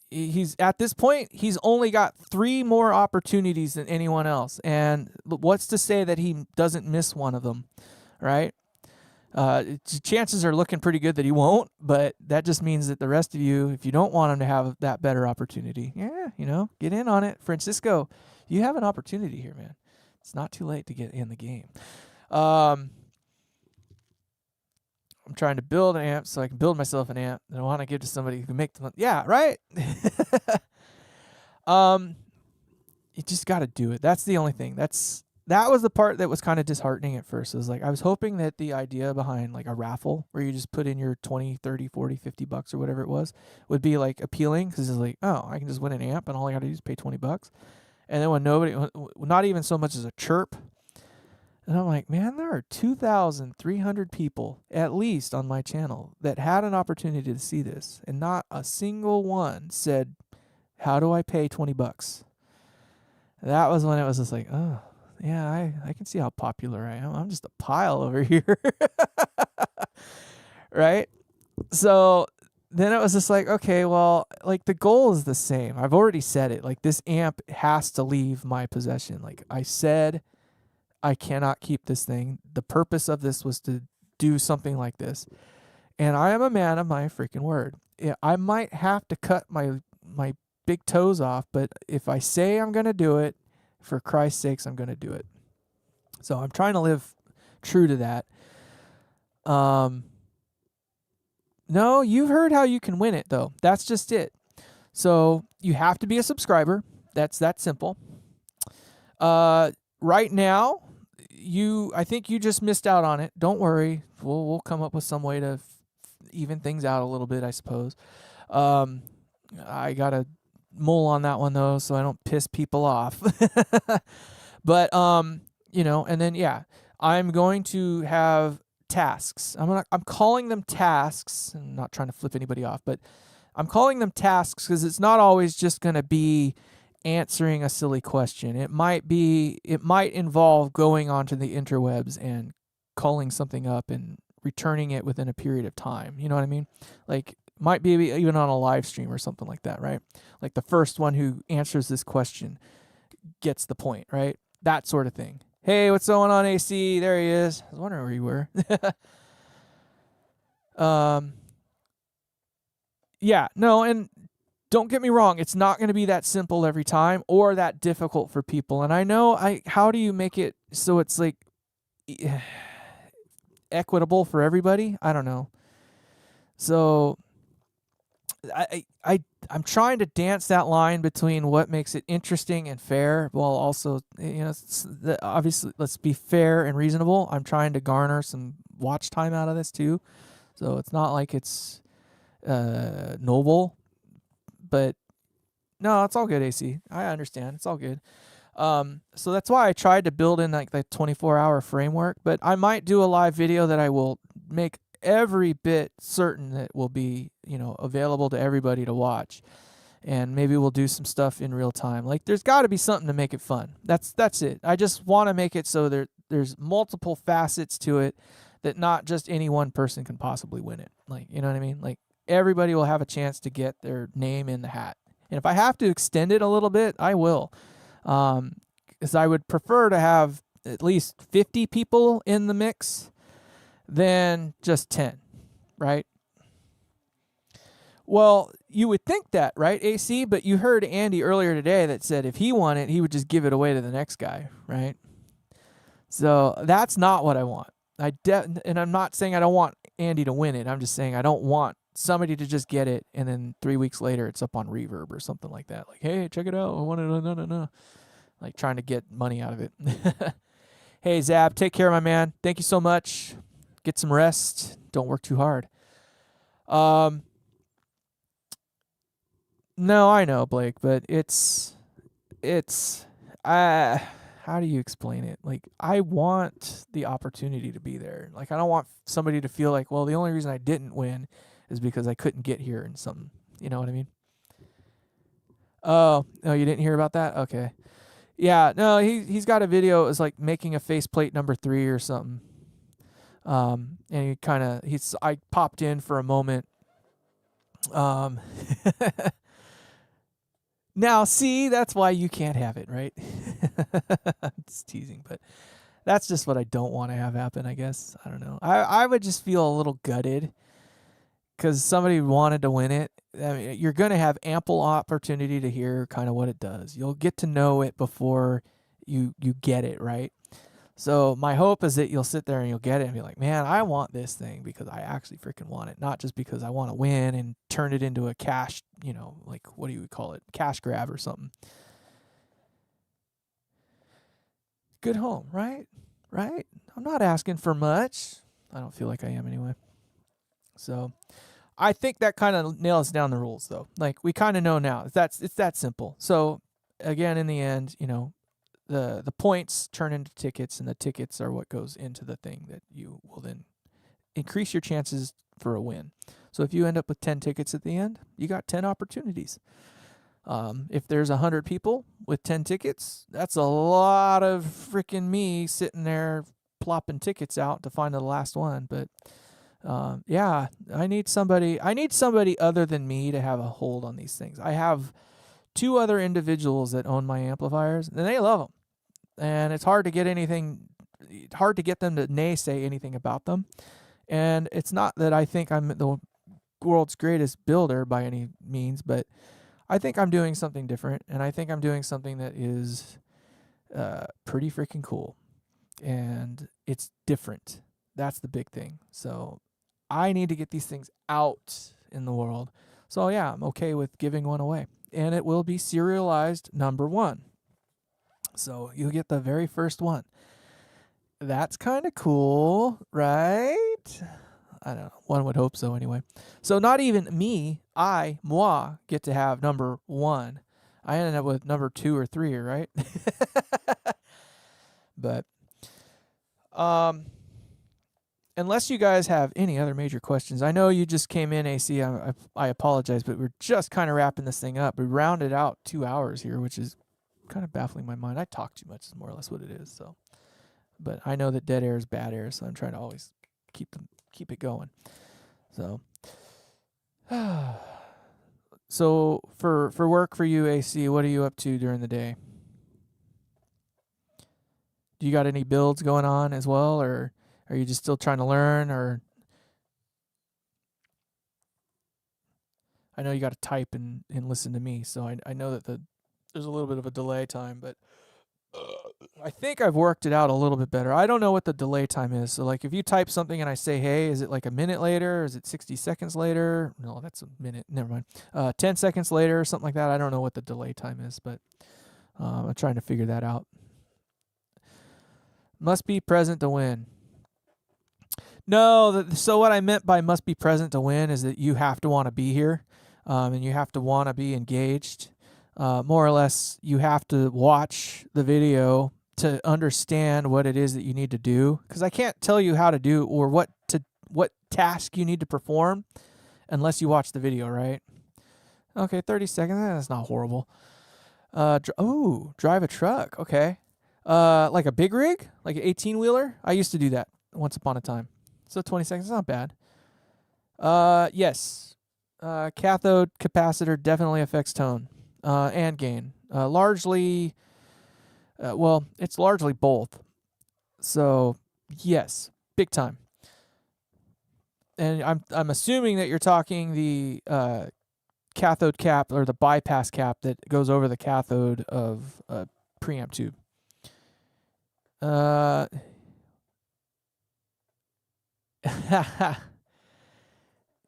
he's at this point, he's only got 3 more opportunities than anyone else. And what's to say that he doesn't miss one of them, right? Chances are looking pretty good that he won't, but that just means that the rest of you, if you don't want him to have that better opportunity, get in on it. Francisco, you have an opportunity here, man. It's not too late to get in the game. I'm trying to build an amp so I can build myself an amp that I want to give to somebody who can make them. Yeah, right? You just got to do it. That's the only thing. That was the part that was kind of disheartening at first. It was like I was hoping that the idea behind like a raffle where you just put in your 20, 30, 40, 50 bucks or whatever it was would be like appealing, because it's like, oh, I can just win an amp and all I got to do is pay 20 bucks. And then when nobody, not even so much as a chirp, and I'm like, man, there are 2,300 people at least on my channel that had an opportunity to see this, and not a single one said, how do I pay 20 bucks? That was when it was just like, oh, yeah, I can see how popular I am. I'm just a pile over here. Right? So then it was just like, okay, well, like the goal is the same. I've already said it. Like this amp has to leave my possession. Like I said, I cannot keep this thing. The purpose of this was to do something like this. And I am a man of my freaking word. Yeah, I might have to cut my big toes off, but if I say I'm going to do it, for Christ's sakes, I'm going to do it. So I'm trying to live true to that. No, you've heard how you can win it, though. That's just it. So you have to be a subscriber. That's that simple. Right now, I think you just missed out on it. Don't worry. We'll come up with some way to even things out a little bit, I suppose. I got to mull on that one though, so I don't piss people off. But and then yeah, I'm going to have tasks. I'm calling them tasks. I'm not trying to flip anybody off, but I'm calling them tasks because it's not always just going to be answering a silly question. It might involve going onto the interwebs and calling something up and returning it within a period of time. You know what I mean? Like might be even on a live stream or something like that, right? Like the first one who answers this question gets the point, right? That sort of thing. Hey, what's going on, AC? There he is. I was wondering where you were. Yeah, no, and don't get me wrong, it's not going to be that simple every time or that difficult for people. And I know how do you make it so it's like equitable for everybody? I don't know. So I'm trying to dance that line between what makes it interesting and fair, while also, obviously, let's be fair and reasonable. I'm trying to garner some watch time out of this too, so it's not like it's noble, but no, it's all good, AC. I understand. It's all good. So that's why I tried to build in like the 24-hour framework, but I might do a live video that I will make every bit certain that will be, available to everybody to watch. And maybe we'll do some stuff in real time. Like there's got to be something to make it fun. That's it. I just want to make it so there's multiple facets to it, that not just any one person can possibly win it. Like, you know what I mean? Like everybody will have a chance to get their name in the hat. And if I have to extend it a little bit, I will. Because I would prefer to have at least 50 people in the mix than just 10, right? Well, you would think that, right, AC? But you heard Andy earlier today that said if he won it, he would just give it away to the next guy, right? So that's not what I want. And I'm not saying I don't want Andy to win it. I'm just saying I don't want somebody to just get it and then 3 weeks later it's up on Reverb or something like that. Like, hey, check it out. I want it. No. Like trying to get money out of it. Hey, Zab, take care, my man. Thank you so much. Get some rest. Don't work too hard. No, I know, Blake, but it's how do you explain it? Like, I want the opportunity to be there. Like, I don't want somebody to feel like, well, the only reason I didn't win is because I couldn't get here and something. You know what I mean? Oh, you didn't hear about that? Okay. Yeah, no, he's got a video. It was like making a faceplate number 3 or something. And I popped in for a moment. Now, see, that's why you can't have it, right? It's teasing, but that's just what I don't want to have happen, I guess. I don't know. I would just feel a little gutted because somebody wanted to win it. I mean, you're going to have ample opportunity to hear kind of what it does. You'll get to know it before you get it, right? So my hope is that you'll sit there and you'll get it and be like, man, I want this thing because I actually freaking want it, not just because I want to win and turn it into a cash, like what do you call it? Cash grab or something. Good home, right? Right? I'm not asking for much. I don't feel like I am anyway. So I think that kind of nails down the rules though. Like we kind of know now. It's that simple. So again, in the end, the points turn into tickets, and the tickets are what goes into the thing that you will then increase your chances for a win. So if you end up with 10 tickets at the end, you got 10 opportunities. If there's 100 people with 10 tickets, that's a lot of freaking me sitting there plopping tickets out to find the last one. But yeah, I need somebody other than me to have a hold on these things. I have 2 other individuals that own my amplifiers, and they love them. And it's hard to get them to naysay anything about them. And it's not that I think I'm the world's greatest builder by any means, but I think I'm doing something different, and I think I'm doing something that is pretty freaking cool. And it's different. That's the big thing. So I need to get these things out in the world. So yeah, I'm okay with giving one away. And it will be serialized number 1. So you'll get the very first one. That's kind of cool, right? I don't know. One would hope so anyway. So not even moi, get to have number 1. I ended up with number 2 or 3, right? But unless you guys have any other major questions, I know you just came in, AC. I apologize, but we're just kind of wrapping this thing up. We rounded out 2 hours here, which is kind of baffling my mind. I talk too much is more or less what it is. So, but I know that dead air is bad air, so I'm trying to always keep it going. So, so for work for you, AC, what are you up to during the day? Do you got any builds going on as well, or are you just still trying to learn? Or I know you got to type and listen to me, so I know that there's a little bit of a delay time, but I think I've worked it out a little bit better. I don't know what the delay time is. So like if you type something and I say, hey, is it like a minute later? Is it 60 seconds later? No, that's a minute. Never mind. 10 seconds later or something like that. I don't know what the delay time is, but I'm trying to figure that out. Must be present to win. No, so what I meant by must be present to win is that you have to want to be here, and you have to want to be engaged. More or less, you have to watch the video to understand what it is that you need to do. Because I can't tell you how to do or what task you need to perform unless you watch the video, right? Okay, 30 seconds. That's not horrible. Drive a truck. Okay. Like a big rig, like an 18-wheeler. I used to do that once upon a time. So 20 seconds is not bad. Yes. Cathode capacitor definitely affects tone and gain. Largely, it's largely both. So yes, big time. And I'm assuming that you're talking the cathode cap or the bypass cap that goes over the cathode of a preamp tube.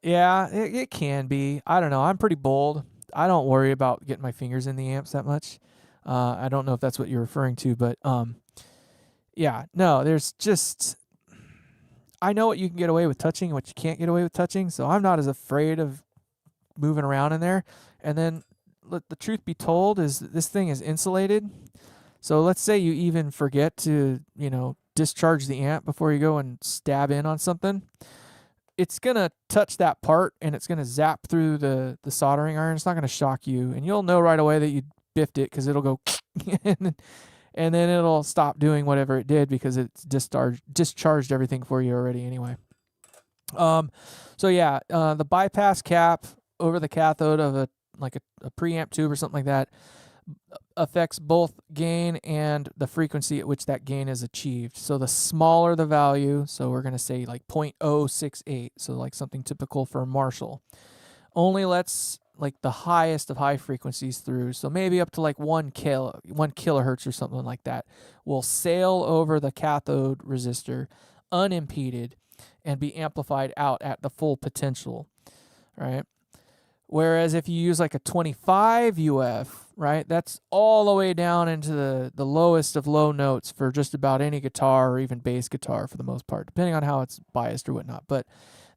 Yeah, it can be. I don't know. I'm pretty bold. I don't worry about getting my fingers in the amps that much. I don't know if that's what you're referring to, but yeah, no, there's just, I know what you can get away with touching and what you can't get away with touching, so I'm not as afraid of moving around in there. And then let the truth be told is this thing is insulated. So let's say you even forget to, discharge the amp before you go and stab in on something. It's going to touch that part and it's going to zap through the soldering iron. It's not going to shock you. And you'll know right away that you biffed it because it'll go and then it'll stop doing whatever it did because it's discharged everything for you already anyway. So yeah, the bypass cap over the cathode of a preamp tube or something like that affects both gain and the frequency at which that gain is achieved. So the smaller the value, so we're going to say like 0.068, so like something typical for a Marshall, only lets like the highest of high frequencies through. So maybe up to like 1 kilohertz or something like that will sail over the cathode resistor unimpeded and be amplified out at the full potential, right? Whereas if you use like a 25 UF, right, that's all the way down into the lowest of low notes for just about any guitar or even bass guitar for the most part, depending on how it's biased or whatnot. But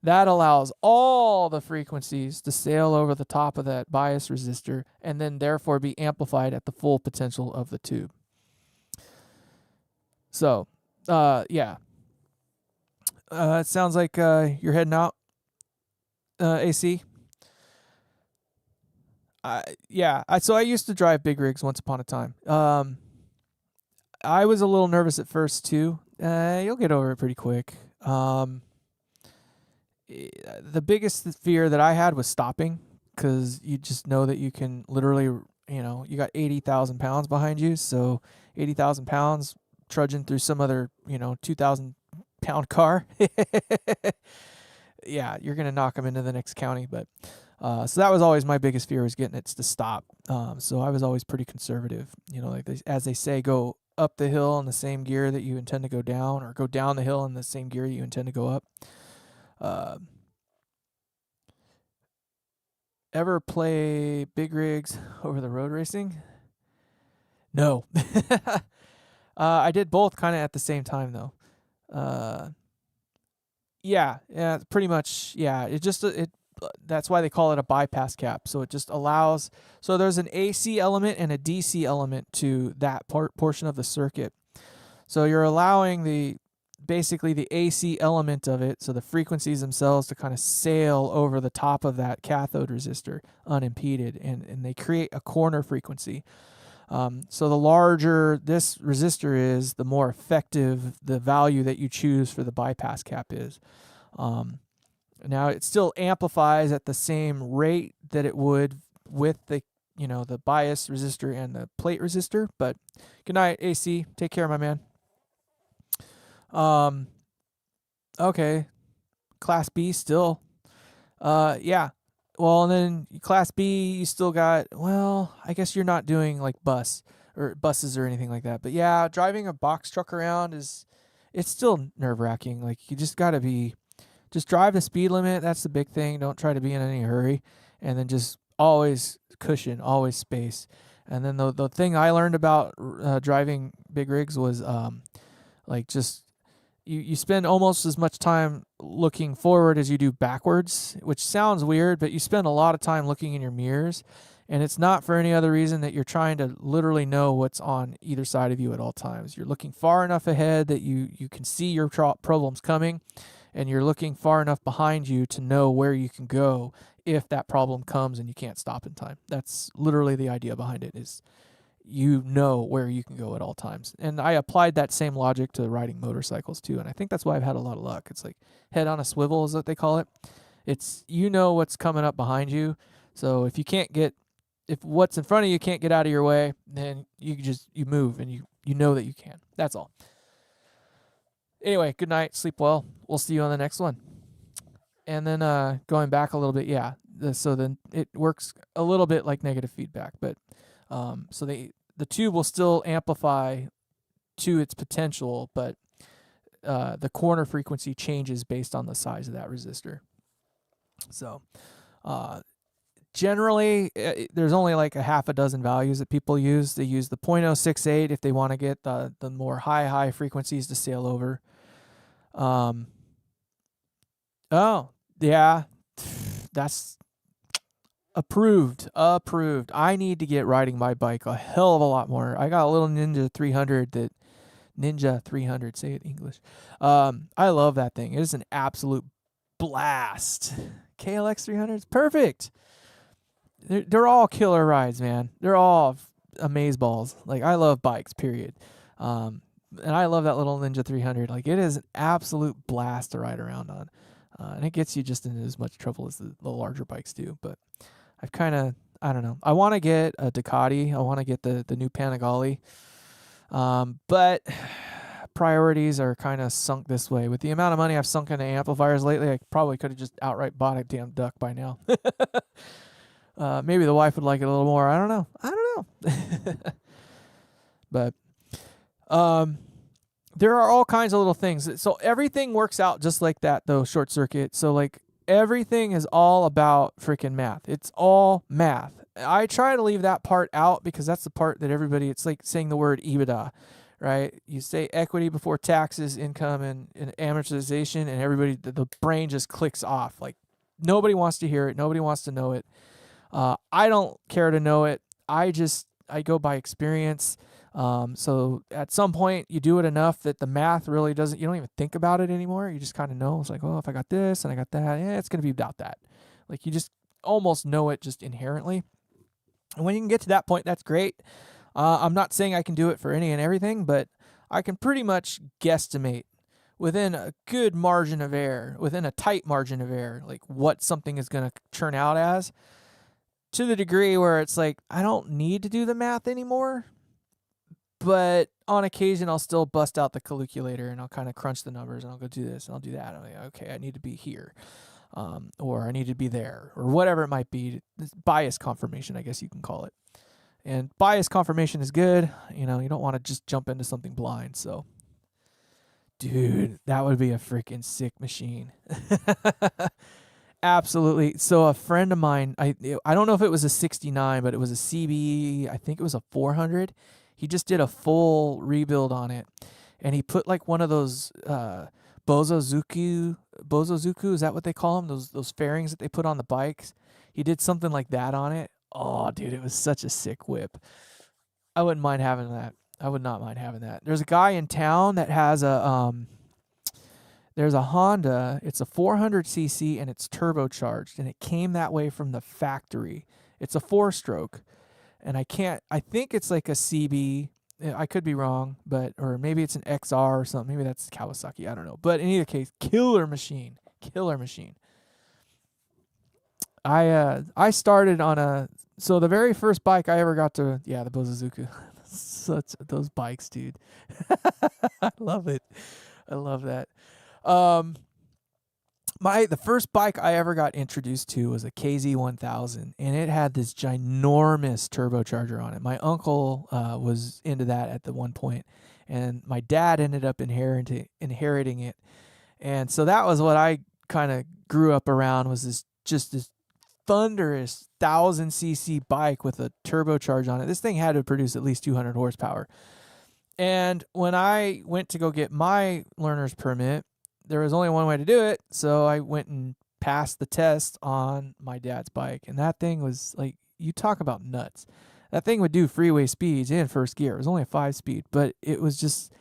that allows all the frequencies to sail over the top of that bias resistor and then therefore be amplified at the full potential of the tube. So, yeah. It sounds like you're heading out, AC. So I used to drive big rigs once upon a time. I was a little nervous at first too. You'll get over it pretty quick. The biggest fear that I had was stopping because you just know that you can literally, you got 80,000 pounds behind you. So 80,000 pounds trudging through some other, 2,000 pound car. Yeah, you're going to knock them into the next county. But so that was always my biggest fear, was getting it to stop. So I was always pretty conservative. As they say, go up the hill in the same gear that you intend to go down, or go down the hill in the same gear you intend to go up. Ever play big rigs over the road racing? No. I did both kind of at the same time though. Yeah, pretty much. Yeah, that's why they call it a bypass cap. So it just allows, so there's an AC element and a DC element to that portion of the circuit. So you're allowing basically the AC element of it, so the frequencies themselves, to kind of sail over the top of that cathode resistor unimpeded, and they create a corner frequency. So the larger this resistor is, the more effective the value that you choose for the bypass cap is. Now it still amplifies at the same rate that it would with the bias resistor and the plate resistor. But good night, AC. Take care, my man. Okay. Class B still. Yeah. Well, and then Class B, you still got, well, I guess you're not doing like buses or anything like that. But yeah, driving a box truck around it's still nerve-wracking. Like, you just got to just drive the speed limit. That's the big thing. Don't try to be in any hurry. And then just always cushion, always space. And then the thing I learned about driving big rigs was just you spend almost as much time looking forward as you do backwards, which sounds weird, but you spend a lot of time looking in your mirrors. And it's not for any other reason that you're trying to literally know what's on either side of you at all times. You're looking far enough ahead that you can see your problems coming, and you're looking far enough behind you to know where you can go if that problem comes and you can't stop in time. That's literally the idea behind it, is you know where you can go at all times. And I applied that same logic to riding motorcycles too, and I think that's why I've had a lot of luck. It's like head on a swivel is what they call it. It's, what's coming up behind you. So if what's in front of you can't get out of your way, then you move, and you know that you can. That's all. Anyway, good night, sleep well. We'll see you on the next one. And then going back a little bit, yeah, so then it works a little bit like negative feedback, but so the tube will still amplify to its potential, but the corner frequency changes based on the size of that resistor. So generally, there's only like a half a dozen values that people use. They use the 0.068 if they want to get the more high frequencies to sail over. Oh, yeah, that's approved. I need to get riding my bike a hell of a lot more. I got a little Ninja 300 say it in English. I love that thing. It is an absolute blast. KLX 300 is perfect. They're all killer rides, man. They're all amazeballs. Like, I love bikes, period. And I love that little Ninja 300. Like, it is an absolute blast to ride around on. And it gets you just into as much trouble as the larger bikes do. But I've kind of, I don't know. I want to get a Ducati. I want to get the new Panigale. But priorities are kind of sunk this way. With the amount of money I've sunk into amplifiers lately, I probably could have just outright bought a damn Duck by now. Maybe the wife would like it a little more. I don't know. But there are all kinds of little things. So everything works out just like that, though, short circuit. So, like, everything is all about freaking math. It's all math. I try to leave that part out because that's the part that everybody, it's like saying the word EBITDA, right? You say equity before taxes, income, and amortization, and everybody, the brain just clicks off. Like, nobody wants to hear it. Nobody wants to know it. I don't care to know it. I go by experience. So at some point you do it enough that the math really doesn't, you don't even think about it anymore. You just kind of know. It's like, oh, if I got this and I got that, it's going to be about that. Like, you just almost know it just inherently. And when you can get to that point, that's great. I'm not saying I can do it for any and everything, but I can pretty much guesstimate within a good margin of error, within a tight margin of error, like what something is going to turn out as, to the degree where it's like, I don't need to do the math anymore. But on occasion, I'll still bust out the calculator and I'll kind of crunch the numbers and I'll go do this and I'll do that. I'm like, okay, I need to be here, or I need to be there, or whatever it might be. Bias confirmation, I guess you can call it. And bias confirmation is good. You don't want to just jump into something blind. So, dude, that would be a freaking sick machine. Absolutely. So a friend of mine, I don't know if it was a 69, but it was a CB. I think it was a 400. He just did a full rebuild on it, and he put like one of those Bozozuku, is that what they call them? Those fairings that they put on the bikes. He did something like that on it. Oh, dude, it was such a sick whip. I wouldn't mind having that. I would not mind having that. There's a guy in town that has there's a Honda. It's a 400cc and it's turbocharged, and it came that way from the factory. It's a 4-stroke. And I think it's like a CB. I could be wrong, or maybe it's an XR or something. Maybe that's Kawasaki. I don't know. But in either case, killer machine. I started on so the very first bike I ever got to, the Bozozuku. Such those bikes, dude. I love it. I love that. The first bike I ever got introduced to was a KZ1000, and it had this ginormous turbocharger on it. My uncle was into that at the one point, and my dad ended up inheriting it. And so that was what I kind of grew up around, was this thunderous 1000cc bike with a turbocharge on it. This thing had to produce at least 200 horsepower. And when I went to go get my learner's permit, there was only one way to do it, so I went and passed the test on my dad's bike. And that thing was like, you talk about nuts. That thing would do freeway speeds in first gear. It was only a 5-speed, but it was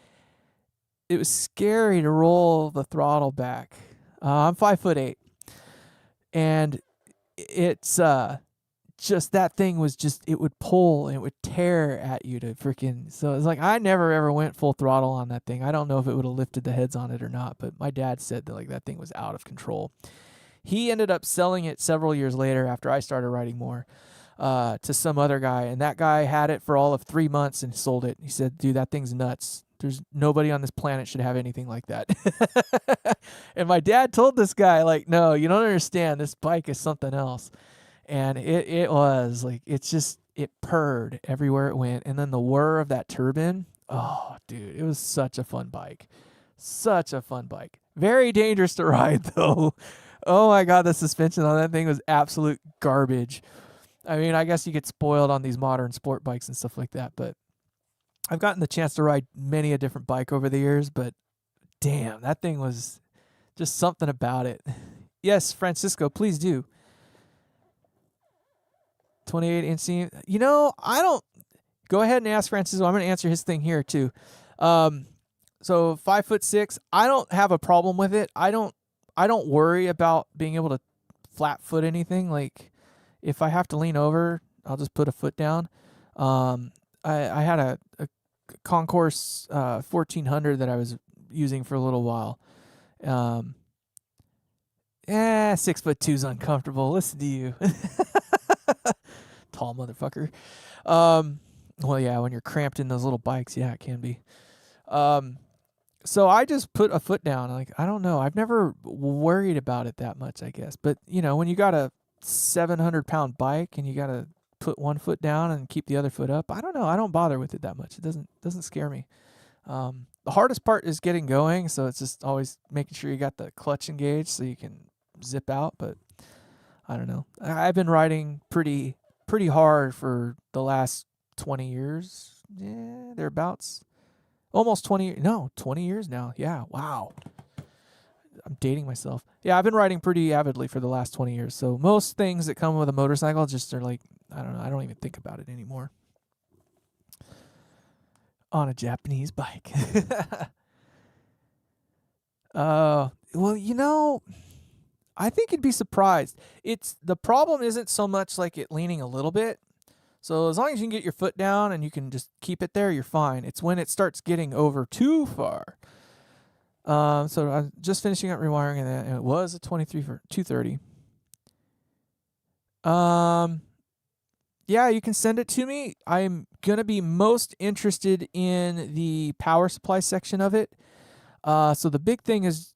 scary to roll the throttle back. I'm 5'8", and it's just, that thing was just, it would pull and it would tear at you to freaking, so it's like, I never ever went full throttle on that thing. I don't know if it would have lifted the heads on it or not, but my dad said that like that thing was out of control. He ended up selling it several years later after I started riding more to some other guy, and that guy had it for all of 3 months and sold it. He said, dude, that thing's nuts. There's nobody on this planet should have anything like that. And my dad told this guy, like, no, you don't understand. This bike is something else. And it was like, it purred everywhere it went. And then the whir of that turbine. Oh, dude, it was such a fun bike. Such a fun bike. Very dangerous to ride, though. Oh my God, the suspension on that thing was absolute garbage. I mean, I guess you get spoiled on these modern sport bikes and stuff like that, but I've gotten the chance to ride many a different bike over the years, but damn, that thing was just something about it. Yes, Francisco, please do. 28 inch. You know, I don't. Go ahead and ask Francisco. I'm going to answer his thing here too. So 5'6", I don't have a problem with it. I don't worry about being able to flat foot anything. Like if I have to lean over, I'll just put a foot down. I had a Concourse 1400 that I was using for a little while. 6'2"'s uncomfortable. Listen to you. Tall motherfucker. Well, yeah, when you're cramped in those little bikes, yeah, it can be. So I just put a foot down. Like, I don't know. I've never worried about it that much, I guess. But, you know, when you got a 700-pound bike and you got to put one foot down and keep the other foot up, I don't know. I don't bother with it that much. It doesn't scare me. The hardest part is getting going, so it's just always making sure you got the clutch engaged so you can zip out. But I don't know. I've been riding pretty hard for the last 20 years. Yeah, thereabouts. Almost 20 years now. Yeah, wow. I'm dating myself. Yeah, I've been riding pretty avidly for the last 20 years. So most things that come with a motorcycle just are like, I don't know, I don't even think about it anymore. On a Japanese bike. Well, you know, I think you'd be surprised. The problem isn't so much like it leaning a little bit. So as long as you can get your foot down and you can just keep it there, you're fine. It's when it starts getting over too far. So I'm just finishing up rewiring that, and it was a 23 for 230. Yeah, you can send it to me. I'm gonna be most interested in the power supply section of it. So the big thing is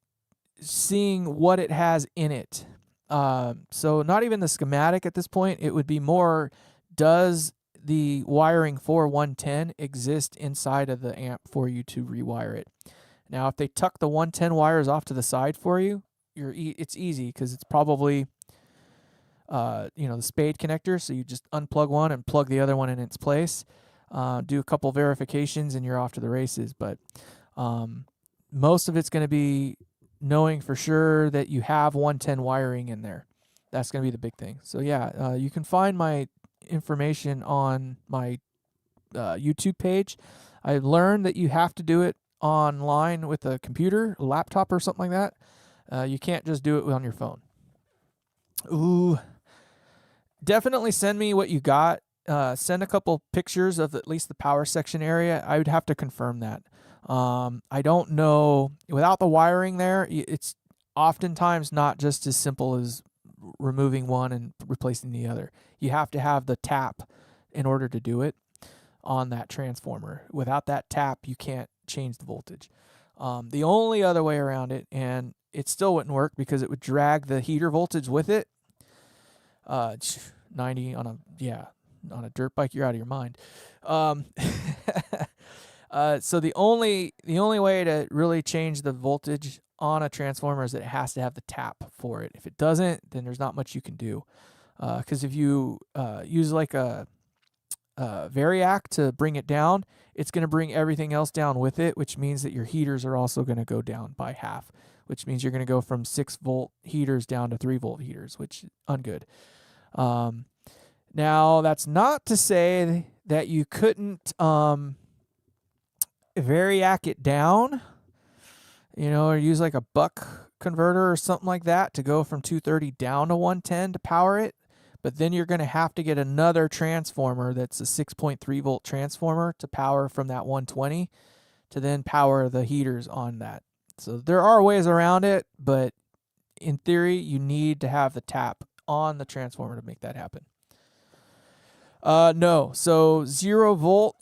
seeing what it has in it. So not even the schematic at this point. It would be more, does the wiring for 110 exist inside of the amp for you to rewire it? Now, if they tuck the 110 wires off to the side for you, it's easy because it's probably the spade connector. So you just unplug one and plug the other one in its place. Do a couple verifications and you're off to the races. But most of it's going to be knowing for sure that you have 110 wiring in there. That's going to be the big thing. So yeah, you can find my information on my YouTube page. I learned that you have to do it online with a computer, a laptop, or something like that. You can't just do it on your phone. Ooh, definitely send me what you got. Send a couple pictures of at least the power section area. I would have to confirm that. I don't know. Without the wiring there, it's oftentimes not just as simple as removing one and replacing the other. You have to have the tap in order to do it on that transformer. Without that tap, you can't change the voltage. The only other way around it, and it still wouldn't work because it would drag the heater voltage with it. 90 on a dirt bike, you're out of your mind. So the only way to really change the voltage on a transformer is that it has to have the tap for it. If it doesn't, then there's not much you can do. Because if you use like a variac to bring it down, it's going to bring everything else down with it, which means that your heaters are also going to go down by half, which means you're going to go from 6-volt heaters down to 3-volt heaters, which is ungood. Now, that's not to say that you couldn't variac it down, or use like a buck converter or something like that to go from 230 down to 110 to power it. But then you're going to have to get another transformer that's a 6.3 volt transformer to power from that 120 to then power the heaters on that. So there are ways around it, but in theory, you need to have the tap on the transformer to make that happen. No. So 0 volt,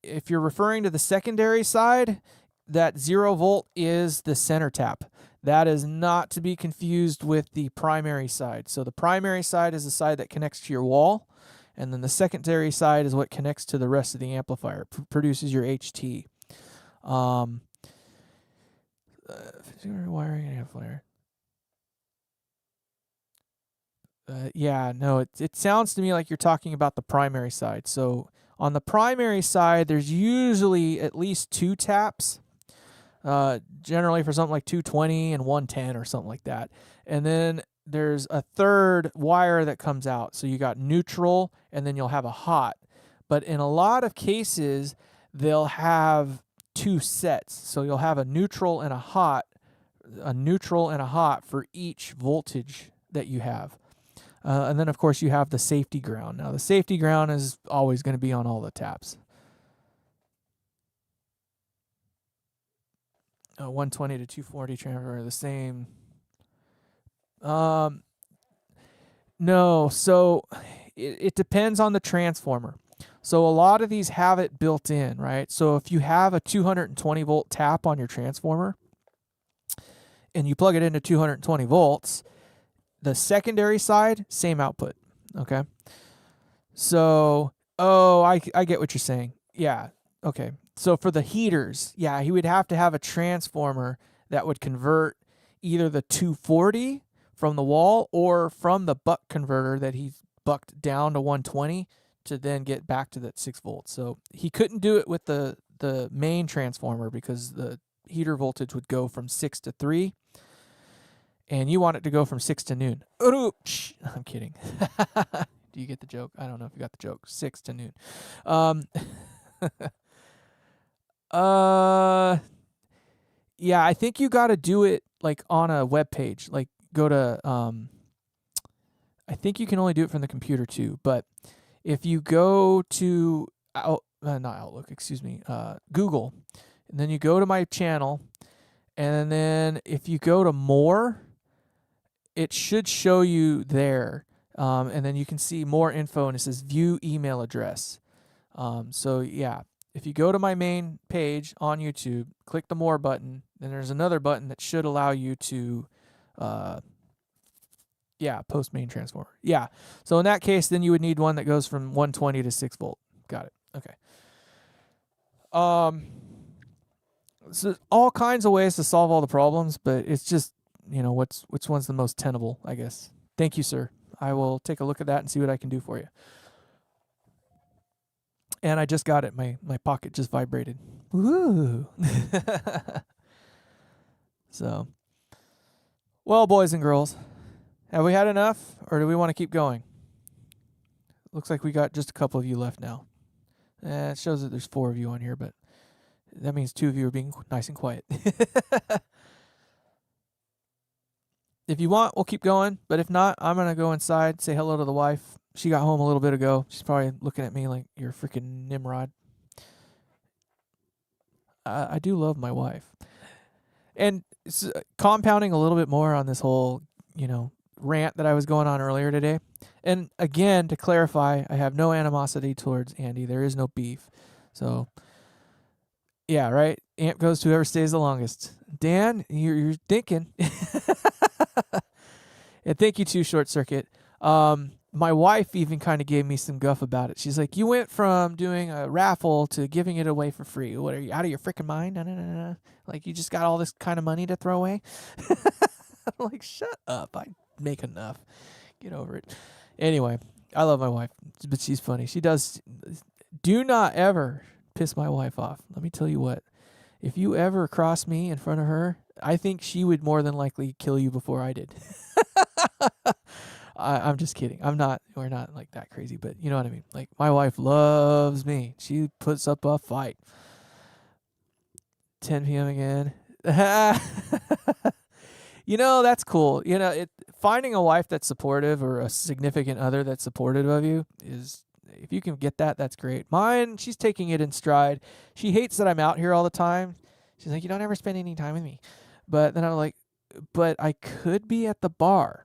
if you're referring to the secondary side, that 0 volt is the center tap. That is not to be confused with the primary side. So the primary side is the side that connects to your wall, and then the secondary side is what connects to the rest of the amplifier, produces your HT. Wiring and amplifier. Yeah, no, it sounds to me like you're talking about the primary side. So on the primary side, there's usually at least 2 taps, generally for something like 220 and 110 or something like that. And then there's a third wire that comes out. So you got neutral, and then you'll have a hot. But in a lot of cases, they'll have 2 sets. So you'll have a neutral and a hot for each voltage that you have. And then, of course, you have the safety ground. Now, the safety ground is always going to be on all the taps. 120 to 240 transfer are the same. No, so it depends on the transformer. So a lot of these have it built in, right? So if you have a 220 volt tap on your transformer and you plug it into 220 volts, the secondary side, same output, okay? So, I get what you're saying. Yeah, okay. So for the heaters, yeah, he would have to have a transformer that would convert either the 240 from the wall or from the buck converter that he bucked down to 120 to then get back to that 6 volts. So he couldn't do it with the main transformer because the heater voltage would go from 6 to 3. And you want it to go from 6 to noon. I'm kidding. Do you get the joke? I don't know if you got the joke. 6 to noon. Yeah, I think you got to do it like on a web page. Like go to I think you can only do it from the computer too, but if you go to not Outlook, excuse me, Google, and then you go to my channel, and then if you go to more, it should show you there, and then you can see more info, and it says view email address. So yeah, if you go to my main page on YouTube, click the more button, then there's another button that should allow you to, post main transformer. Yeah, so in that case, then you would need one that goes from 120 to 6 volt. Got it. Okay. So all kinds of ways to solve all the problems, but it's just, which one's the most tenable, I guess. Thank you, sir. I will take a look at that and see what I can do for you. And I just got it. My pocket just vibrated. Woo! So, well, boys and girls, have we had enough, or do we want to keep going? Looks like we got just a couple of you left now. It shows that there's 4 of you on here, but that means 2 of you are being nice and quiet. If you want, we'll keep going. But if not, I'm going to go inside, say hello to the wife. She got home a little bit ago. She's probably looking at me like, you're a freaking Nimrod. I do love my wife. And compounding a little bit more on this whole, rant that I was going on earlier today. And again, to clarify, I have no animosity towards Andy. There is no beef. So, yeah, right? Amp goes to whoever stays the longest. Dan, you're thinking. And thank you too, Short Circuit. My wife even kind of gave me some guff about it. She's like, you went from doing a raffle to giving it away for free. What, are you out of your freaking mind? No. Like, you just got all this kind of money to throw away? I'm like, shut up. I make enough. Get over it. Anyway, I love my wife, but she's funny. She does. Do not ever piss my wife off. Let me tell you what. If you ever cross me in front of her, I think she would more than likely kill you before I did. I'm just kidding. We're not like that crazy, but you know what I mean? Like, my wife loves me. She puts up a fight. 10 p.m. again. That's cool. Finding a wife that's supportive or a significant other that's supportive of you is, if you can get that, that's great. Mine, she's taking it in stride. She hates that I'm out here all the time. She's like, you don't ever spend any time with me. But then I'm like, but I could be at the bar.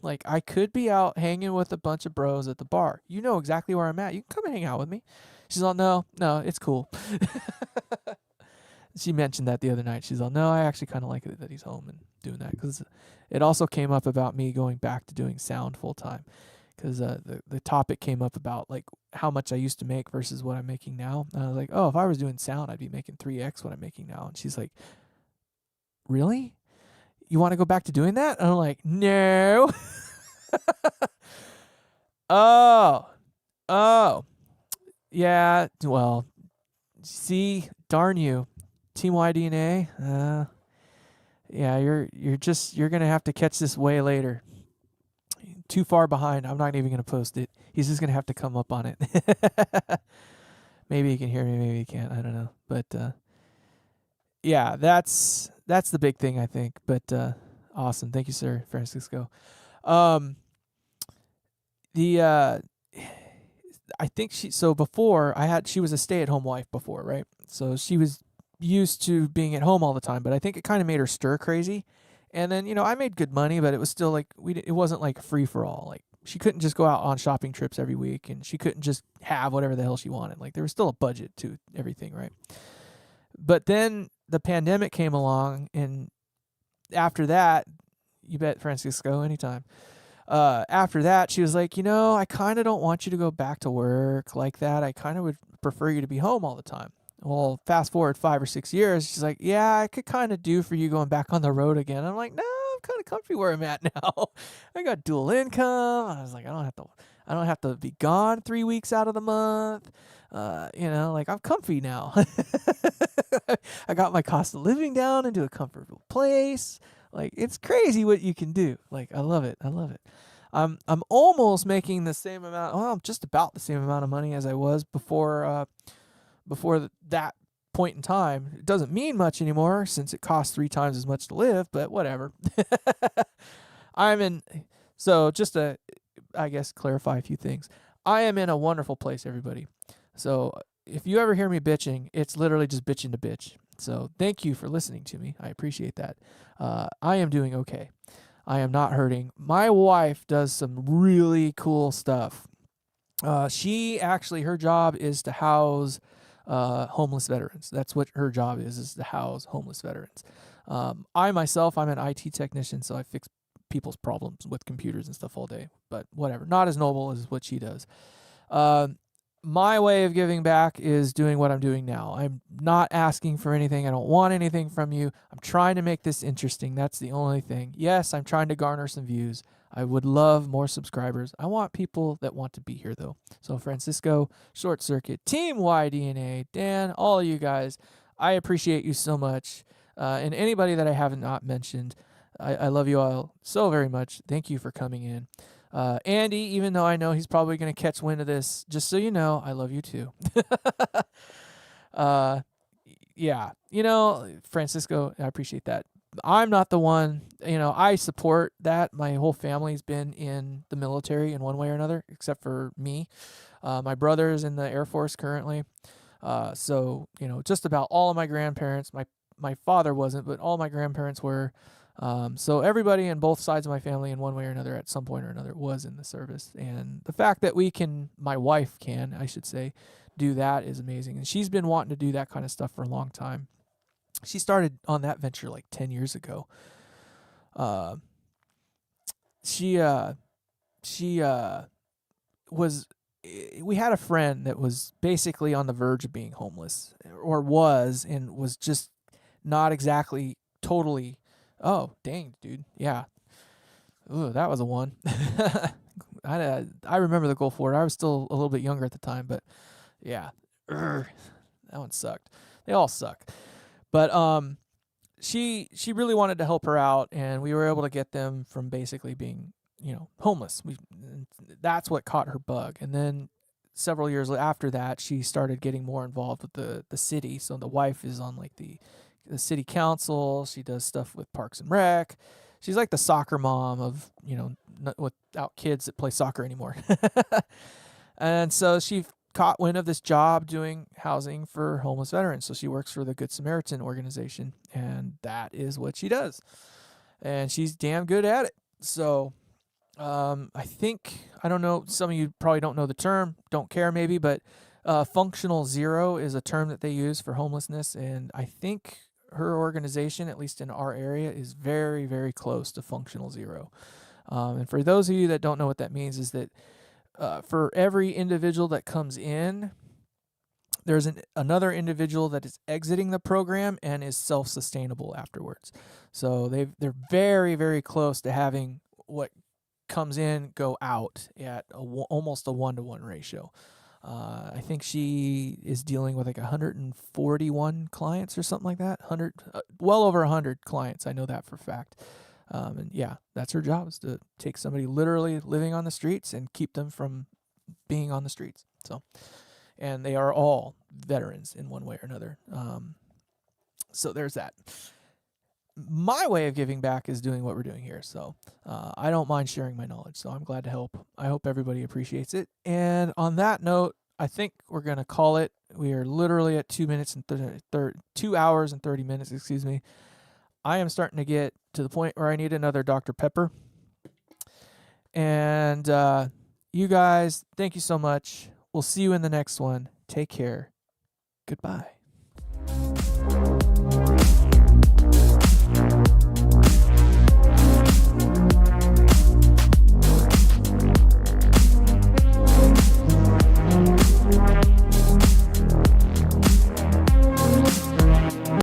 Like, I could be out hanging with a bunch of bros at the bar. You know exactly where I'm at. You can come and hang out with me. She's all, no, it's cool. She mentioned that the other night. She's all, no, I actually kind of like it that he's home and doing that, because it also came up about me going back to doing sound full time, because the topic came up about like how much I used to make versus what I'm making now. And I was like, oh, if I was doing sound, I'd be making 3x what I'm making now. And she's like, really? You want to go back to doing that? And I'm like, no. Oh, yeah. Well, see, darn you, Team YDNA. Yeah, you're gonna have to catch this way later. Too far behind. I'm not even gonna post it. He's just gonna have to come up on it. Maybe he can hear me. Maybe he can't. I don't know. But yeah, that's the big thing, I think. But awesome. Thank you, sir, Francisco. I think she was a stay-at-home wife before, right? So she was used to being at home all the time, but I think it kind of made her stir crazy. And then, I made good money, but it was still like it wasn't like free for all. Like she couldn't just go out on shopping trips every week, and she couldn't just have whatever the hell she wanted. Like there was still a budget to everything, right? But then the pandemic came along, and after that, you bet, Francisco, anytime. After that, she was like, I kind of don't want you to go back to work like that. I kind of would prefer you to be home all the time. Well, fast forward 5 or 6 years, she's like, yeah, I could kind of do for you going back on the road again. I'm like, no, I'm kind of comfy where I'm at now. I got dual income. I was like, I don't have to be gone 3 weeks out of the month. Like I'm comfy now. I got my cost of living down into a comfortable place. Like it's crazy what you can do. Like I love it. I'm almost making the same amount. Well, just about the same amount of money as I was before that point in time. It doesn't mean much anymore since it costs 3 times as much to live. But whatever. So just to, I guess, clarify a few things. I am in a wonderful place, everybody. So if you ever hear me bitching, it's literally just bitching to bitch. So thank you for listening to me. I appreciate that. I am doing okay. I am not hurting. My wife does some really cool stuff. Her job is to house homeless veterans. That's what her job is to house homeless veterans. I'm an IT technician, so I fix people's problems with computers and stuff all day. But whatever, not as noble as what she does. My way of giving back is doing what I'm doing now. I'm not asking for anything. I don't want anything from you. I'm trying to make this interesting. That's the only thing. Yes, I'm trying to garner some views. I would love more subscribers. I want people that want to be here, though. So Francisco, Short Circuit, Team YDNA, Dan, all of you guys, I appreciate you so much. And anybody that I haven't not mentioned, I love you all so very much. Thank you for coming in. Andy, even though I know he's probably going to catch wind of this, just so you know, I love you too. Yeah, Francisco, I appreciate that. I'm not the one, I support that. My whole family's been in the military in one way or another, except for me. My brother is in the Air Force currently. So, just about all of my grandparents, my father wasn't, but all my grandparents were. So everybody in both sides of my family in one way or another at some point or another was in the service. And the fact that my wife can, I should say, do that is amazing. And she's been wanting to do that kind of stuff for a long time. She started on that venture like 10 years ago. We had a friend that was basically on the verge of being homeless, and was just not exactly totally. Oh, dang, dude. Yeah. Ooh, that was a one. I remember the Gulf War. I was still a little bit younger at the time, but yeah. That one sucked. They all suck. But she really wanted to help her out, and we were able to get them from basically being, homeless. That's what caught her bug. And then several years after that, she started getting more involved with the city. So the wife is on like the city council. She does stuff with Parks and Rec. She's like the soccer mom of, without kids that play soccer anymore. And so she caught wind of this job doing housing for homeless veterans. So she works for the Good Samaritan organization, and that is what she does. And she's damn good at it. So I don't know, some of you probably don't know the term, don't care maybe, but Functional zero is a term that they use for homelessness, and I think her organization, at least in our area, is very, very close to functional zero. And for those of you that don't know what that means, is that for every individual that comes in, there's another individual that is exiting the program and is self-sustainable afterwards. So they're very, very close to having what comes in go out at almost a 1-to-1 ratio. I think she is dealing with like 141 clients or something like that. Well over 100 clients. I know that for a fact. And yeah, that's her job, is to take somebody literally living on the streets and keep them from being on the streets. So, and they are all veterans in one way or another. So there's that. My way of giving back is doing what we're doing here. So I don't mind sharing my knowledge. So I'm glad to help. I hope everybody appreciates it. And on that note, I think we're going to call it. We are literally at 2 hours and 30 minutes, excuse me. I am starting to get to the point where I need another Dr. Pepper. And you guys, thank you so much. We'll see you in the next one. Take care. Goodbye.